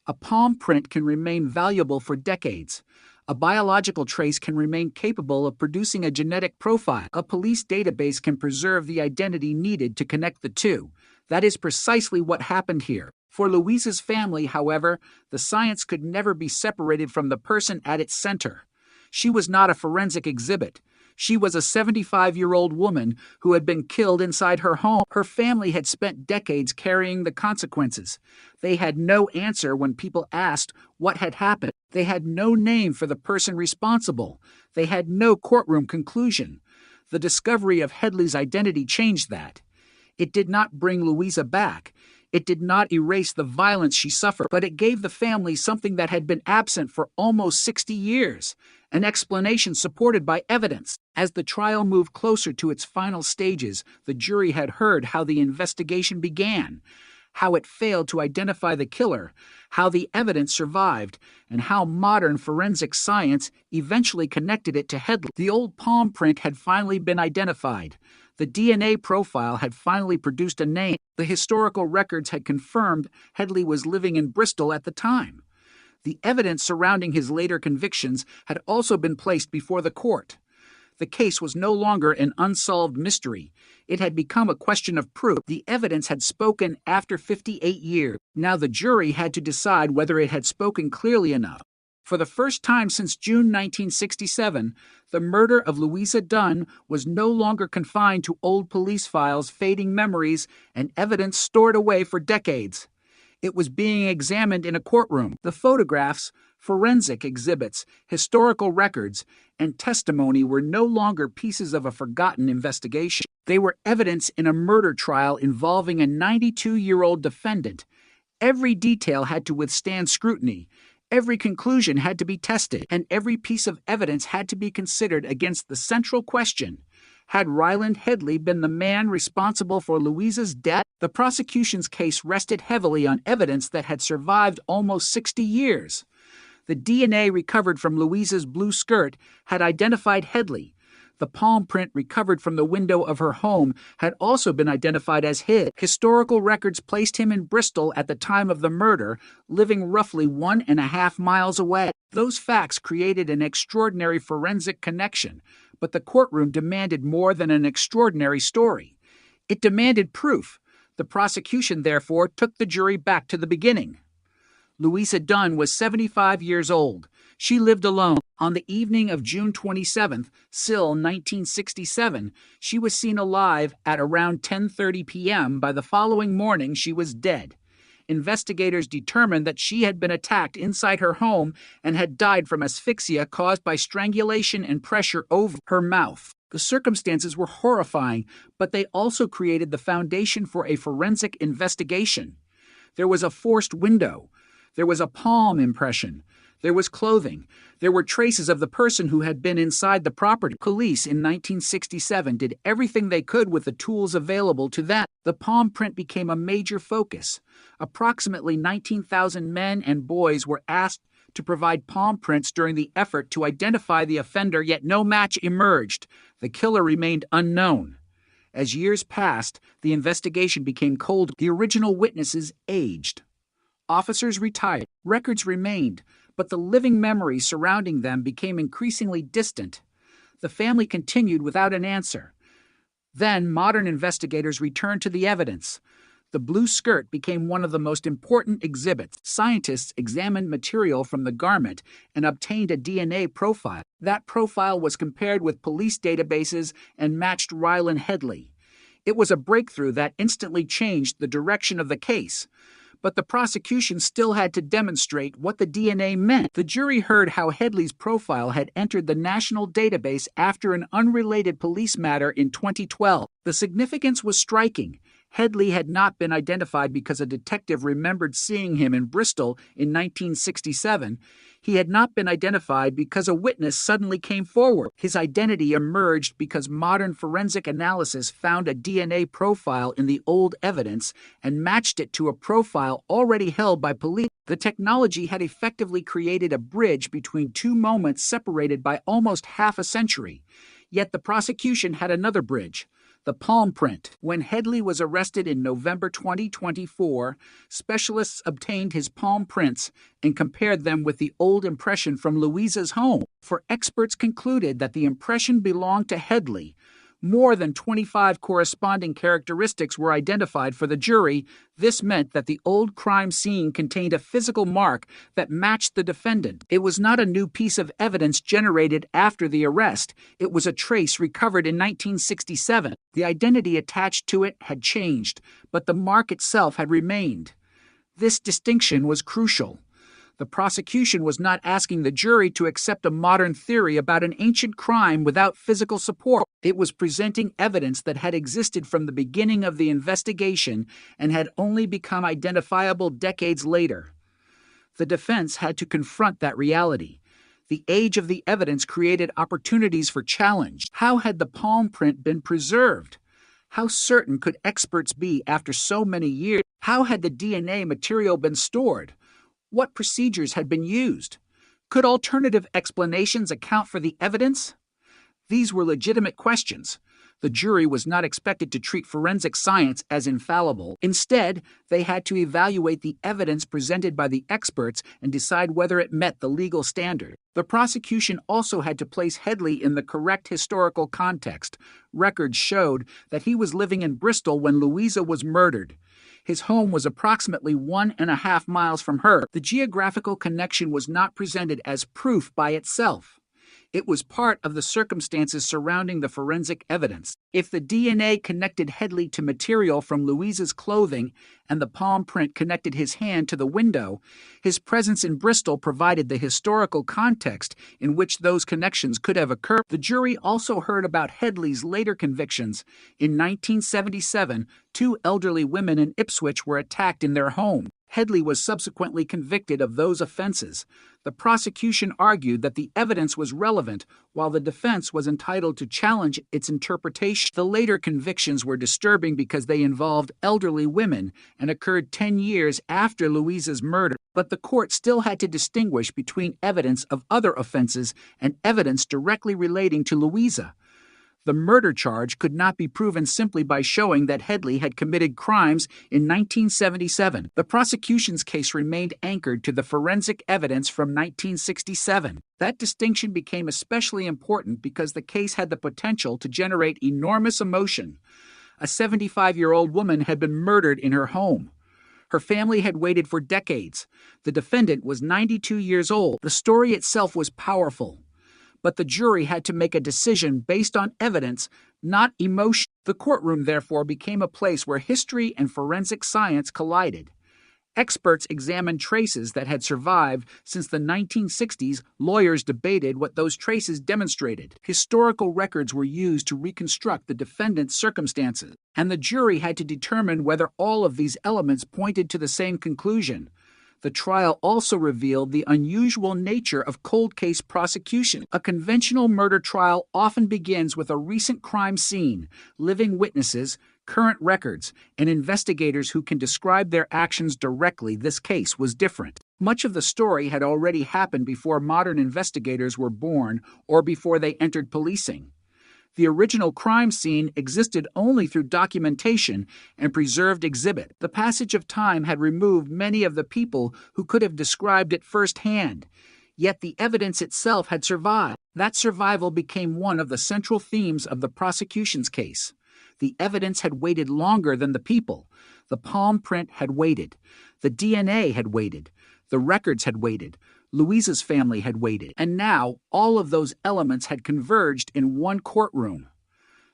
A palm print can remain valuable for decades. A biological trace can remain capable of producing a genetic profile. A police database can preserve the identity needed to connect the two. That is precisely what happened here. For Louisa's family, however, the science could never be separated from the person at its center. She was not a forensic exhibit. She was a 75-year-old woman who had been killed inside her home. Her family had spent decades carrying the consequences. They had no answer when people asked what had happened. They had no name for the person responsible. They had no courtroom conclusion. The discovery of Headley's identity changed that. It did not bring Louisa back. It did not erase the violence she suffered, but it gave the family something that had been absent for almost 60 years, an explanation supported by evidence. As the trial moved closer to its final stages, the jury had heard how the investigation began, how it failed to identify the killer, how the evidence survived, and how modern forensic science eventually connected it to Headley. The old palm print had finally been identified. The DNA profile had finally produced a name. The historical records had confirmed Headley was living in Bristol at the time. The evidence surrounding his later convictions had also been placed before the court. The case was no longer an unsolved mystery. It had become a question of proof. The evidence had spoken after 58 years. Now the jury had to decide whether it had spoken clearly enough. For the first time since June 1967, the murder of Louisa Dunn was no longer confined to old police files, fading memories, and evidence stored away for decades. It was being examined in a courtroom. The photographs, forensic exhibits, historical records, and testimony were no longer pieces of a forgotten investigation. They were evidence in a murder trial involving a 92-year-old defendant. Every detail had to withstand scrutiny. Every conclusion had to be tested, and every piece of evidence had to be considered against the central question: had Ryland Headley been the man responsible for Louisa's death? The prosecution's case rested heavily on evidence that had survived almost 60 years. The DNA recovered from Louisa's blue skirt had identified Headley. The palm print recovered from the window of her home had also been identified as his. Historical records placed him in Bristol at the time of the murder, living roughly 1.5 miles away. Those facts created an extraordinary forensic connection, but the courtroom demanded more than an extraordinary story. It demanded proof. The prosecution, therefore, took the jury back to the beginning. Louisa Dunn was 75 years old. She lived alone. On the evening of June 27th, Sill, 1967, she was seen alive at around 10:30 p.m. By the following morning, she was dead. Investigators determined that she had been attacked inside her home and had died from asphyxia caused by strangulation and pressure over her mouth. The circumstances were horrifying, but they also created the foundation for a forensic investigation. There was a forced window. There was a palm impression. There was clothing. There were traces of the person who had been inside the property. Police in 1967 did everything they could with the tools available to them. The palm print became a major focus. Approximately 19,000 men and boys were asked to provide palm prints during the effort to identify the offender, yet no match emerged. The killer remained unknown. As years passed, the investigation became cold. The original witnesses aged. Officers retired. Records remained, but the living memories surrounding them became increasingly distant. The The family continued without an answer. Then modern investigators returned to the evidence. The blue skirt became one of the most important exhibits. Scientists examined material from the garment and obtained a DNA profile. That profile was compared with police databases and matched Rylan Headley. It was a breakthrough that instantly changed the direction of the case. But the prosecution still had to demonstrate what the DNA meant. The jury heard how Headley's profile had entered the national database after an unrelated police matter in 2012. The significance was striking. Headley had not been identified because a detective remembered seeing him in Bristol in 1967. He had not been identified because a witness suddenly came forward. His identity emerged because modern forensic analysis found a DNA profile in the old evidence and matched it to a profile already held by police. The technology had effectively created a bridge between two moments separated by almost half a century. Yet the prosecution had another bridge. The palm print. When Headley was arrested in November 2024, specialists obtained his palm prints and compared them with the old impression from Louisa's home. For experts concluded that the impression belonged to Headley. More than 25 corresponding characteristics were identified for the jury. This meant that the old crime scene contained a physical mark that matched the defendant. It was not a new piece of evidence generated after the arrest. It was a trace recovered in 1967. The identity attached to it had changed, but the mark itself had remained. This distinction was crucial. The prosecution was not asking the jury to accept a modern theory about an ancient crime without physical support. It was presenting evidence that had existed from the beginning of the investigation and had only become identifiable decades later. The defense had to confront that reality. The age of the evidence created opportunities for challenge. How had the palm print been preserved? How certain could experts be after so many years? How had the DNA material been stored? What procedures had been used? Could alternative explanations account for the evidence? These were legitimate questions. The jury was not expected to treat forensic science as infallible. Instead, they had to evaluate the evidence presented by the experts and decide whether it met the legal standard. The prosecution also had to place Headley in the correct historical context. Records showed that he was living in Bristol when Louisa was murdered. His home was approximately 1.5 miles from her. The geographical connection was not presented as proof by itself. It was part of the circumstances surrounding the forensic evidence. If the DNA connected Headley to material from Louisa's clothing and the palm print connected his hand to the window, his presence in Bristol provided the historical context in which those connections could have occurred. The jury also heard about Headley's later convictions. In 1977, 2 elderly women in Ipswich were attacked in their home. Headley was subsequently convicted of those offenses. The prosecution argued that the evidence was relevant, while the defense was entitled to challenge its interpretation. The later convictions were disturbing because they involved elderly women and occurred 10 years after Louisa's murder. But the court still had to distinguish between evidence of other offenses and evidence directly relating to Louisa. The murder charge could not be proven simply by showing that Headley had committed crimes in 1977. The prosecution's case remained anchored to the forensic evidence from 1967. That distinction became especially important because the case had the potential to generate enormous emotion. A 75-year-old woman had been murdered in her home. Her family had waited for decades. The defendant was 92 years old. The story itself was powerful. But the jury had to make a decision based on evidence, not emotion. The courtroom, therefore, became a place where history and forensic science collided. Experts examined traces that had survived since the 1960s. Lawyers debated what those traces demonstrated. Historical records were used to reconstruct the defendant's circumstances, and the jury had to determine whether all of these elements pointed to the same conclusion. The trial also revealed the unusual nature of cold case prosecution. A conventional murder trial often begins with a recent crime scene, living witnesses, current records, and investigators who can describe their actions directly. This case was different. Much of the story had already happened before modern investigators were born or before they entered policing. The original crime scene existed only through documentation and preserved exhibit. The passage of time had removed many of the people who could have described it firsthand. Yet the evidence itself had survived. That survival became one of the central themes of the prosecution's case. The evidence had waited longer than the people. The palm print had waited. The DNA had waited. The records had waited. Louisa's family had waited. And now, all of those elements had converged in one courtroom.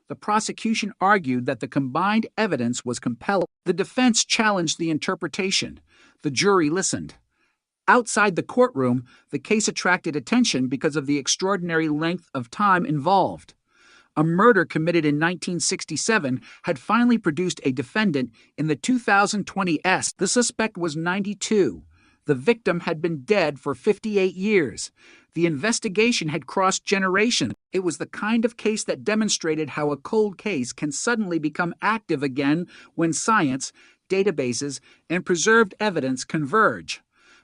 The prosecution argued that the combined evidence was compelling. The defense challenged the interpretation. The jury listened. Outside the courtroom, the case attracted attention because of the extraordinary length of time involved. A murder committed in 1967 had finally produced a defendant in the 2020 S. The suspect was 92. The victim had been dead for 58 years. The investigation had crossed generations. It was the kind of case that demonstrated how a cold case can suddenly become active again when science, databases, and preserved evidence converge.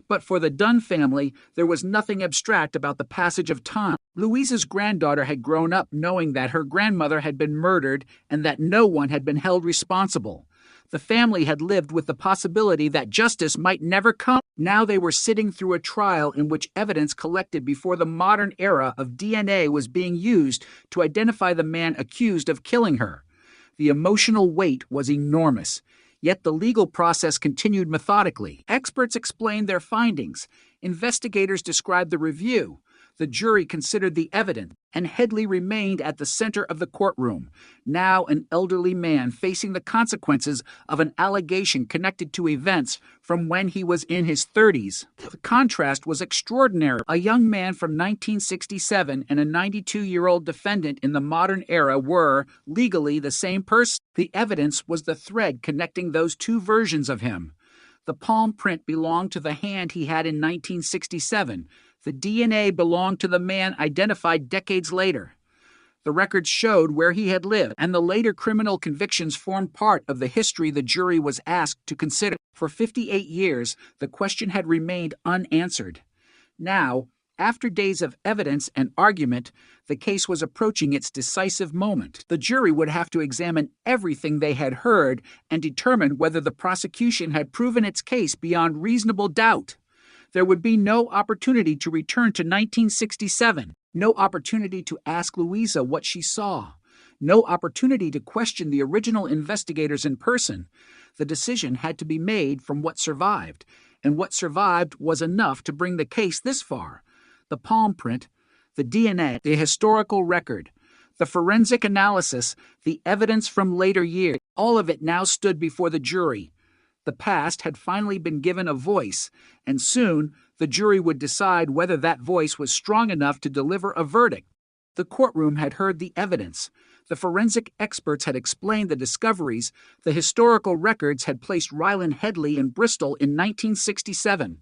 But for the Dunn family, there was nothing abstract about the passage of time. Louisa's granddaughter had grown up knowing that her grandmother had been murdered and that no one had been held responsible. The family had lived with the possibility that justice might never come. Now they were sitting through a trial in which evidence collected before the modern era of DNA was being used to identify the man accused of killing her. The emotional weight was enormous. Yet the legal process continued methodically. Experts explained their findings. Investigators described the review. The jury considered the evidence, and Headley remained at the center of the courtroom, now an elderly man facing the consequences of an allegation connected to events from when he was in his 30s. The contrast was extraordinary. A young man from 1967 and a 92-year-old defendant in the modern era were, legally, the same person. The evidence was the thread connecting those two versions of him. The palm print belonged to the hand he had in 1967. The DNA belonged to the man identified decades later. The records showed where he had lived, and the later criminal convictions formed part of the history the jury was asked to consider. For 58 years, the question had remained unanswered. Now, after days of evidence and argument, the case was approaching its decisive moment. The jury would have to examine everything they had heard and determine whether the prosecution had proven its case beyond reasonable doubt. There would be no opportunity to return to 1967, no opportunity to ask Louisa what she saw, no opportunity to question the original investigators in person. The decision had to be made from what survived, and what survived was enough to bring the case this far. The palm print, the DNA, the historical record, the forensic analysis, the evidence from later years, all of it now stood before the jury. The past had finally been given a voice, and soon the jury would decide whether that voice was strong enough to deliver a verdict. The courtroom had heard the evidence. The forensic experts had explained the discoveries. The historical records had placed Ryland Headley in Bristol in 1967.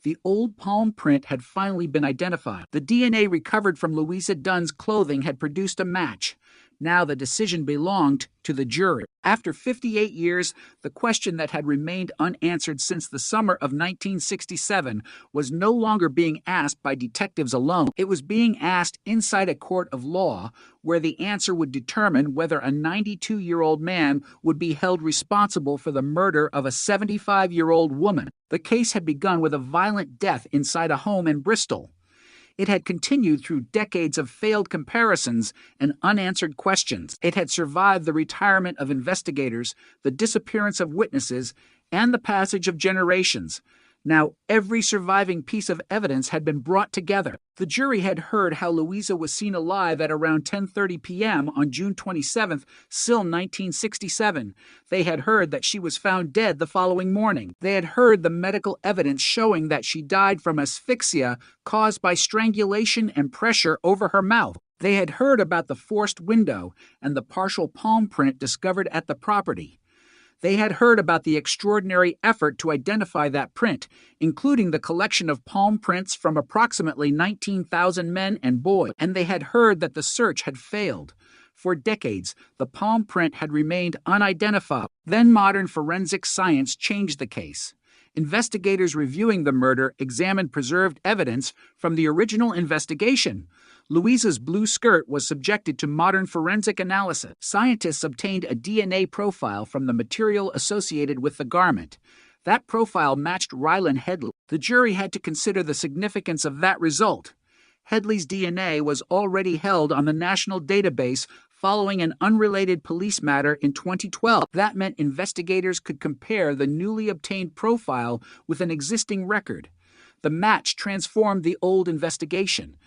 The old palm print had finally been identified. The DNA recovered from Louisa Dunn's clothing had produced a match. Now the decision belonged to the jury. After 58 years, the question that had remained unanswered since the summer of 1967 was no longer being asked by detectives alone. It was being asked inside a court of law, where the answer would determine whether a 92-year-old man would be held responsible for the murder of a 75-year-old woman. The case had begun with a violent death inside a home in Bristol. It had continued through decades of failed comparisons and unanswered questions. It had survived the retirement of investigators, the disappearance of witnesses, and the passage of generations. Now every surviving piece of evidence had been brought together. The jury had heard how Louisa was seen alive at around 10:30 p.m. on June 27th, still 1967. They had heard that she was found dead the following morning. They had heard the medical evidence showing that she died from asphyxia caused by strangulation and pressure over her mouth. They had heard about the forced window and the partial palm print discovered at the property. They had heard about the extraordinary effort to identify that print, including the collection of palm prints from approximately 19,000 men and boys, and they had heard that the search had failed. For decades, the palm print had remained unidentified. Then modern forensic science changed the case. Investigators reviewing the murder examined preserved evidence from the original investigation. Louisa's blue skirt was subjected to modern forensic analysis. Scientists obtained a DNA profile from the material associated with the garment. That profile matched Ryland Headley. The jury had to consider the significance of that result. Headley's DNA was already held on the national database following an unrelated police matter in 2012. That meant investigators could compare the newly obtained profile with an existing record. The match transformed the old investigation.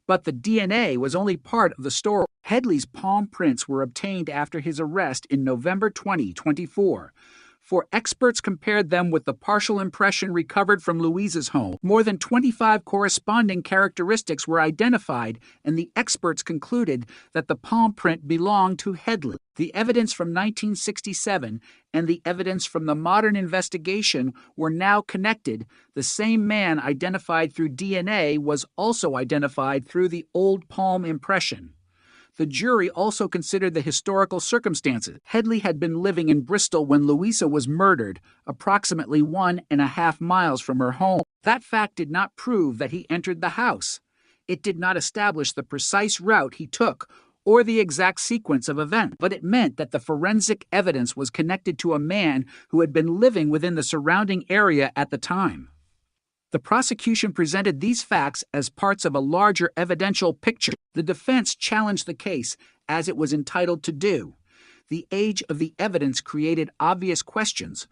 But the DNA was only part of the story. Headley's palm prints were obtained after his arrest in November 2024. For experts compared them with the partial impression recovered from Louisa's home. More than 25 corresponding characteristics were identified, and the experts concluded that the palm print belonged to Headley. The evidence from 1967 and the evidence from the modern investigation were now connected. The same man identified through DNA was also identified through the old palm impression. The jury also considered the historical circumstances. Headley had been living in Bristol when Louisa was murdered, approximately 1.5 miles from her home. That fact did not prove that he entered the house. It did not establish the precise route he took or the exact sequence of events, but it meant that the forensic evidence was connected to a man who had been living within the surrounding area at the time. The prosecution presented these facts as parts of a larger evidential picture. The defense challenged the case, as it was entitled to do. The age of the evidence created obvious questions.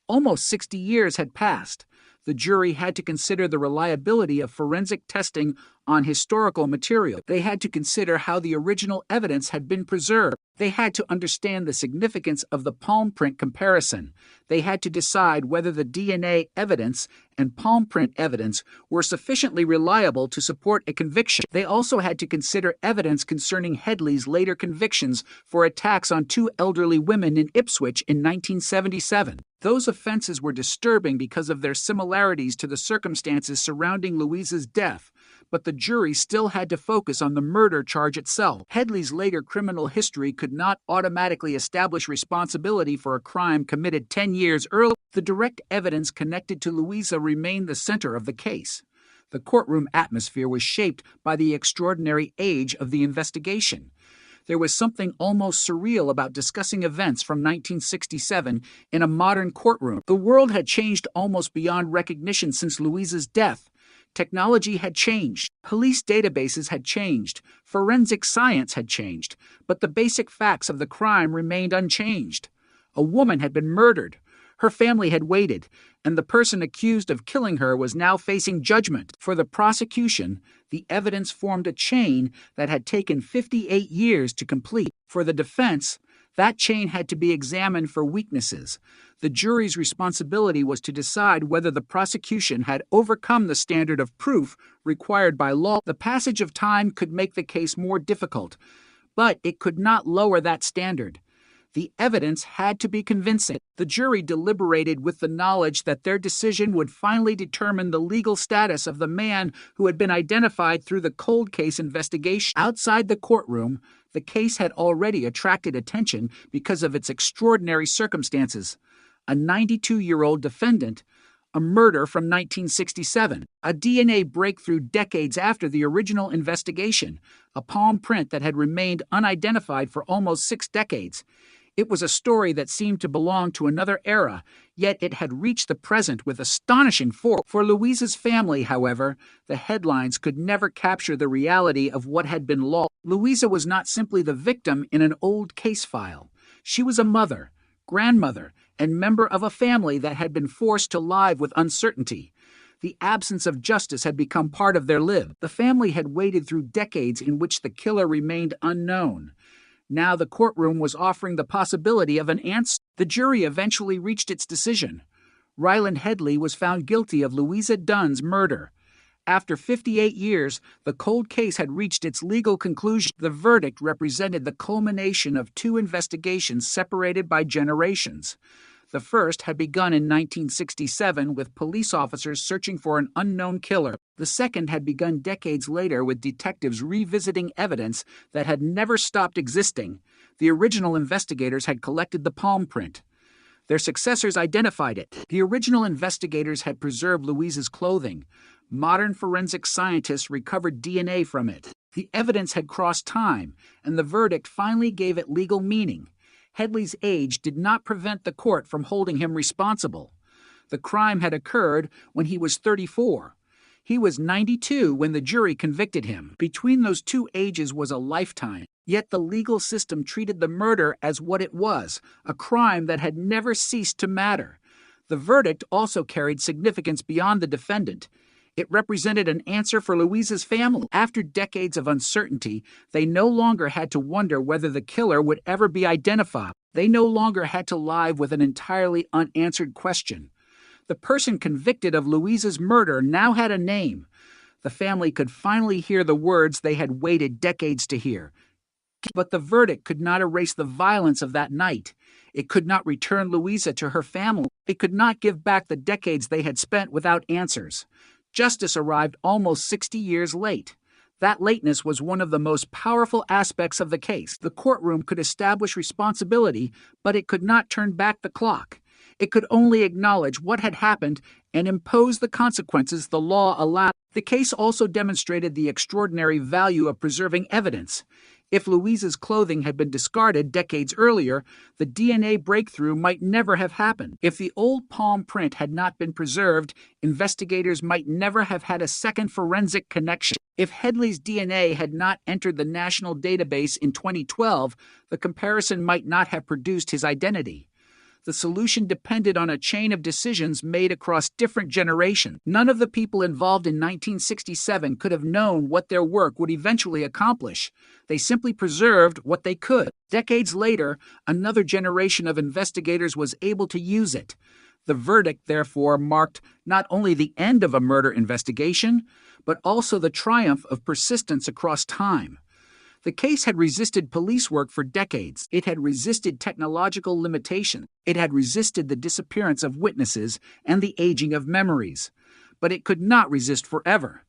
Almost 60 years had passed. The jury had to consider the reliability of forensic testing on historical material. They had to consider how the original evidence had been preserved. They had to understand the significance of the palm print comparison. They had to decide whether the DNA evidence and palm print evidence were sufficiently reliable to support a conviction. They also had to consider evidence concerning Headley's later convictions for attacks on 2 elderly women in Ipswich in 1977. Those offenses were disturbing because of their similarities to the circumstances surrounding Louisa's death, but the jury still had to focus on the murder charge itself. Headley's later criminal history could not automatically establish responsibility for a crime committed 10 years earlier. The direct evidence connected to Louisa remained the center of the case. The courtroom atmosphere was shaped by the extraordinary age of the investigation. There was something almost surreal about discussing events from 1967 in a modern courtroom. The world had changed almost beyond recognition since Louisa's death. Technology had changed, police databases had changed, forensic science had changed, but the basic facts of the crime remained unchanged. A woman had been murdered. Her family had waited, and the person accused of killing her was now facing judgment. For the prosecution, the evidence formed a chain that had taken 58 years to complete. For the defense, that chain had to be examined for weaknesses. The jury's responsibility was to decide whether the prosecution had overcome the standard of proof required by law. The passage of time could make the case more difficult, but it could not lower that standard. The evidence had to be convincing. The jury deliberated with the knowledge that their decision would finally determine the legal status of the man who had been identified through the cold case investigation. Outside the courtroom, the case had already attracted attention because of its extraordinary circumstances. A 92-year-old defendant, a murder from 1967, a DNA breakthrough decades after the original investigation, a palm print that had remained unidentified for almost 6 decades. It was a story that seemed to belong to another era, yet it had reached the present with astonishing force. For Louisa's family, however, the headlines could never capture the reality of what had been lost. Louisa was not simply the victim in an old case file. She was a mother, grandmother, and member of a family that had been forced to live with uncertainty. The absence of justice had become part of their lives. The family had waited through decades in which the killer remained unknown. Now the courtroom was offering the possibility of an answer. The jury eventually reached its decision. Ryland Headley was found guilty of Louisa Dunn's murder. After 58 years, the cold case had reached its legal conclusion. The verdict represented the culmination of 2 investigations separated by generations. The first had begun in 1967 with police officers searching for an unknown killer. The second had begun decades later with detectives revisiting evidence that had never stopped existing. The original investigators had collected the palm print. Their successors identified it. The original investigators had preserved Louisa's clothing. Modern forensic scientists recovered DNA from it. The evidence had crossed time, and the verdict finally gave it legal meaning. Headley's age did not prevent the court from holding him responsible. The crime had occurred when he was 34. He was 92 when the jury convicted him. Between those two ages was a lifetime. Yet the legal system treated the murder as what it was, a crime that had never ceased to matter. The verdict also carried significance beyond the defendant. It represented an answer for Louisa's family. After decades of uncertainty, they no longer had to wonder whether the killer would ever be identified. They no longer had to live with an entirely unanswered question. The person convicted of Louisa's murder now had a name. The family could finally hear the words they had waited decades to hear. But the verdict could not erase the violence of that night. It could not return Louisa to her family. It could not give back the decades they had spent without answers. Justice arrived almost 60 years late. That lateness was one of the most powerful aspects of the case. The courtroom could establish responsibility, but it could not turn back the clock. It could only acknowledge what had happened and impose the consequences the law allowed. The case also demonstrated the extraordinary value of preserving evidence. If Louisa's clothing had been discarded decades earlier, the DNA breakthrough might never have happened. If the old palm print had not been preserved, investigators might never have had a second forensic connection. If Headley's DNA had not entered the national database in 2012, the comparison might not have produced his identity. The solution depended on a chain of decisions made across different generations. None of the people involved in 1967 could have known what their work would eventually accomplish. They simply preserved what they could. Decades later, another generation of investigators was able to use it. The verdict, therefore, marked not only the end of a murder investigation, but also the triumph of persistence across time. The case had resisted police work for decades. It had resisted technological limitation. It had resisted the disappearance of witnesses and the aging of memories. But it could not resist forever.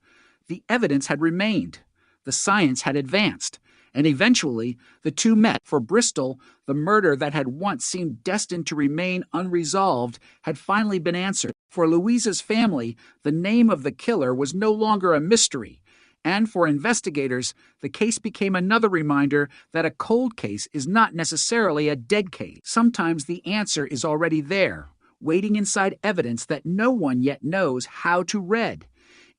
The evidence had remained. The science had advanced. And eventually, the two met. For Bristol, the murder that had once seemed destined to remain unresolved had finally been answered. For Louisa's family, the name of the killer was no longer a mystery. And for investigators, the case became another reminder that a cold case is not necessarily a dead case. Sometimes the answer is already there, waiting inside evidence that no one yet knows how to read.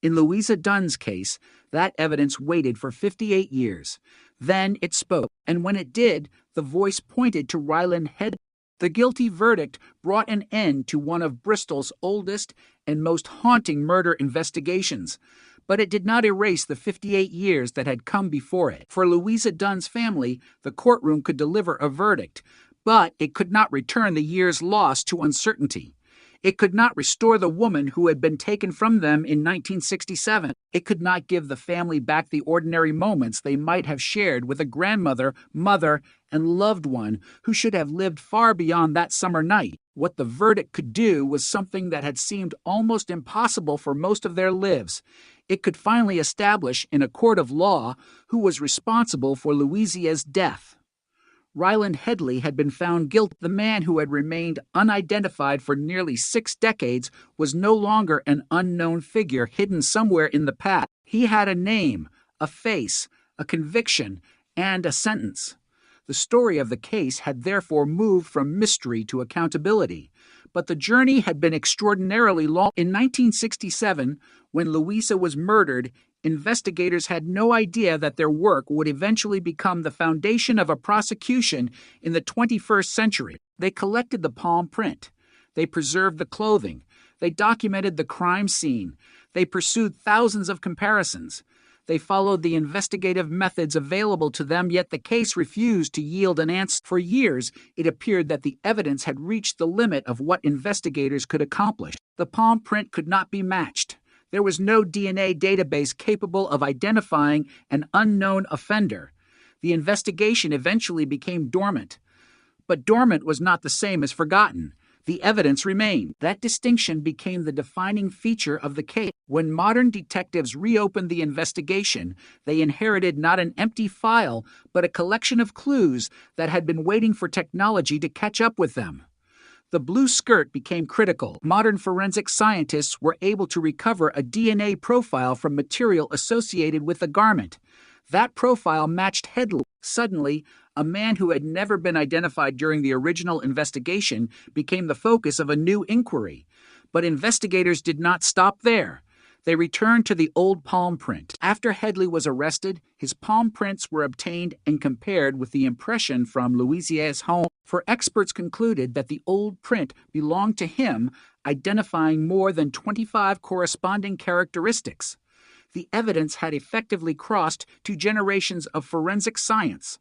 In Louisa Dunn's case, that evidence waited for 58 years. Then it spoke, and when it did, the voice pointed to Ryland Headley. The guilty verdict brought an end to one of Bristol's oldest and most haunting murder investigations. But it did not erase the 58 years that had come before it. For Louisa Dunn's family, the courtroom could deliver a verdict, but it could not return the years lost to uncertainty. It could not restore the woman who had been taken from them in 1967. It could not give the family back the ordinary moments they might have shared with a grandmother, mother, and loved one who should have lived far beyond that summer night. What the verdict could do was something that had seemed almost impossible for most of their lives. It could finally establish in a court of law who was responsible for Louisa's death. Ryland Headley had been found guilty. The man who had remained unidentified for nearly 6 decades was no longer an unknown figure hidden somewhere in the past. He had a name, a face, a conviction, and a sentence. The story of the case had therefore moved from mystery to accountability. But the journey had been extraordinarily long. In 1967, when Louisa was murdered, investigators had no idea that their work would eventually become the foundation of a prosecution in the 21st century. They collected the palm print. They preserved the clothing. They documented the crime scene. They pursued thousands of comparisons. They followed the investigative methods available to them, yet the case refused to yield an answer. For years, it appeared that the evidence had reached the limit of what investigators could accomplish. The palm print could not be matched. There was no DNA database capable of identifying an unknown offender. The investigation eventually became dormant. But dormant was not the same as forgotten. The evidence remained. That distinction became the defining feature of the case. When modern detectives reopened the investigation, they inherited not an empty file, but a collection of clues that had been waiting for technology to catch up with them. The blue skirt became critical. Modern forensic scientists were able to recover a DNA profile from material associated with the garment. That profile matched Headley. Suddenly, a man who had never been identified during the original investigation became the focus of a new inquiry. But investigators did not stop there. They returned to the old palm print. After Headley was arrested, his palm prints were obtained and compared with the impression from Louisa's home, for experts concluded that the old print belonged to him, identifying more than 25 corresponding characteristics. The evidence had effectively crossed 2 generations of forensic science.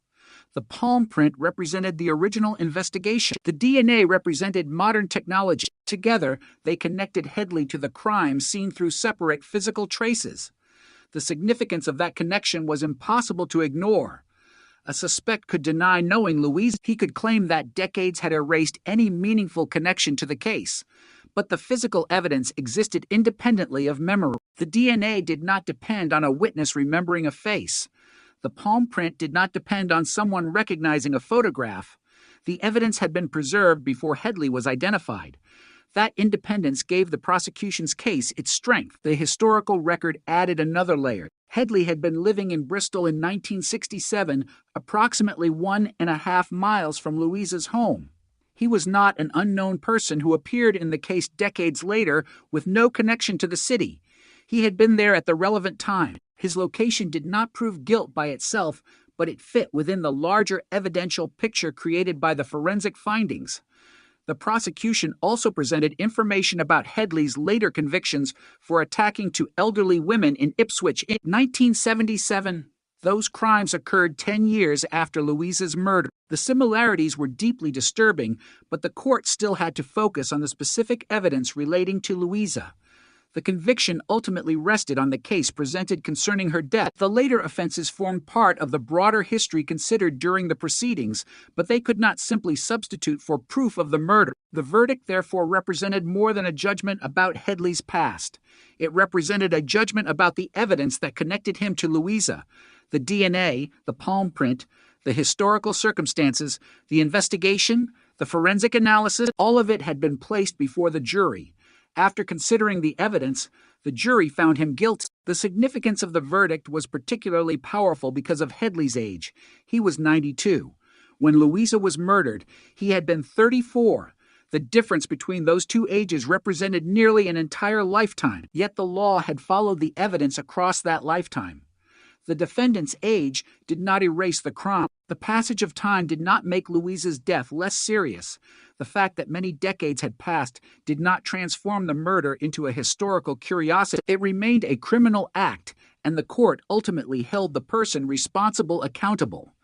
The palm print represented the original investigation. The DNA represented modern technology. Together, they connected Headley to the crime seen through separate physical traces. The significance of that connection was impossible to ignore. A suspect could deny knowing Louise. He could claim that decades had erased any meaningful connection to the case. But the physical evidence existed independently of memory. The DNA did not depend on a witness remembering a face. The palm print did not depend on someone recognizing a photograph. The evidence had been preserved before Headley was identified. That independence gave the prosecution's case its strength. The historical record added another layer. Headley had been living in Bristol in 1967, approximately 1.5 miles from Louisa's home. He was not an unknown person who appeared in the case decades later with no connection to the city. He had been there at the relevant time. His location did not prove guilt by itself, but it fit within the larger evidential picture created by the forensic findings. The prosecution also presented information about Headley's later convictions for attacking 2 elderly women in Ipswich in 1977. Those crimes occurred 10 years after Louisa's murder. The similarities were deeply disturbing, but the court still had to focus on the specific evidence relating to Louisa. The conviction ultimately rested on the case presented concerning her death. The later offenses formed part of the broader history considered during the proceedings, but they could not simply substitute for proof of the murder. The verdict therefore represented more than a judgment about Headley's past. It represented a judgment about the evidence that connected him to Louisa. The DNA, the palm print, the historical circumstances, the investigation, the forensic analysis, all of it had been placed before the jury. After considering the evidence, the jury found him guilty. The significance of the verdict was particularly powerful because of Headley's age. He was 92. When Louisa was murdered, he had been 34. The difference between those 2 ages represented nearly an entire lifetime, yet the law had followed the evidence across that lifetime. The defendant's age did not erase the crime. The passage of time did not make Louisa's death less serious. The fact that many decades had passed did not transform the murder into a historical curiosity. It remained a criminal act, and the court ultimately held the person responsible accountable.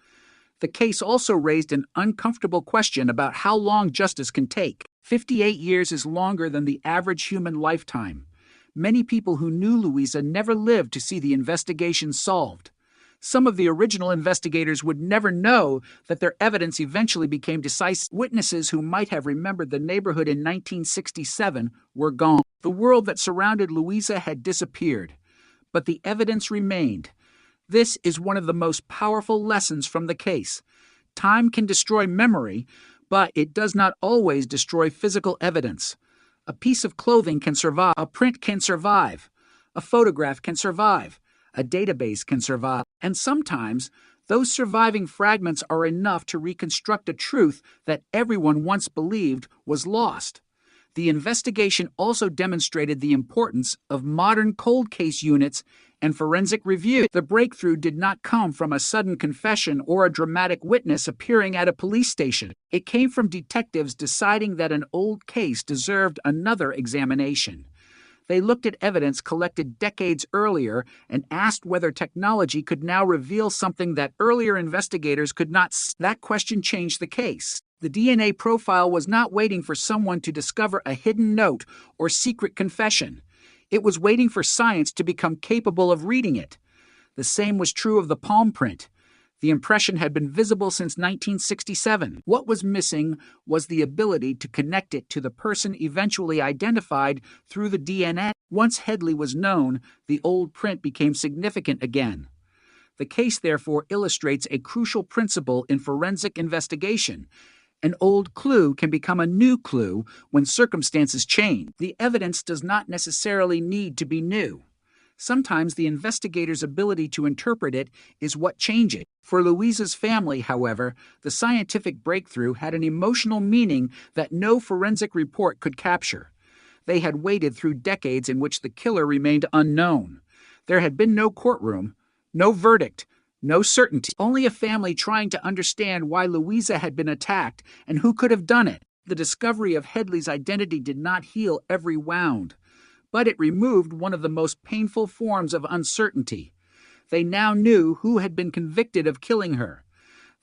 The case also raised an uncomfortable question about how long justice can take. 58 years is longer than the average human lifetime. Many people who knew Louisa never lived to see the investigation solved. Some of the original investigators would never know that their evidence eventually became decisive. Witnesses who might have remembered the neighborhood in 1967 were gone. The world that surrounded Louisa had disappeared, but the evidence remained. This is one of the most powerful lessons from the case. Time can destroy memory, but it does not always destroy physical evidence. A piece of clothing can survive, a print can survive, a photograph can survive, a database can survive, and sometimes those surviving fragments are enough to reconstruct a truth that everyone once believed was lost. The investigation also demonstrated the importance of modern cold case units and forensic review. The breakthrough did not come from a sudden confession or a dramatic witness appearing at a police station. It came from detectives deciding that an old case deserved another examination. They looked at evidence collected decades earlier and asked whether technology could now reveal something that earlier investigators could not. That question changed the case. The DNA profile was not waiting for someone to discover a hidden note or secret confession. It was waiting for science to become capable of reading it. The same was true of the palm print. The impression had been visible since 1967. What was missing was the ability to connect it to the person eventually identified through the DNA. Once Headley was known, the old print became significant again. The case therefore illustrates a crucial principle in forensic investigation. An old clue can become a new clue when circumstances change. The evidence does not necessarily need to be new. Sometimes the investigator's ability to interpret it is what changes it. For Louisa's family, however, the scientific breakthrough had an emotional meaning that no forensic report could capture. They had waited through decades in which the killer remained unknown. There had been no courtroom, no verdict, no certainty, only a family trying to understand why Louisa had been attacked and who could have done it. The discovery of Headley's identity did not heal every wound, but it removed one of the most painful forms of uncertainty. They now knew who had been convicted of killing her.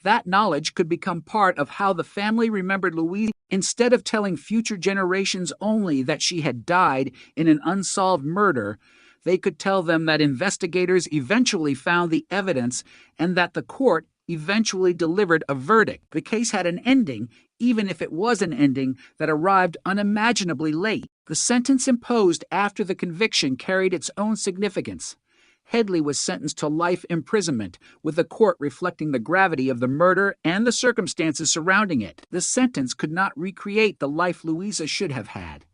That knowledge could become part of how the family remembered Louisa. Instead of telling future generations only that she had died in an unsolved murder, they could tell them that investigators eventually found the evidence and that the court eventually delivered a verdict. The case had an ending, even if it was an ending that arrived unimaginably late. The sentence imposed after the conviction carried its own significance. Headley was sentenced to life imprisonment, with the court reflecting the gravity of the murder and the circumstances surrounding it. The sentence could not recreate the life Louisa should have had.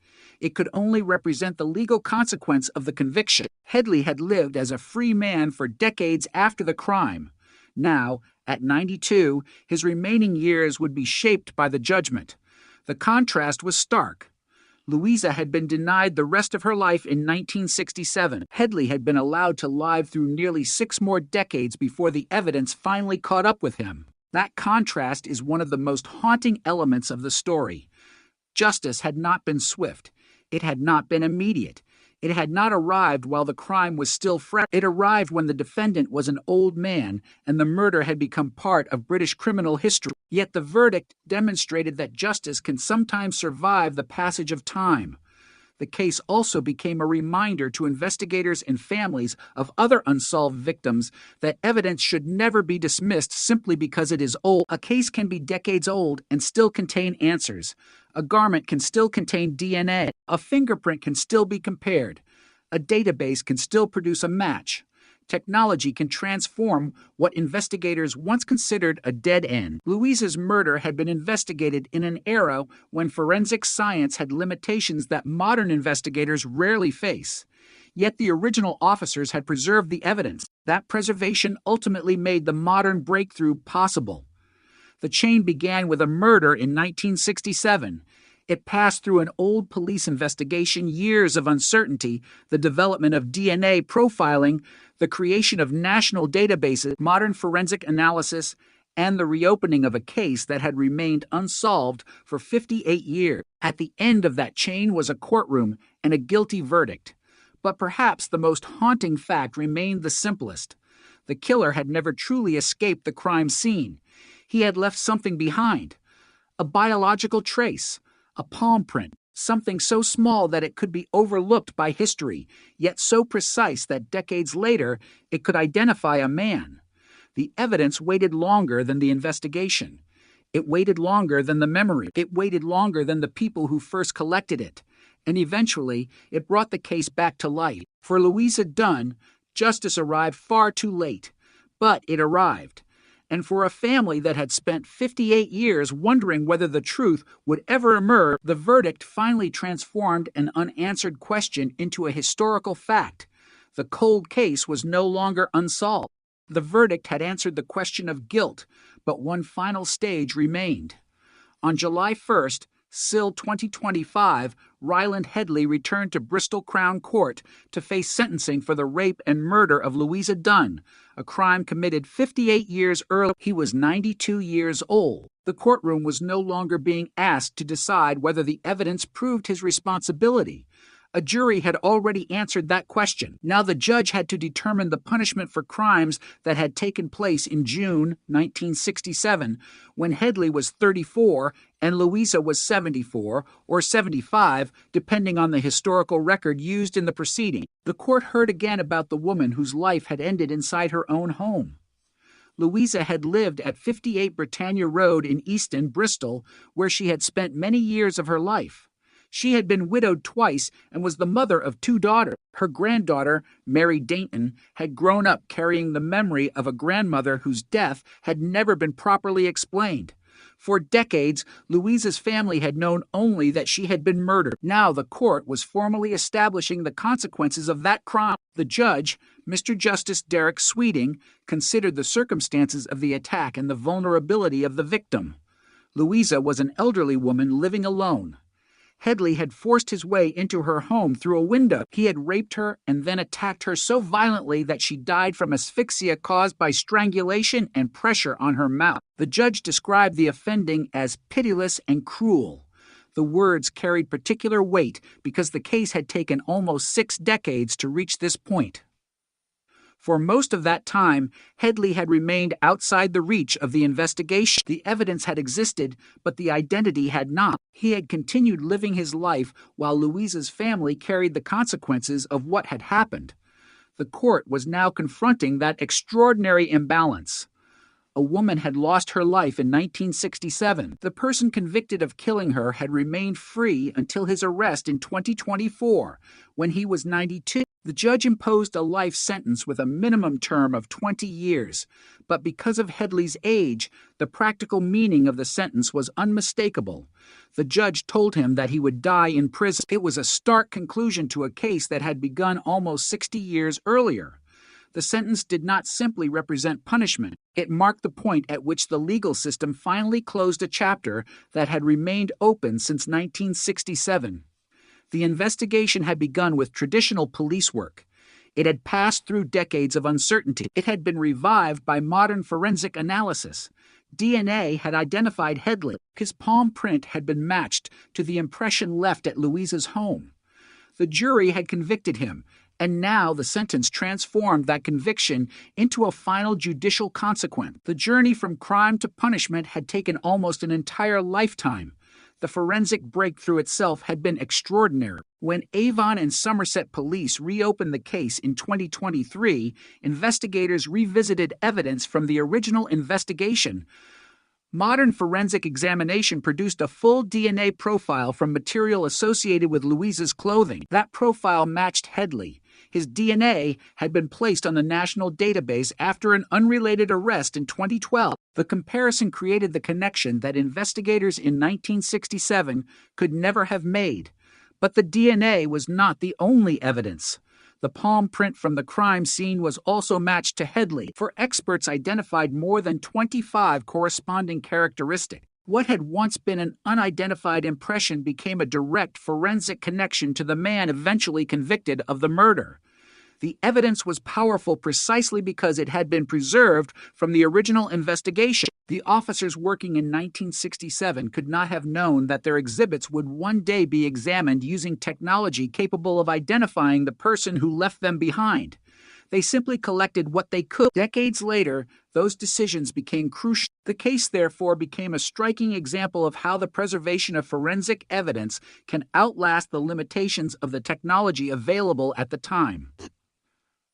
It could only represent the legal consequence of the conviction. Headley had lived as a free man for decades after the crime. Now, at 92, his remaining years would be shaped by the judgment. The contrast was stark. Louisa had been denied the rest of her life in 1967. Headley had been allowed to live through nearly 6 more decades before the evidence finally caught up with him. That contrast is one of the most haunting elements of the story. Justice had not been swift. It had not been immediate. It had not arrived while the crime was still fresh. It arrived when the defendant was an old man and the murder had become part of British criminal history. Yet the verdict demonstrated that justice can sometimes survive the passage of time. The case also became a reminder to investigators and families of other unsolved victims that evidence should never be dismissed simply because it is old. A case can be decades old and still contain answers. A garment can still contain DNA. A fingerprint can still be compared. A database can still produce a match. Technology can transform what investigators once considered a dead end. Louisa's murder had been investigated in an era when forensic science had limitations that modern investigators rarely face. Yet the original officers had preserved the evidence. That preservation ultimately made the modern breakthrough possible. The chain began with a murder in 1967. It passed through an old police investigation, years of uncertainty, the development of DNA profiling, the creation of national databases, modern forensic analysis, and the reopening of a case that had remained unsolved for 58 years. At the end of that chain was a courtroom and a guilty verdict. But perhaps the most haunting fact remained the simplest. The killer had never truly escaped the crime scene. He had left something behind, a biological trace, a palm print, something so small that it could be overlooked by history, yet so precise that decades later it could identify a man. The evidence waited longer than the investigation. It waited longer than the memory. It waited longer than the people who first collected it. And eventually, it brought the case back to light. For Louisa Dunn, justice arrived far too late. But it arrived. And for a family that had spent 58 years wondering whether the truth would ever emerge, the verdict finally transformed an unanswered question into a historical fact. The cold case was no longer unsolved. The verdict had answered the question of guilt, but one final stage remained. On July 1st, Sill 2025, Ryland Headley returned to Bristol Crown Court to face sentencing for the rape and murder of Louisa Dunn, a crime committed 58 years earlier. He was 92 years old. The courtroom was no longer being asked to decide whether the evidence proved his responsibility. A jury had already answered that question. Now the judge had to determine the punishment for crimes that had taken place in June 1967, when Headley was 34 and Louisa was 74 or 75, depending on the historical record used in the proceeding. The court heard again about the woman whose life had ended inside her own home. Louisa had lived at 58 Britannia Road in Easton, Bristol, where she had spent many years of her life. She had been widowed twice and was the mother of 2 daughters. Her granddaughter, Mary Dainton, had grown up carrying the memory of a grandmother whose death had never been properly explained. For decades, Louisa's family had known only that she had been murdered. Now the court was formally establishing the consequences of that crime. The judge, Mr. Justice Derek Sweeting, considered the circumstances of the attack and the vulnerability of the victim. Louisa was an elderly woman living alone. Headley had forced his way into her home through a window. He had raped her and then attacked her so violently that she died from asphyxia caused by strangulation and pressure on her mouth. The judge described the offending as pitiless and cruel. The words carried particular weight because the case had taken almost 6 decades to reach this point. For most of that time, Headley had remained outside the reach of the investigation. The evidence had existed, but the identity had not. He had continued living his life while Louisa's family carried the consequences of what had happened. The court was now confronting that extraordinary imbalance. A woman had lost her life in 1967. The person convicted of killing her had remained free until his arrest in 2024, when he was 92. The judge imposed a life sentence with a minimum term of 20 years, but because of Headley's age, the practical meaning of the sentence was unmistakable. The judge told him that he would die in prison. It was a stark conclusion to a case that had begun almost 60 years earlier. The sentence did not simply represent punishment. It marked the point at which the legal system finally closed a chapter that had remained open since 1967. The investigation had begun with traditional police work. It had passed through decades of uncertainty. It had been revived by modern forensic analysis. DNA had identified Headley. His palm print had been matched to the impression left at Louisa's home. The jury had convicted him, and now the sentence transformed that conviction into a final judicial consequence. The journey from crime to punishment had taken almost an entire lifetime. The forensic breakthrough itself had been extraordinary. When Avon and Somerset police reopened the case in 2023, investigators revisited evidence from the original investigation. Modern forensic examination produced a full DNA profile from material associated with Louisa's clothing. That profile matched Headley. His DNA had been placed on the national database after an unrelated arrest in 2012. The comparison created the connection that investigators in 1967 could never have made. But the DNA was not the only evidence. The palm print from the crime scene was also matched to Headley, for experts identified more than 25 corresponding characteristics. What had once been an unidentified impression became a direct forensic connection to the man eventually convicted of the murder. The evidence was powerful precisely because it had been preserved from the original investigation. The officers working in 1967 could not have known that their exhibits would one day be examined using technology capable of identifying the person who left them behind. They simply collected what they could. Decades later, those decisions became crucial. The case, therefore, became a striking example of how the preservation of forensic evidence can outlast the limitations of the technology available at the time.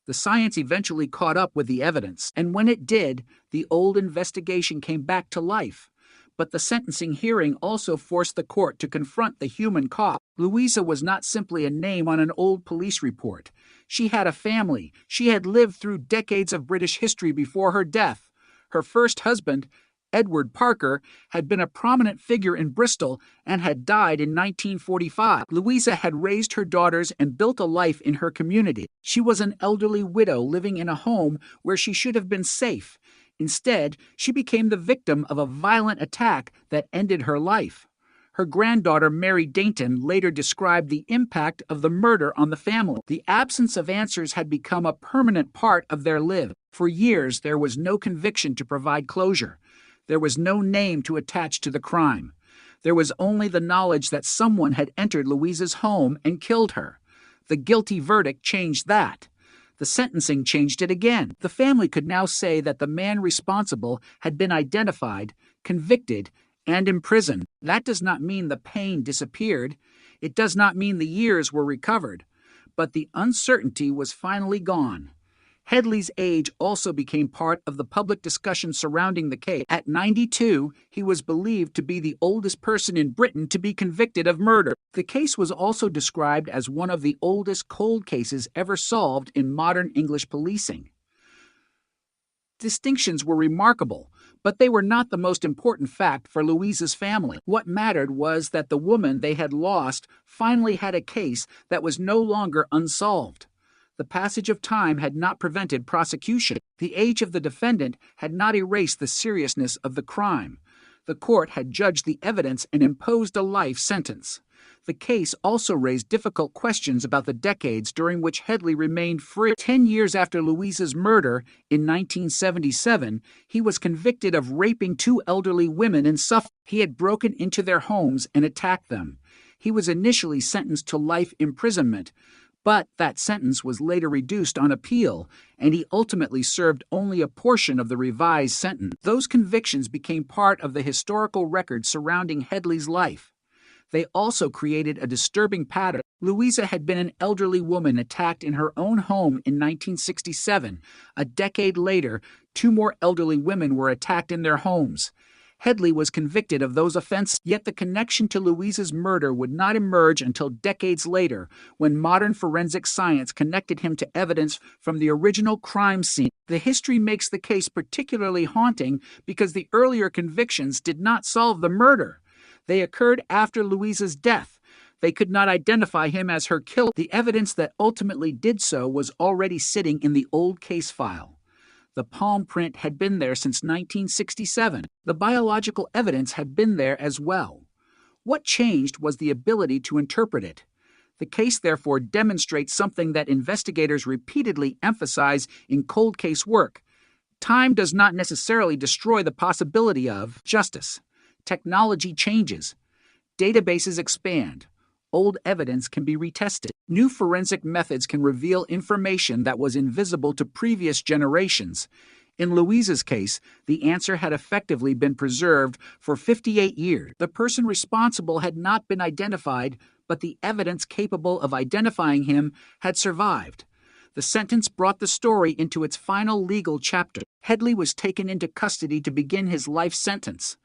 The science eventually caught up with the evidence, and when it did, the old investigation came back to life. But the sentencing hearing also forced the court to confront the human cost. Louisa was not simply a name on an old police report. She had a family. She had lived through decades of British history before her death. Her first husband, Edward Parker, had been a prominent figure in Bristol and had died in 1945. Louisa had raised her daughters and built a life in her community. She was an elderly widow living in a home where she should have been safe. Instead, she became the victim of a violent attack that ended her life. Her granddaughter, Mary Dainton, later described the impact of the murder on the family. The absence of answers had become a permanent part of their lives. For years, there was no conviction to provide closure. There was no name to attach to the crime. There was only the knowledge that someone had entered Louisa's home and killed her. The guilty verdict changed that. The sentencing changed it again. The family could now say that the man responsible had been identified, convicted, and imprisoned. That does not mean the pain disappeared. It does not mean the years were recovered. But the uncertainty was finally gone. Headley's age also became part of the public discussion surrounding the case. At 92, he was believed to be the oldest person in Britain to be convicted of murder. The case was also described as one of the oldest cold cases ever solved in modern English policing. Distinctions were remarkable, but they were not the most important fact for Louisa's family. What mattered was that the woman they had lost finally had a case that was no longer unsolved. The passage of time had not prevented prosecution. The age of the defendant had not erased the seriousness of the crime. The court had judged the evidence and imposed a life sentence. The case also raised difficult questions about the decades during which Headley remained free. 10 years after Louisa's murder, in 1977, he was convicted of raping 2 elderly women in Suffolk. He had broken into their homes and attacked them. He was initially sentenced to life imprisonment, but that sentence was later reduced on appeal, and he ultimately served only a portion of the revised sentence. Those convictions became part of the historical record surrounding Headley's life. They also created a disturbing pattern. Louisa had been an elderly woman attacked in her own home in 1967. A decade later, 2 more elderly women were attacked in their homes. Headley was convicted of those offenses, yet the connection to Louisa's murder would not emerge until decades later, when modern forensic science connected him to evidence from the original crime scene. The history makes the case particularly haunting because the earlier convictions did not solve the murder. They occurred after Louisa's death. They could not identify him as her killer. The evidence that ultimately did so was already sitting in the old case file. The palm print had been there since 1967. The biological evidence had been there as well. What changed was the ability to interpret it. The case therefore demonstrates something that investigators repeatedly emphasize in cold case work. Time does not necessarily destroy the possibility of justice. Technology changes. Databases expand. Old evidence can be retested. New forensic methods can reveal information that was invisible to previous generations. In Louisa's case, the answer had effectively been preserved for 58 years. The person responsible had not been identified, but the evidence capable of identifying him had survived. The sentence brought the story into its final legal chapter. Headley was taken into custody to begin his life sentence.